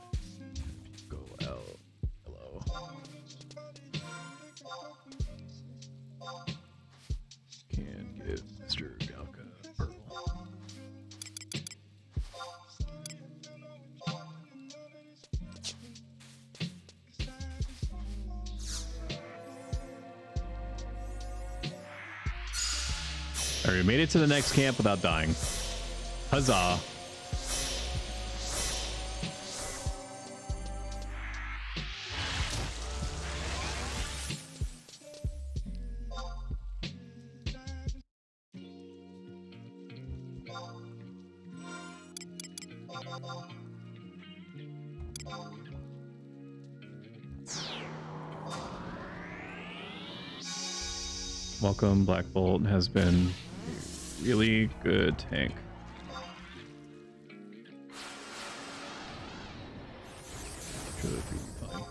S1: go out. Hello. Can give Mr. Galka a pearl. Alright, we made it to the next camp without dying. Huzzah. Welcome, Black Bolt has been a really good tank. Should be fine.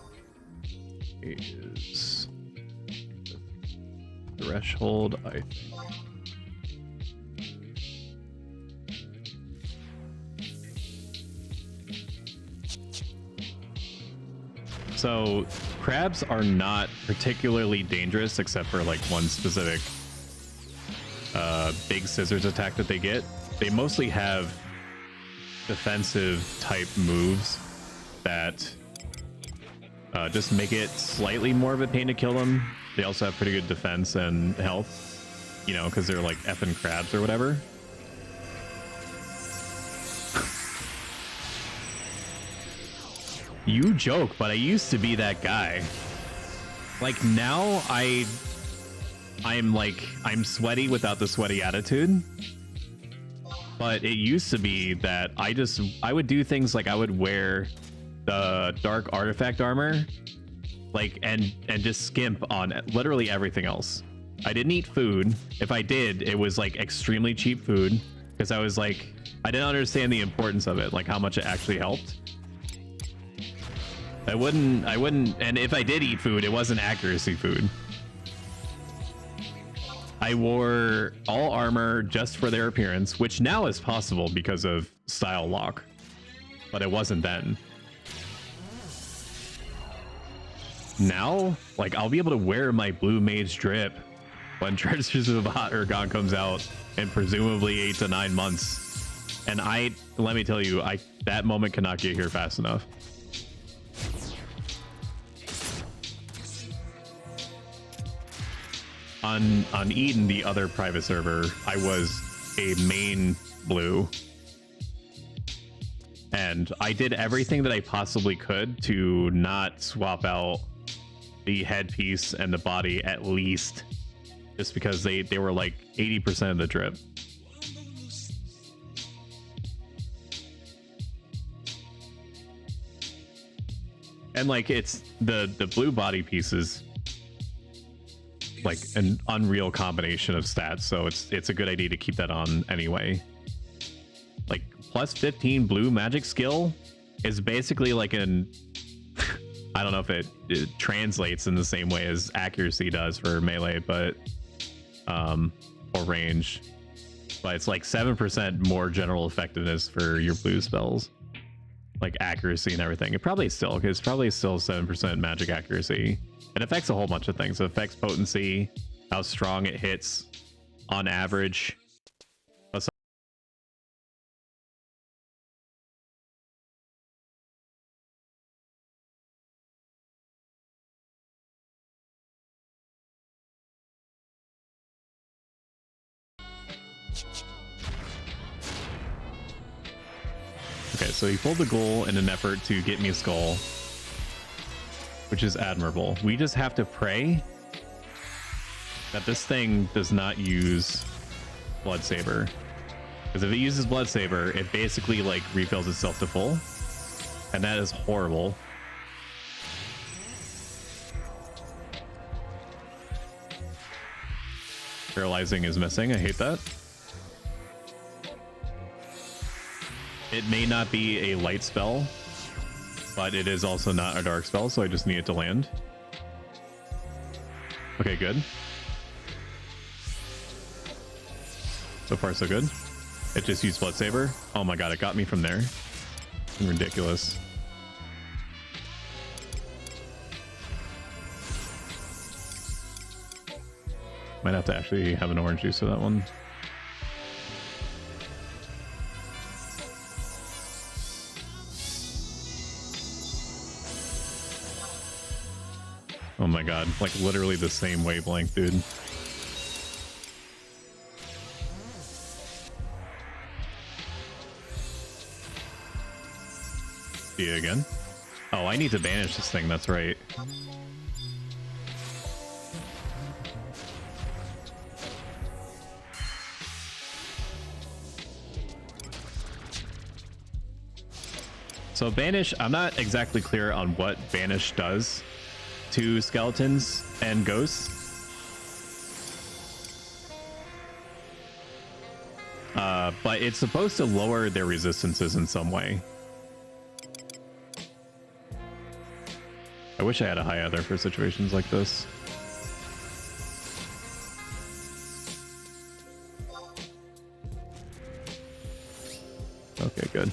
S1: It is the threshold, I think. So crabs are not particularly dangerous except for like one specific big scissors attack that they get. They mostly have defensive type moves that just make it slightly more of a pain to kill them. They also have pretty good defense and health, you know, because they're like effing crabs or whatever. You joke, but I used to be that guy. Like now I'm sweaty without the sweaty attitude. But it used to be that I would do things like I would wear the dark artifact armor, like and just skimp on literally everything else. I didn't eat food. If I did, it was like extremely cheap food because I was like, I didn't understand the importance of it, like how much it actually helped. I wouldn't, and if I did eat food, it wasn't accuracy food. I wore all armor just for their appearance, which now is possible because of style lock, but it wasn't then. Now, like, I'll be able to wear my blue mage drip when Treasures of Hot Ergon comes out in presumably 8 to 9 months. And let me tell you, that moment cannot get here fast enough. On Eden, the other private server, I was a main blue. And I did everything that I possibly could to not swap out the headpiece and the body at least, just because they were like 80% of the drip. And like it's the blue body pieces, like an unreal combination of stats, so it's a good idea to keep that on anyway. Like plus 15 blue magic skill is basically like an I don't know if it translates in the same way as accuracy does for melee, but or range, but it's like 7% more general effectiveness for your blue spells, like accuracy and everything. It's probably still 7% magic accuracy. It affects a whole bunch of things. It affects potency, how strong it hits on average. Okay, so he pulled the goal in an effort to get me a skull, which is admirable. We just have to pray that this thing does not use Blood Saber, because if it uses Blood Saber, it basically like refills itself to full, and that is horrible. Paralyzing is missing. I hate that. It may not be a light spell, but it is also not a dark spell, so I just need it to land. Okay, good. So far, so good. It just used Blood Saber. Oh my god, it got me from there. Ridiculous. Might have to actually have an orange juice for that one. Oh my god, like literally the same wavelength, dude. See it again. Oh, I need to banish this thing, that's right. So banish, I'm not exactly clear on what banish does to skeletons and ghosts. But it's supposed to lower their resistances in some way. I wish I had a high other for situations like this. Okay, good.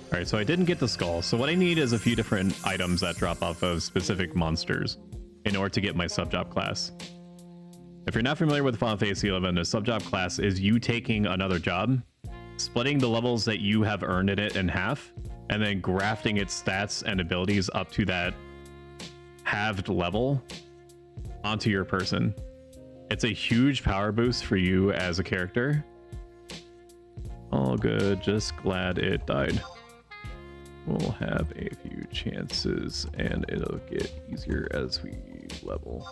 S1: Alright, so I didn't get the skull. So what I need is a few different items that drop off of specific monsters in order to get my sub-job class. If you're not familiar with Final Fantasy 11, a sub-job class is you taking another job, splitting the levels that you have earned in it in half, and then grafting its stats and abilities up to that halved level onto your person. It's a huge power boost for you as a character. All good, just glad it died. We'll have a few chances and it'll get easier as we level.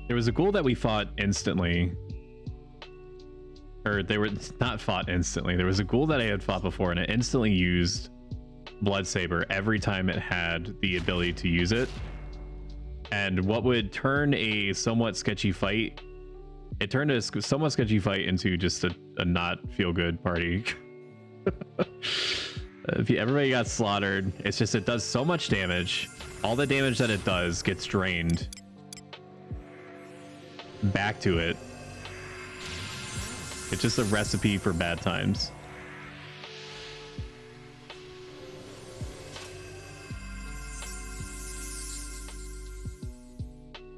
S1: There was a ghoul that we fought instantly. Or they were not fought instantly. There was a ghoul that I had fought before and it instantly used Blood Saber every time it had the ability to use it. And what would turn a somewhat sketchy fight, it turned a somewhat sketchy fight into just a not feel good party. Everybody got slaughtered. It's just, it does so much damage. All the damage that it does gets drained back to it. It's just a recipe for bad times.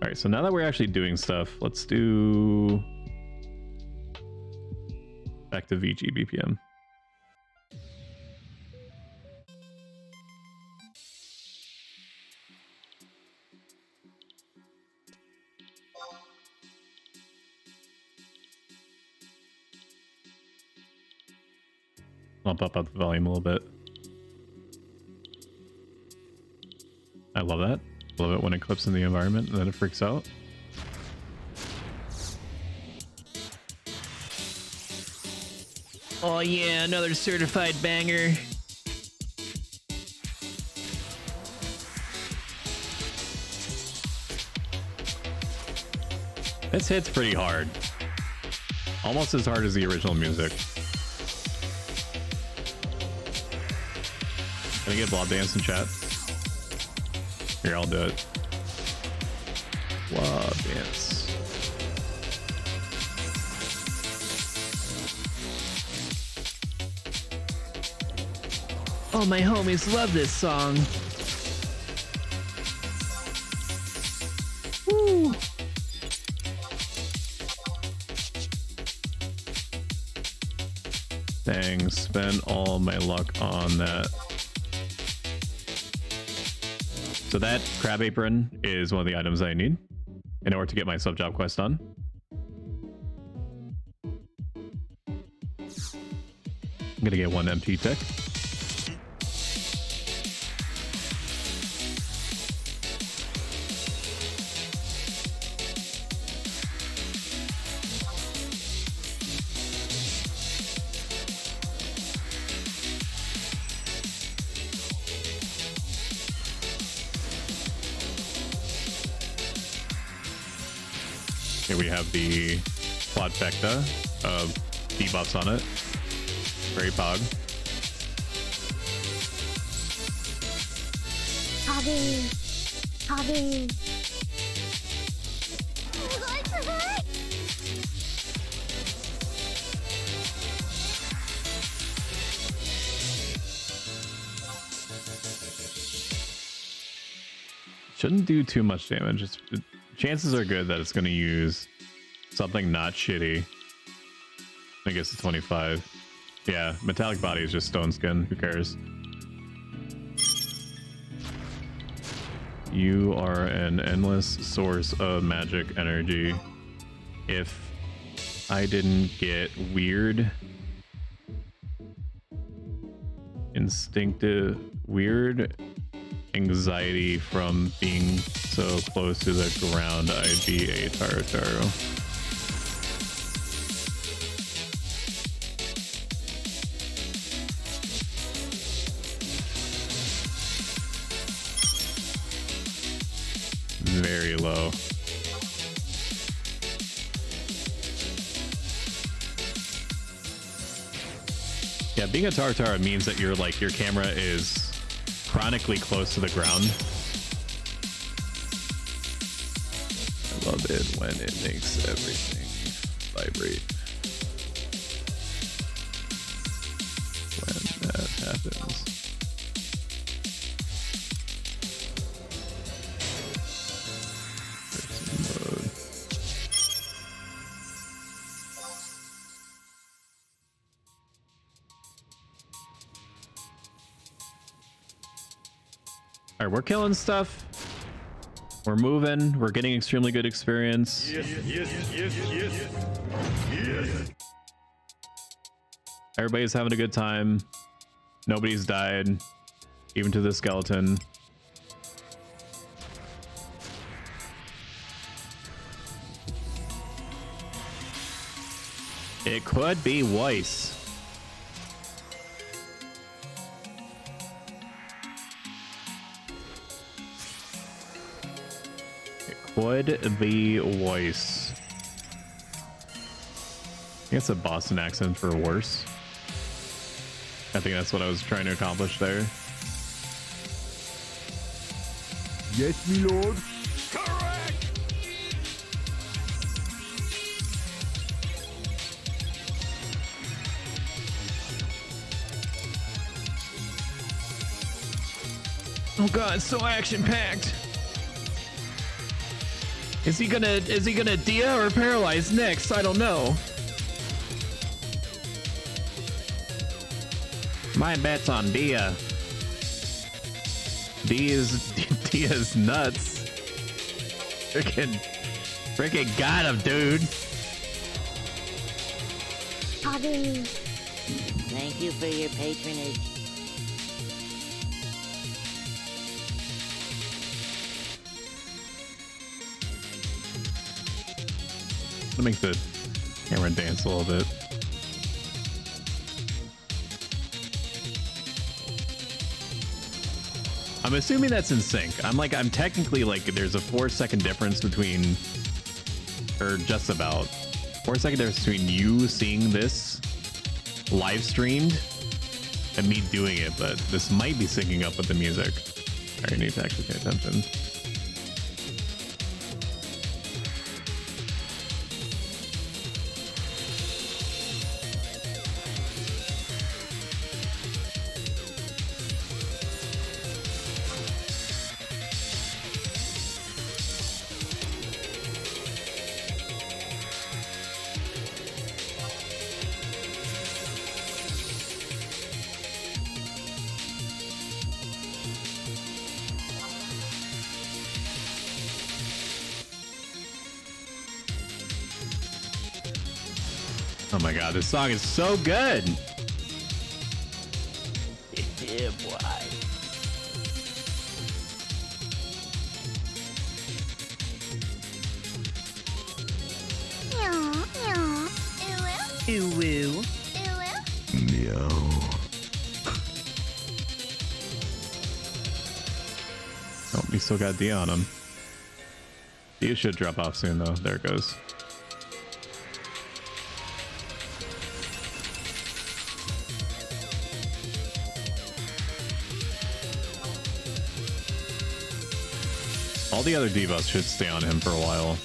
S1: All right, so now that we're actually doing stuff, let's do back to VG BPM. I'll bump up the volume a little bit. I love that. Love it when it clips in the environment and then it freaks out.
S4: Oh yeah, another certified banger.
S1: This hits pretty hard. Almost as hard as the original music. Can I get Blob Dance in chat? Here, I'll do it. Blob Dance.
S4: Oh, my homies love this song. Woo!
S1: Dang, spent all my luck on that. So that crab apron is one of the items I need in order to get my sub job quest done. I'm gonna get one empty tick. Here we have the quadfecta of debuffs on it. Very pog.
S3: Hobby.
S1: Shouldn't do too much damage. Chances are good that it's going to use something not shitty. I guess it's 25. Yeah, metallic body is just stone skin. Who cares? You are an endless source of magic energy. If I didn't get weird, weird anxiety from being so close to the ground, I'd be a Tarotaro. Very low. Yeah, being a Tartara means that your camera is chronically close to the ground. I love it when it makes everything vibrate. When that happens. All right, we're killing stuff. We're moving. We're getting extremely good experience.
S2: Yes, yes, yes, yes. Yes.
S1: Everybody's having a good time. Nobody's died, even to the skeleton. It could be Weiss. It could be Weiss. I guess a Boston accent for worse. I think that's what I was trying to accomplish there.
S7: Yes, my lord.
S2: Correct.
S1: Oh god, it's so action-packed. Is he gonna Dia or paralyze next? I don't know. My bet's on Dia. Dia's nuts. Freaking got him, dude.
S3: Hobby.
S6: Thank you for your patronage.
S1: Let me make the camera dance a little bit. I'm assuming that's in sync. I'm technically like, there's a 4-second difference between, or just about 4-second difference between you seeing this live streamed and me doing it, but this might be syncing up with the music. I need to actually pay attention. Oh my god, this song is so good!
S6: Yeah, boy.
S3: Ew,
S6: Ooh, woo.
S7: Meow.
S1: Oh, we still got D on him. D should drop off soon though. There it goes. All the other debuffs should stay on him for a while.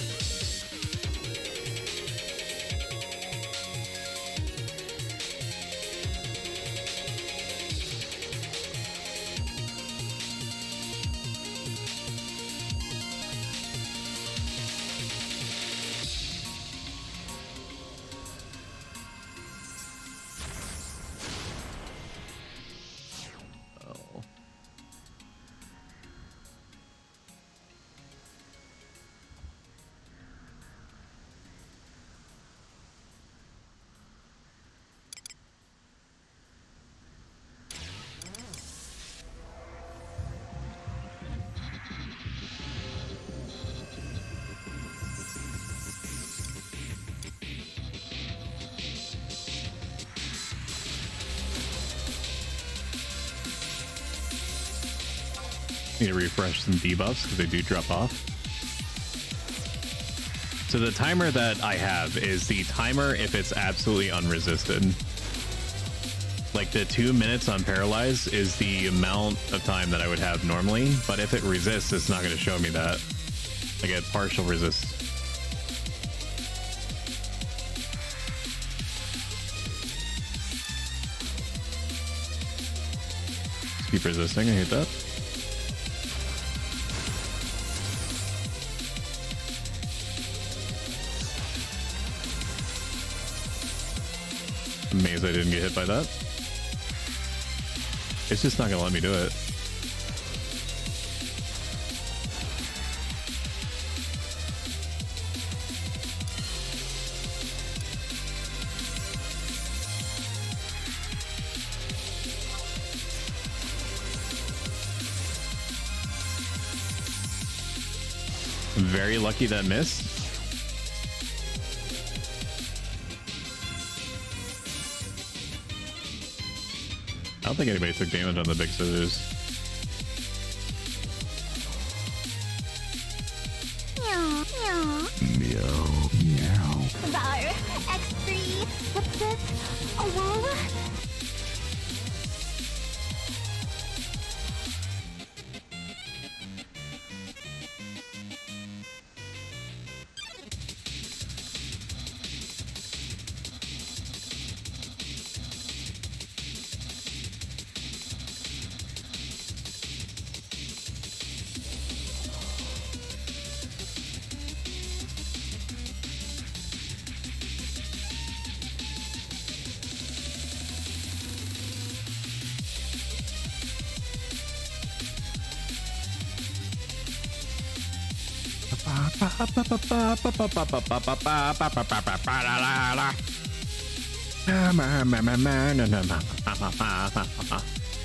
S1: Need to refresh some debuffs because they do drop off. So the timer that I have is the timer if it's absolutely unresisted. Like the 2 minutes on Paralyze is the amount of time that I would have normally, but if it resists, it's not going to show me that. I get partial resist. Just keep resisting, I hate that. Amazed I didn't get hit by that. It's just not gonna let me do it. Very lucky that missed. I don't think anybody took damage on the big scissors.
S7: Meow. Meow.
S3: Rar. X3. What's this? A wool?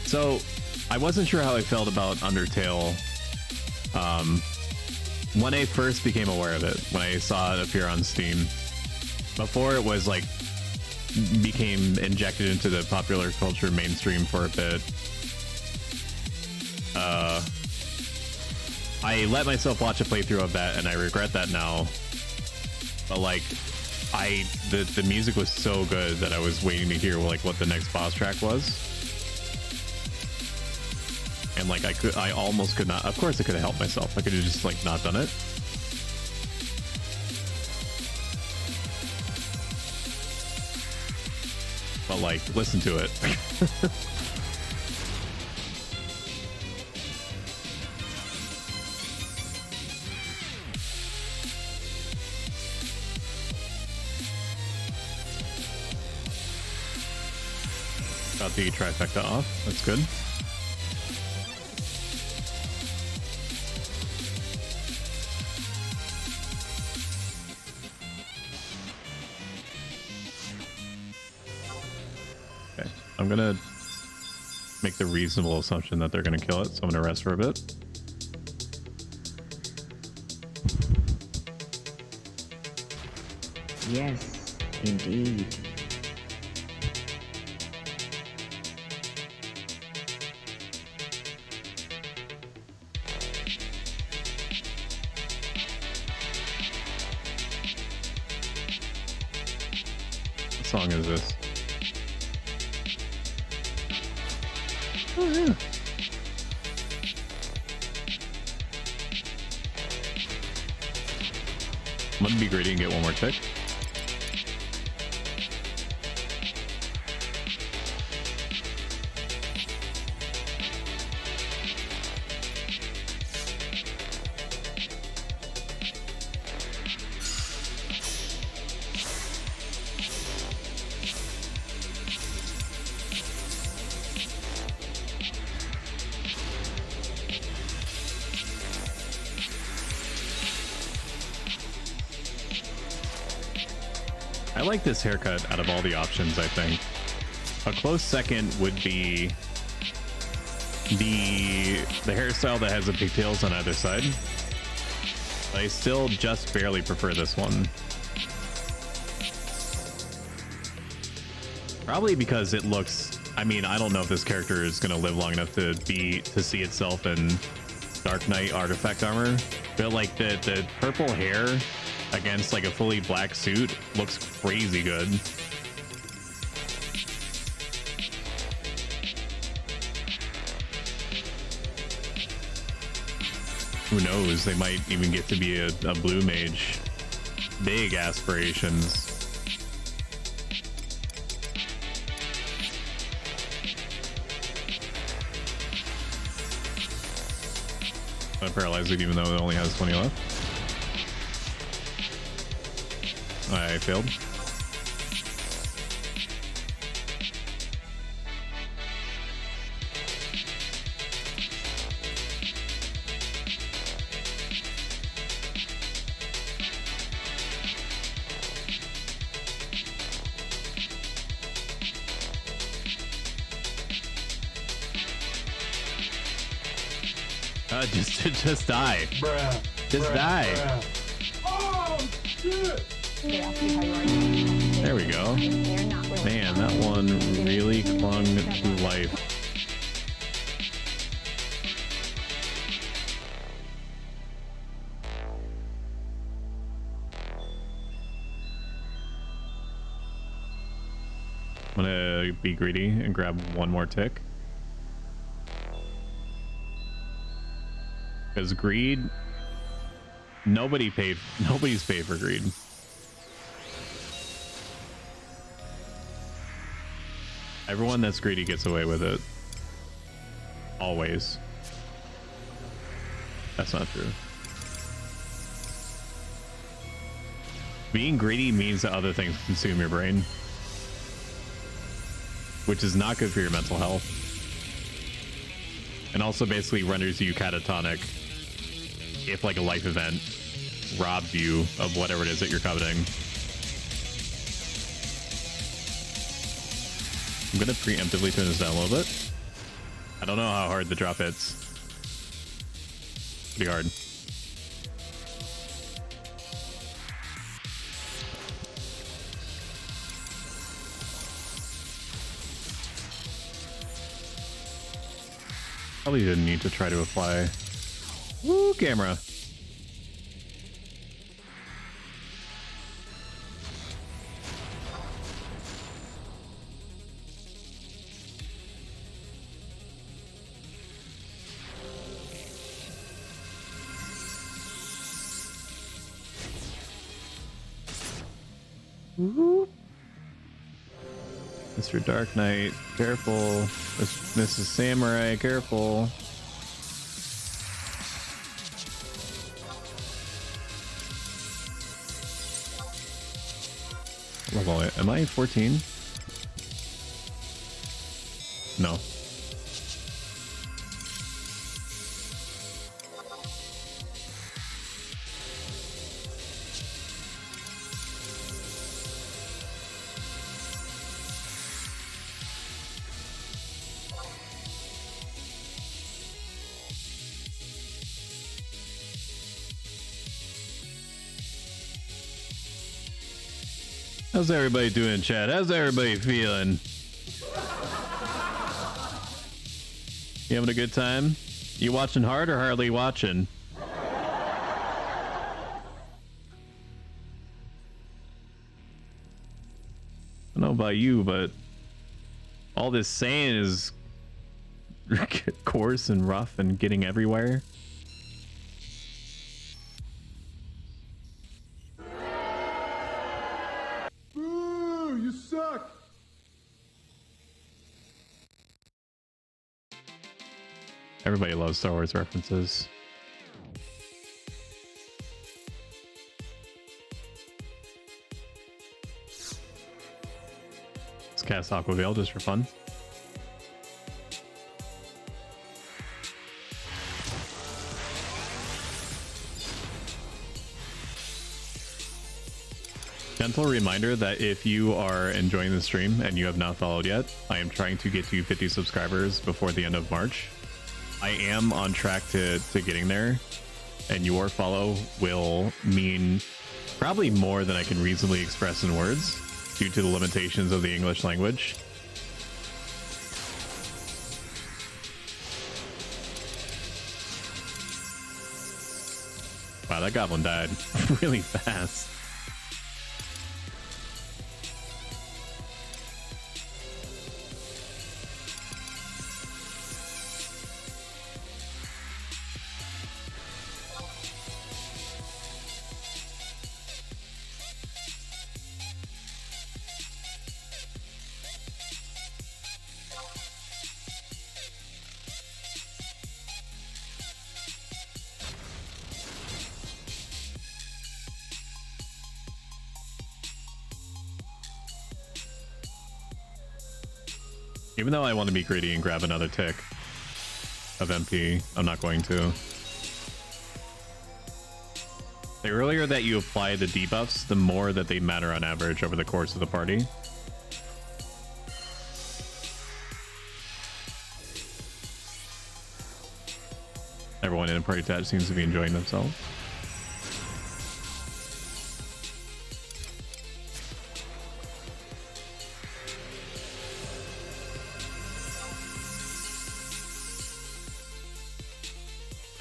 S1: So I wasn't sure how I felt about Undertale when I first became aware of it, when I saw it appear on Steam. Before it was like became injected into the popular culture mainstream for a bit. I let myself watch a playthrough of that and I regret that now. But like the music was so good that I was waiting to hear like what the next boss track was. And like I almost could not, of course I could have helped myself. I could have just like not done it. But like, listen to it. Got the trifecta off. That's good. Okay, I'm gonna make the reasonable assumption that they're gonna kill it, so I'm gonna rest for a bit.
S5: Yes, indeed.
S1: What song is this? Oh yeah. I'm gonna be greedy and get one more tick. I like this haircut out of all the options, I think. A close second would be the hairstyle that has the pigtails on either side. But I still just barely prefer this one. Probably because it looks, I mean, I don't know if this character is going to live long enough to see itself in Dark Knight artifact armor, but like the purple hair against like a fully black suit looks crazy good. Who knows, they might even get to be a blue mage. Big aspirations. I paralyzed it even though it only has 20 left. I failed. Just die. Bruh. Just die.
S14: Oh, shit!
S1: There we go. Man, that one really clung to life. I'm gonna be greedy and grab one more tick. Because greed, nobody's paid for greed. Everyone that's greedy gets away with it. Always. That's not true. Being greedy means that other things consume your brain, which is not good for your mental health. And also basically renders you catatonic if like a life event robs you of whatever it is that you're coveting. I'm gonna preemptively turn this down a little bit. I don't know how hard the drop hits. Pretty hard. Probably didn't need to try to apply. Woo, camera. Woo. Mr. Dark Knight, careful. Mrs. Samurai, careful. Level, am I 14? No. How's everybody doing in chat? How's everybody feeling? You having a good time? You watching hard or hardly watching? I don't know about you, but all this saying is coarse and rough and getting everywhere.
S14: You suck!
S1: Everybody loves Star Wars references. Let's cast Aqua Veil just for fun. Gentle reminder that if you are enjoying the stream and you have not followed yet, I am trying to get to 50 subscribers before the end of March. I am on track to getting there, and your follow will mean probably more than I can reasonably express in words due to the limitations of the English language. Wow, that goblin died really fast. Even though I want to be greedy and grab another tick of MP, I'm not going to. The earlier that you apply the debuffs, the more that they matter on average over the course of the party. Everyone in a party chat seems to be enjoying themselves.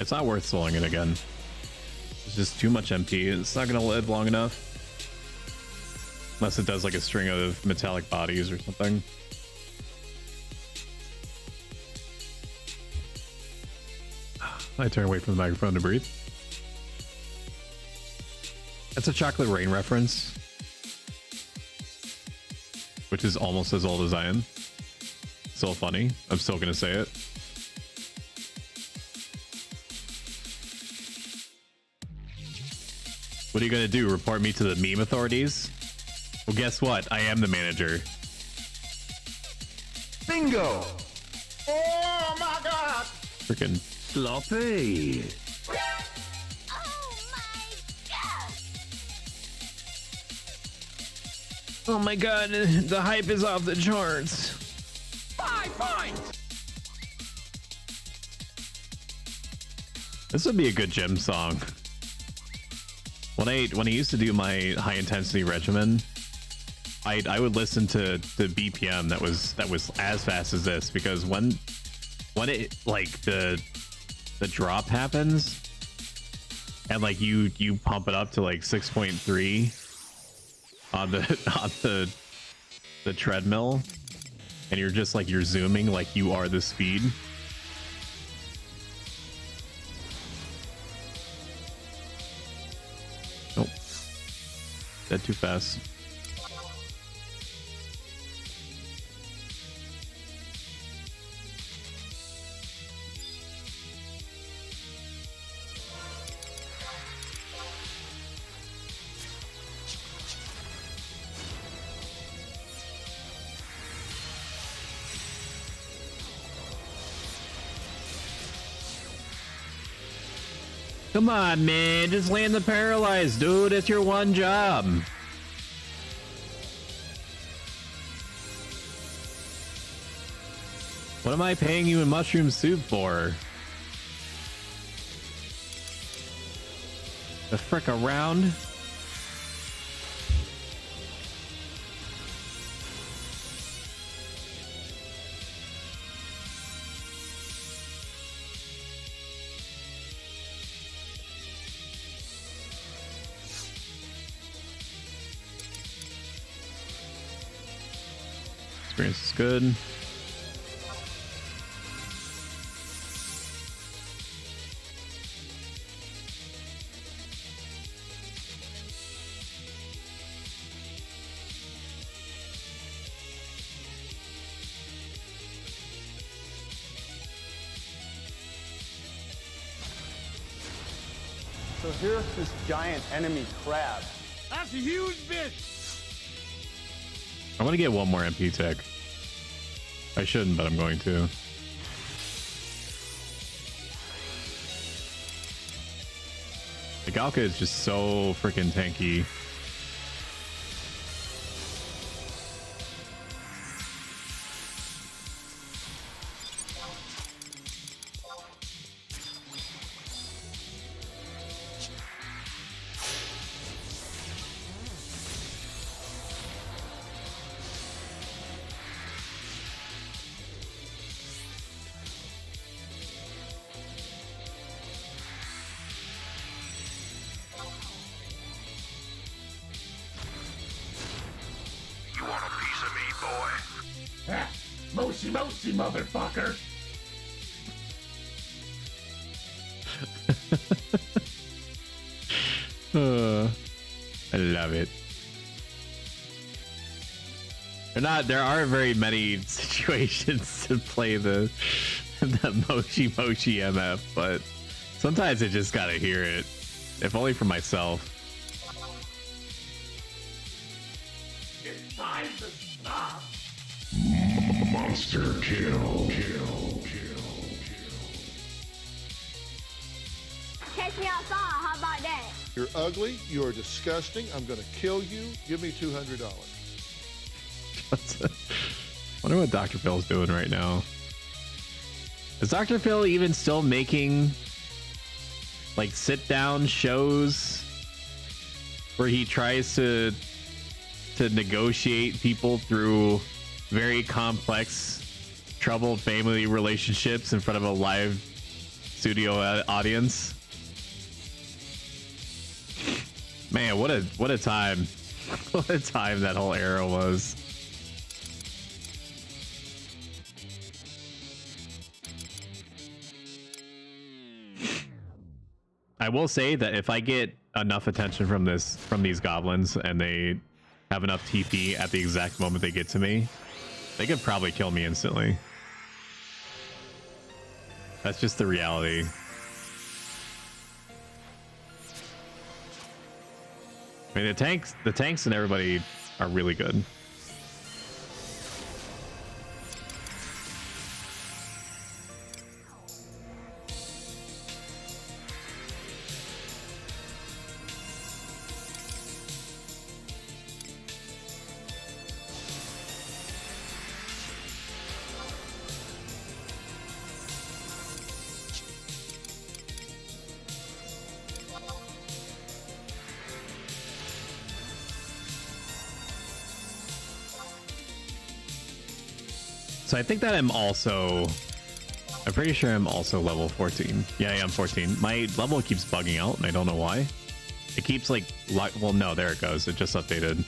S1: It's not worth soloing it again. It's just too much MP. It's not gonna live long enough. Unless it does like a string of metallic bodies or something. I turn away from the microphone to breathe. That's a Chocolate Rain reference, which is almost as old as I am. Still funny. I'm still gonna say it. What are you gonna do? Report me to the meme authorities? Well, guess what? I am the manager.
S8: Bingo! Oh my god!
S1: Freaking
S8: Sloppy!
S4: Oh my god, the hype is off the charts.
S8: 5 points!
S1: This would be a good gym song. When I used to do my high intensity regimen, I would listen to the BPM that was as fast as this, because when it like the drop happens and like you pump it up to like 6.3 on the treadmill, and you're just like you're zooming like you are the speed. Nope. Dead too fast. Come on, man. Just land the paralyzed, dude. It's your one job. What am I paying you in mushroom soup for? The frick around? Experience is good.
S12: So here's this giant enemy crab.
S8: That's a huge bitch!
S1: I want to get one more MP tick. I shouldn't, but I'm going to. The Galka is just so freaking tanky.
S9: Moshi moshi, motherfucker!
S1: I love it. There aren't very many situations to play the Moshi Moshi MF, but sometimes I just gotta hear it, if only for myself.
S9: It's time to stop!
S2: Monster kill.
S3: Catch me outside, how about that?
S18: You're ugly, you are disgusting, I'm gonna kill you, give me $200.
S1: Wonder what Dr. Phil's doing right now. Is Dr. Phil even still making like sit down shows where he tries to negotiate people through very complex, troubled family relationships in front of a live studio audience. Man, what a time. What a time that whole era was. I will say that if I get enough attention from these goblins and they have enough TP at the exact moment they get to me, they could probably kill me instantly. That's just the reality. I mean, the tanks and everybody are really good. So I think that I'm pretty sure I'm also level 14. Yeah, I'm 14. My level keeps bugging out and I don't know why. It keeps like, well, no, there it goes. It just updated.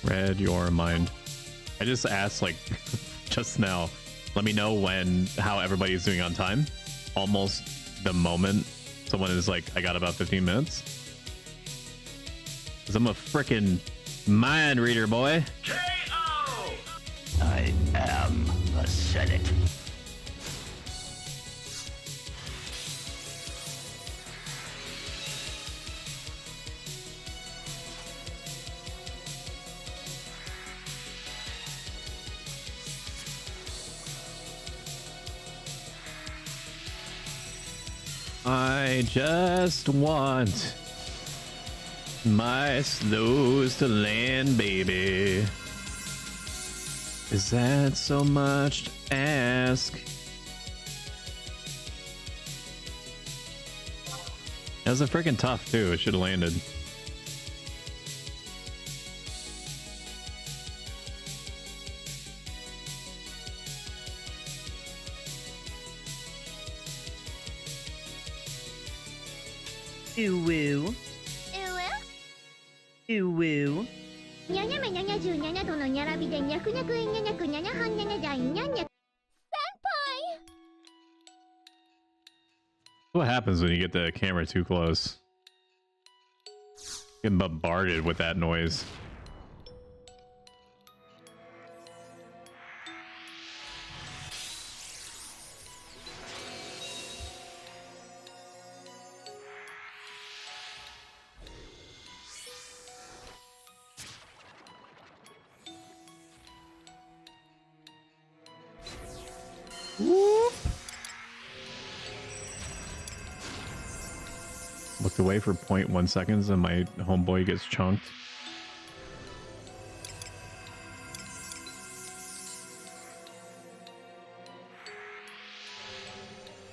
S1: Read your mind. I just asked like just now, let me know how everybody's doing on time. Almost the moment someone is like, I got about 15 minutes. Cause I'm a freaking mind reader, boy.
S9: KO! I am the Senate.
S1: I just want my slows to land, baby. Is that so much to ask? That was a freaking tough too. It should have landed.
S11: Ooh woo. Ooh woo.
S1: What happens when you get the camera too close? Getting bombarded with that noise. Whoop. Looked away for 0.1 seconds and my homeboy gets chunked.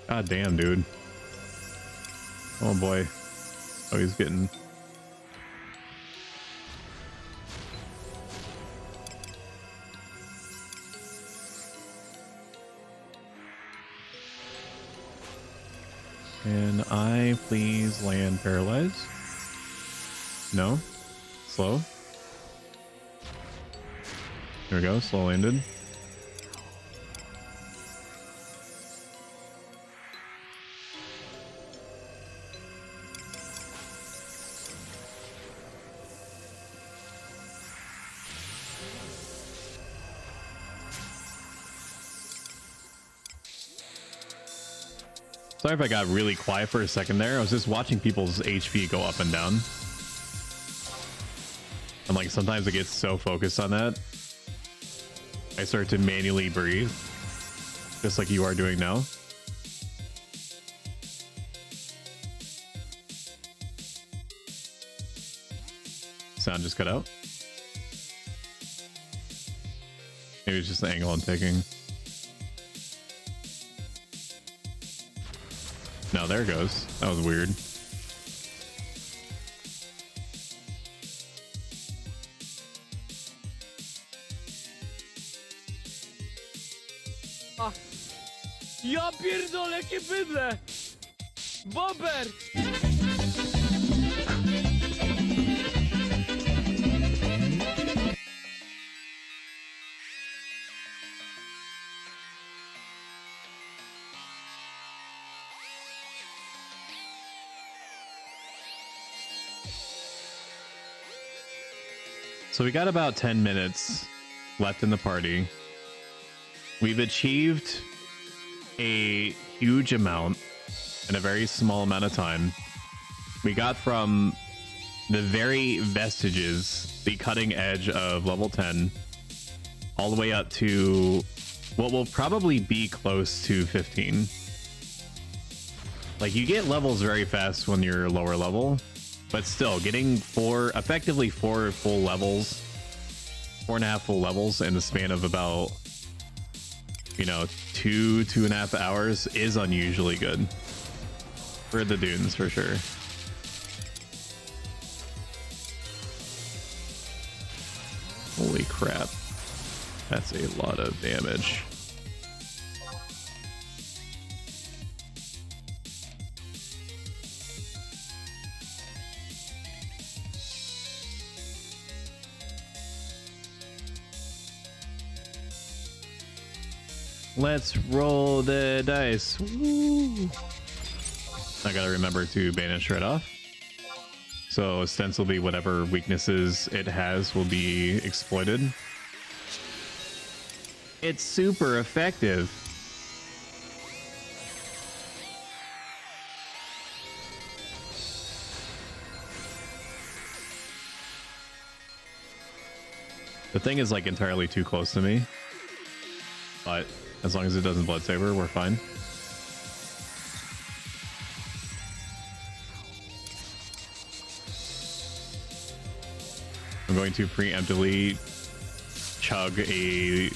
S1: God damn, dude. Oh boy. Oh, he's getting... Can I please land paralyzed? No? Slow? There we go, slow landed. Sorry if I got really quiet for a second there. I was just watching people's HP go up and down. And like sometimes it gets so focused on that, I start to manually breathe. Just like you are doing now. Sound just cut out. Maybe it's just the angle I'm taking. No, there it goes. That was weird.
S19: Ja pierdolę, jakie bydle! Bober!
S1: So we got about 10 minutes left in the party. We've achieved a huge amount in a very small amount of time. We got from the very vestiges, the cutting edge of level 10, all the way up to what will probably be close to 15. Like, you get levels very fast when you're lower level, but still getting effectively four full levels, 4.5 full levels in the span of about, you know, 2.5 hours is unusually good for the dunes, for sure. Holy crap, that's a lot of damage. Let's roll the dice. Woo. I gotta remember to banish right off. So ostensibly whatever weaknesses it has will be exploited. It's super effective. The thing is like entirely too close to me, but as long as it doesn't blood saber, we're fine. I'm going to preemptively chug a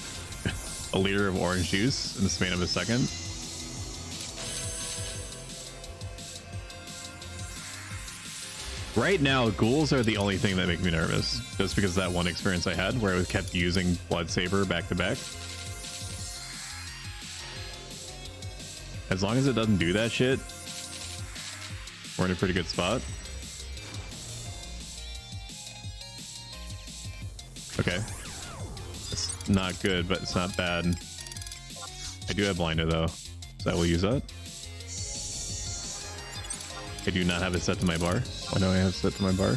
S1: liter of orange juice in the span of a second. Right now, ghouls are the only thing that make me nervous, just because of that one experience I had where I kept using blood saber back to back. As long as it doesn't do that shit, we're in a pretty good spot. Okay. It's not good, but it's not bad. I do have blinder though, so I will use that. I do not have it set to my bar. Why do I have it set to my bar?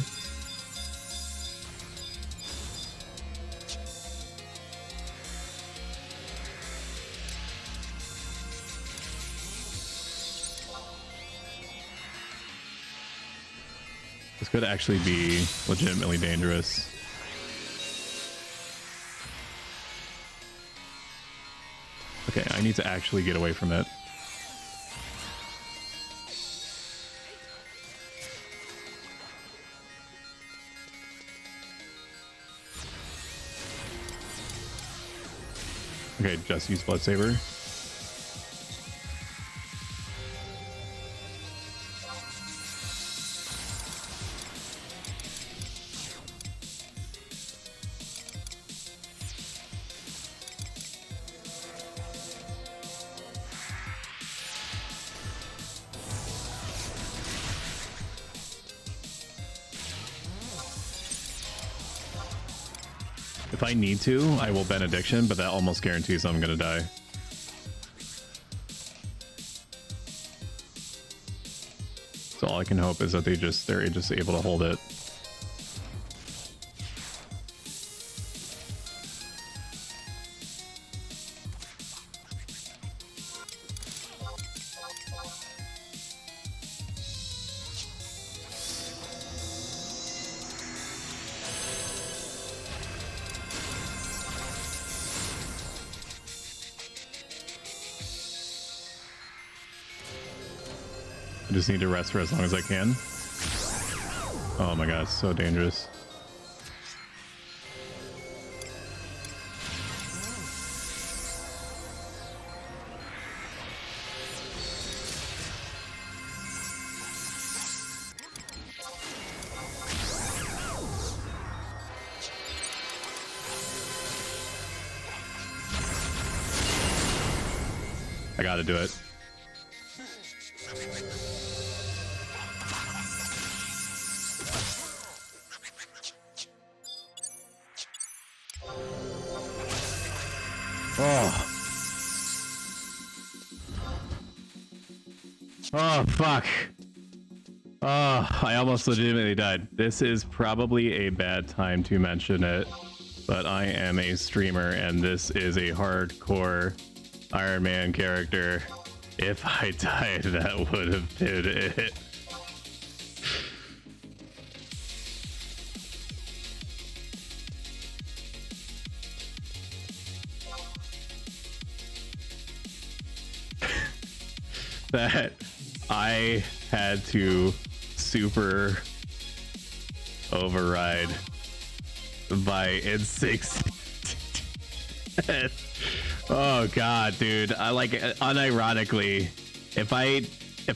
S1: This could actually be legitimately dangerous. Okay, I need to actually get away from it. Okay, just use blood saber. If I need to, I will benediction, but that almost guarantees I'm gonna die. So all I can hope is that they're just able to hold it. I just need to rest for as long as I can. Oh my god, it's so dangerous. I gotta do it. Oh. Oh, fuck. Oh, I almost legitimately died. This is probably a bad time to mention it, but I am a streamer and this is a hardcore Iron Man character. If I died, that would have been it. That I had to super override by N6. Oh god, dude. I like unironically, if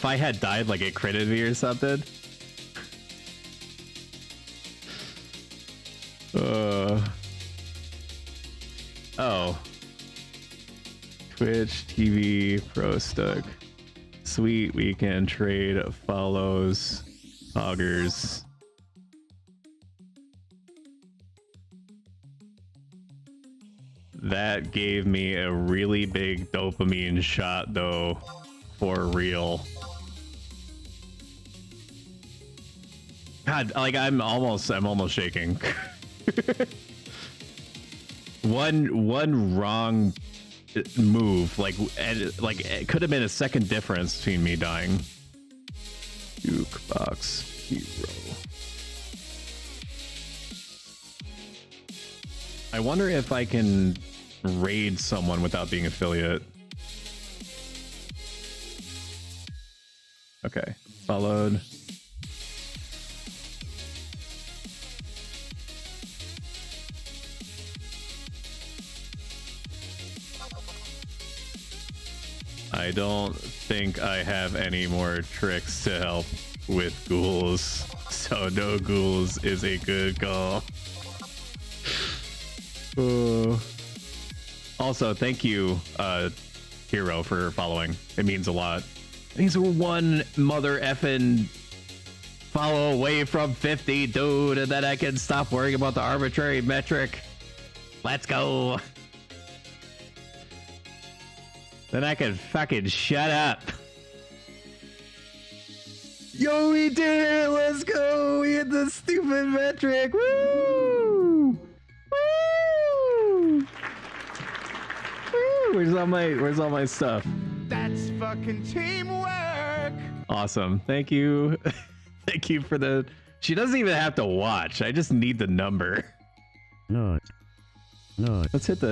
S1: I had died like it critted me or something. Oh. Twitch TV Pro Stoic. Sweet weekend trade follows Poggers. That gave me a really big dopamine shot though, for real. God, like I'm almost shaking. one wrong move, like it could have been a second difference between me dying. Jukebox hero. I wonder if I can raid someone without being affiliate. Okay, followed. I don't think I have any more tricks to help with ghouls, so no ghouls is a good call. Also, thank you, Hero, for following. It means a lot. It means we're one mother effing follow away from 50, dude, and then I can stop worrying about the arbitrary metric. Let's go. Then I can fucking shut up. Yo, we did it! Let's go! We hit the stupid metric! Woo! Woo! Woo! Where's all my stuff?
S10: That's fucking teamwork!
S1: Awesome. Thank you. Thank you for the... She doesn't even have to watch. I just need the number.
S5: No.
S1: Let's hit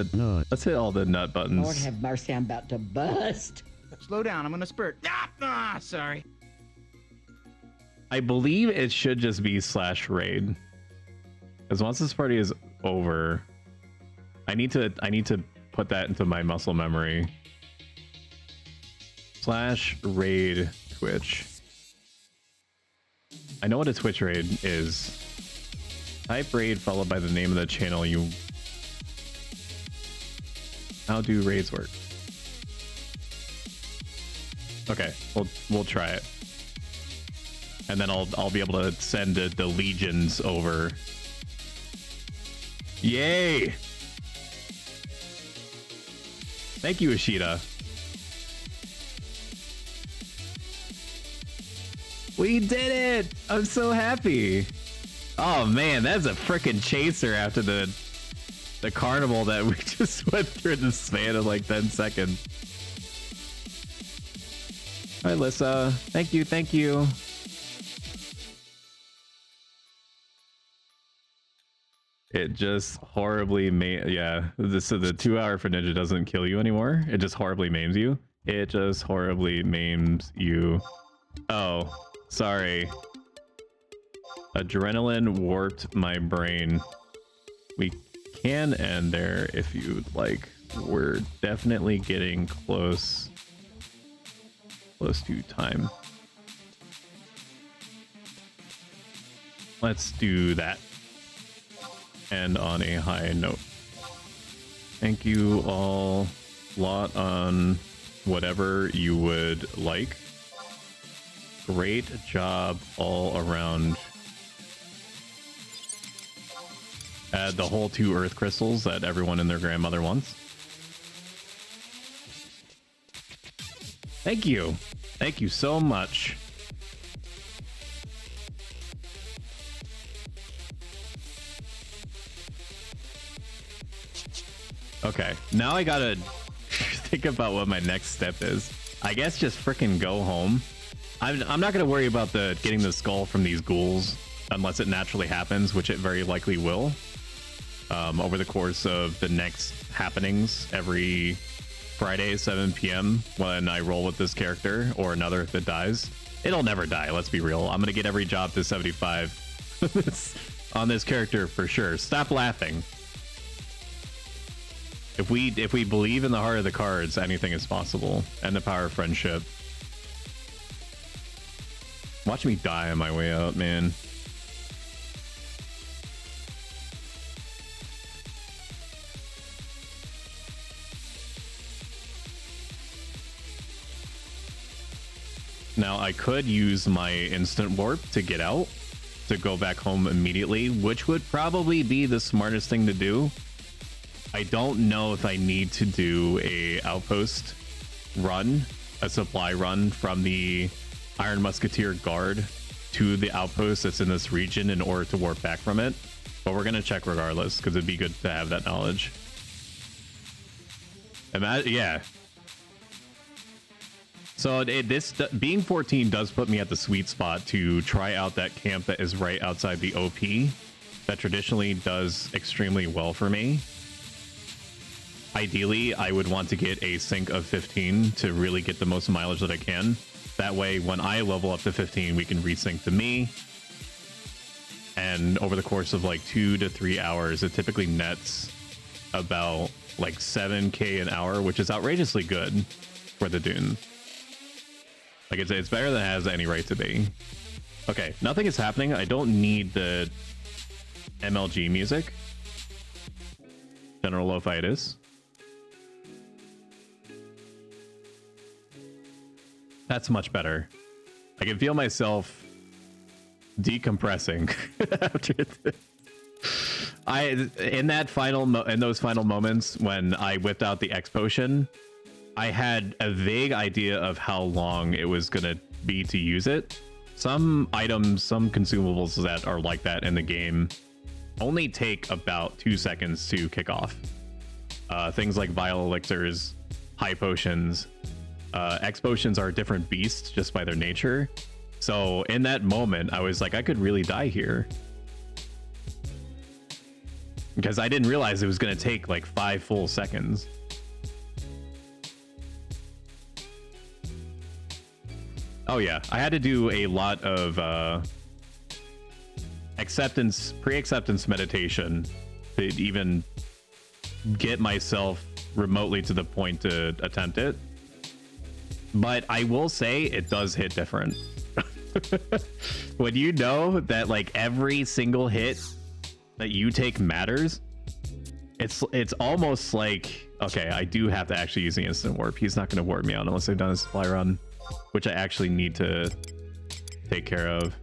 S1: all the nut buttons.
S6: Lord have mercy, I'm about to bust.
S10: Slow down, I'm gonna spurt. Sorry.
S1: I believe it should just be /raid. Because once this party is over, I need to put that into my muscle memory. /raid Twitch. I know what a Twitch raid is. Type raid followed by the name of the channel you... How do raids work? Okay, we'll try it. And then I'll be able to send the legions over. Yay! Thank you, Ishida. We did it! I'm so happy. Oh man, that's a freaking chaser after the carnival that we just went through in the span of like 10 seconds. Hi, Lissa. Thank you, thank you. It just horribly yeah. So the 2 hour for Ninja doesn't kill you anymore. It just horribly maims you. It just horribly maims you. Oh, sorry. Adrenaline warped my brain. We can end there if you'd like. We're definitely getting close to time. Let's do that. And on a high note. Thank you all a lot on whatever you would like. Great job all around. Add the whole 2 earth crystals that everyone and their grandmother wants. Thank you. Thank you so much. Okay, now I gotta think about what my next step is. I guess just frickin' go home. I'm not gonna worry about getting the skull from these ghouls unless it naturally happens, which it very likely will. Over the course of the next happenings every Friday, 7 p.m. when I roll with this character or another if it dies. It'll never die, let's be real. I'm gonna get every job to 75 on this character for sure. Stop laughing. If we believe in the heart of the cards, anything is possible. And the power of friendship. Watch me die on my way out, man. Now, I could use my instant warp to get out, to go back home immediately, which would probably be the smartest thing to do. I don't know if I need to do a outpost run, a supply run from the Iron Musketeer Guard to the outpost that's in this region in order to warp back from it. But we're going to check regardless, because it'd be good to have that knowledge. Yeah. So this being 14 does put me at the sweet spot to try out that camp that is right outside the OP that traditionally does extremely well for me. Ideally, I would want to get a sync of 15 to really get the most mileage that I can. That way, when I level up to 15, we can resync to me. And over the course of like 2 to 3 hours, it typically nets about like 7k an hour, which is outrageously good for the Dune. Like it's better than it has any right to be. Okay, nothing is happening. I don't need the MLG music. General Lo-Fi it is. That's much better. I can feel myself decompressing after this. In those final moments when I whipped out the X potion, I had a vague idea of how long it was gonna be to use it. Some items, some consumables that are like that in the game only take about 2 seconds to kick off. Things like vial elixirs, high potions. X potions are a different beast just by their nature. So in that moment, I was like, I could really die here. Because I didn't realize it was going to take like 5 full seconds. Oh yeah, I had to do a lot of pre-acceptance meditation to even get myself remotely to the point to attempt it. But I will say it does hit different. When you know that like every single hit that you take matters, it's almost like, okay, I do have to actually use the instant warp. He's not going to warp me out unless I've done a supply run, which I actually need to take care of.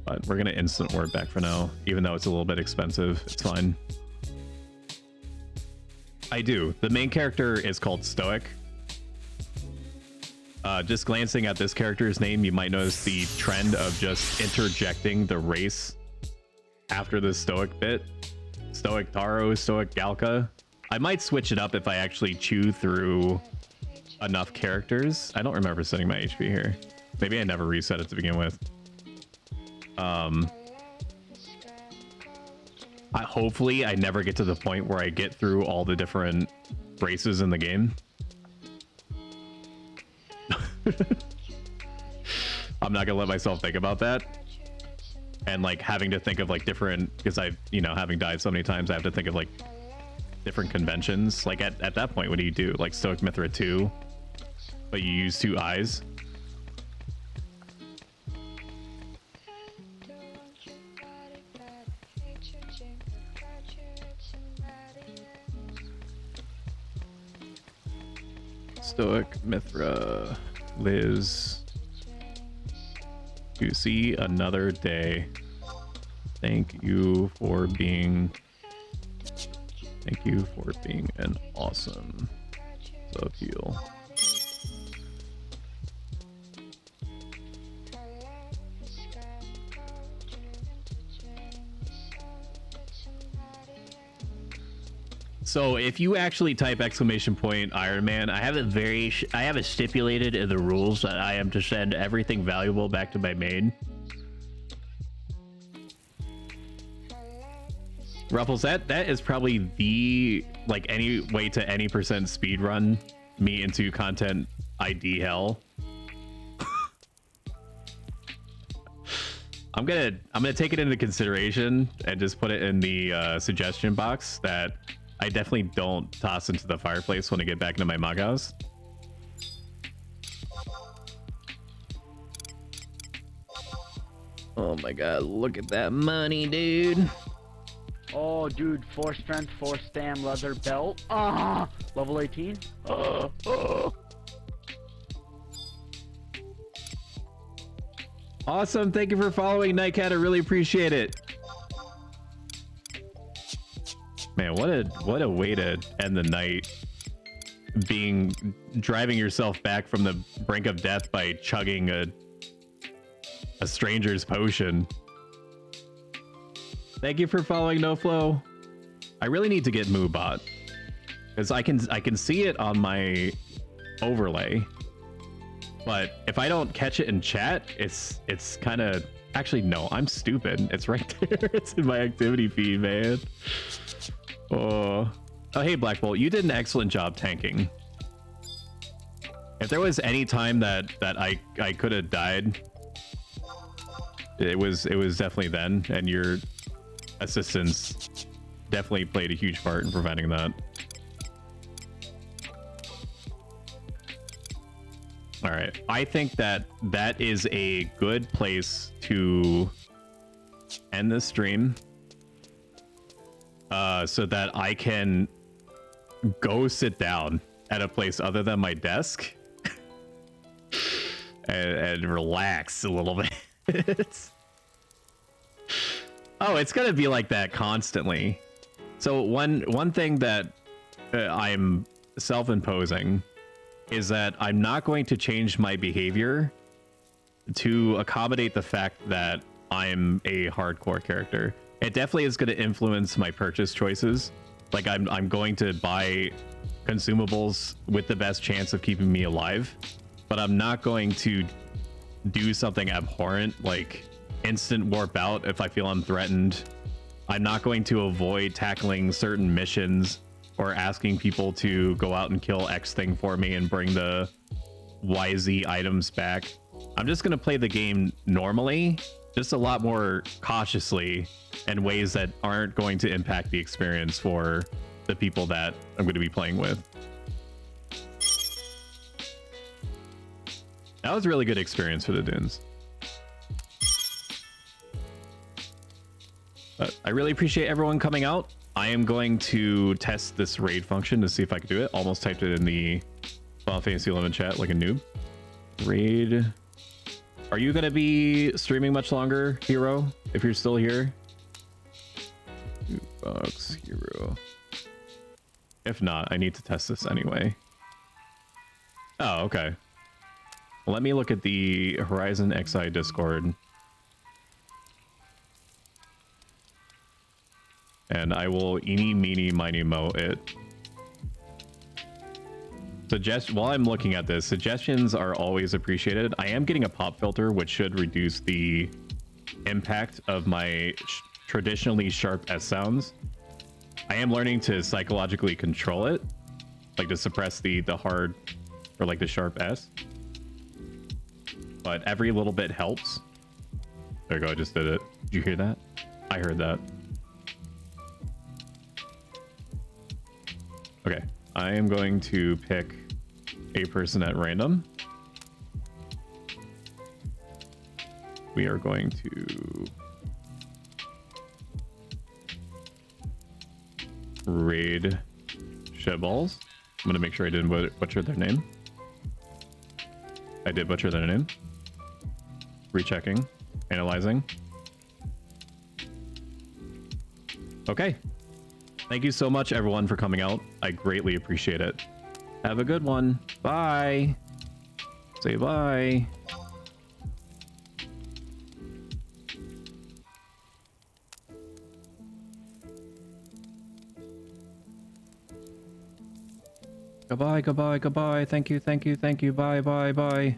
S1: But we're going to instant warp back for now, even though it's a little bit expensive. It's fine. I do. The main character is called Stoic. Just glancing at this character's name, you might notice the trend of just interjecting the race after the Stoic bit. Stoic Taro, Stoic Galka. I might switch it up if I actually chew through enough characters. I don't remember setting my HP here. Maybe I never reset it to begin with. Hopefully I never get to the point where I get through all the different races in the game. I'm not gonna let myself think about that. And like having to think of like different, because I've, you know, having died so many times, I have to think of like different conventions. Like at that point, what do you do? Like Stoic Mithra 2, but you use 2 eyes. Stoic Mithra lives to see another day. Thank you for being an awesome appeal. So if you actually type !Ironman, I have it stipulated in the rules that I am to send everything valuable back to my main. Ruffles, that is probably the, like, any way to any percent speed run me into content ID hell. I'm gonna take it into consideration and just put it in the suggestion box that I definitely don't toss into the fireplace when I get back into my mug house. Oh my god, look at that money, dude.
S11: Oh, dude, 4 strength, 4 stam, leather belt. Level 18.
S1: Awesome, thank you for following, Nightcat. I really appreciate it. Man, what a way to end the night. Driving yourself back from the brink of death by chugging a stranger's potion. Thank you for following NoFlow. I really need to get Moobot, because I can see it on my overlay, but if I don't catch it in chat, it's kind of, actually no, I'm stupid. It's right there. It's in my activity feed, man. Oh, hey Black Bolt, you did an excellent job tanking. If there was any time that I could have died, it was definitely then, and your assistance definitely played a huge part in preventing that. All right, I think that is a good place to end the stream, so that I can go sit down at a place other than my desk and relax a little bit. Oh, it's gonna be like that constantly. So one thing that I'm self-imposing is that I'm not going to change my behavior to accommodate the fact that I'm a hardcore character. It definitely is going to influence my purchase choices. Like I'm going to buy consumables with the best chance of keeping me alive, but I'm not going to do something abhorrent like instant warp out if I feel I'm threatened. I'm not going to avoid tackling certain missions or asking people to go out and kill X thing for me and bring the YZ items back. I'm just going to play the game normally, just a lot more cautiously, in ways that aren't going to impact the experience for the people that I'm going to be playing with. That was a really good experience for the Dunes. But I really appreciate everyone coming out. I am going to test this raid function to see if I can do it. Almost typed it in the Final Fantasy 11 chat like a noob. Raid. Are you going to be streaming much longer, Hero, if you're still here? Box Hero. If not, I need to test this anyway. Oh, okay. Let me look at the Horizon XI Discord. And I will eeny, meeny, miny, mo it. While I'm looking at this, suggestions are always appreciated. I am getting a pop filter, which should reduce the impact of my traditionally sharp S sounds. I am learning to psychologically control it, like to suppress the hard or like the sharp S. but every little bit helps. There you go, I just did it. Did you hear that? I heard that. Okay, I am going to pick a person at random. We are going to raid Shedballs. I'm gonna make sure I didn't butcher their name. I did butcher their name. Rechecking, analyzing. Okay. Thank you so much, everyone, for coming out. I greatly appreciate it. Have a good one. Bye. Say bye. Goodbye, goodbye, goodbye. Thank you, thank you, thank you. Bye, bye, bye.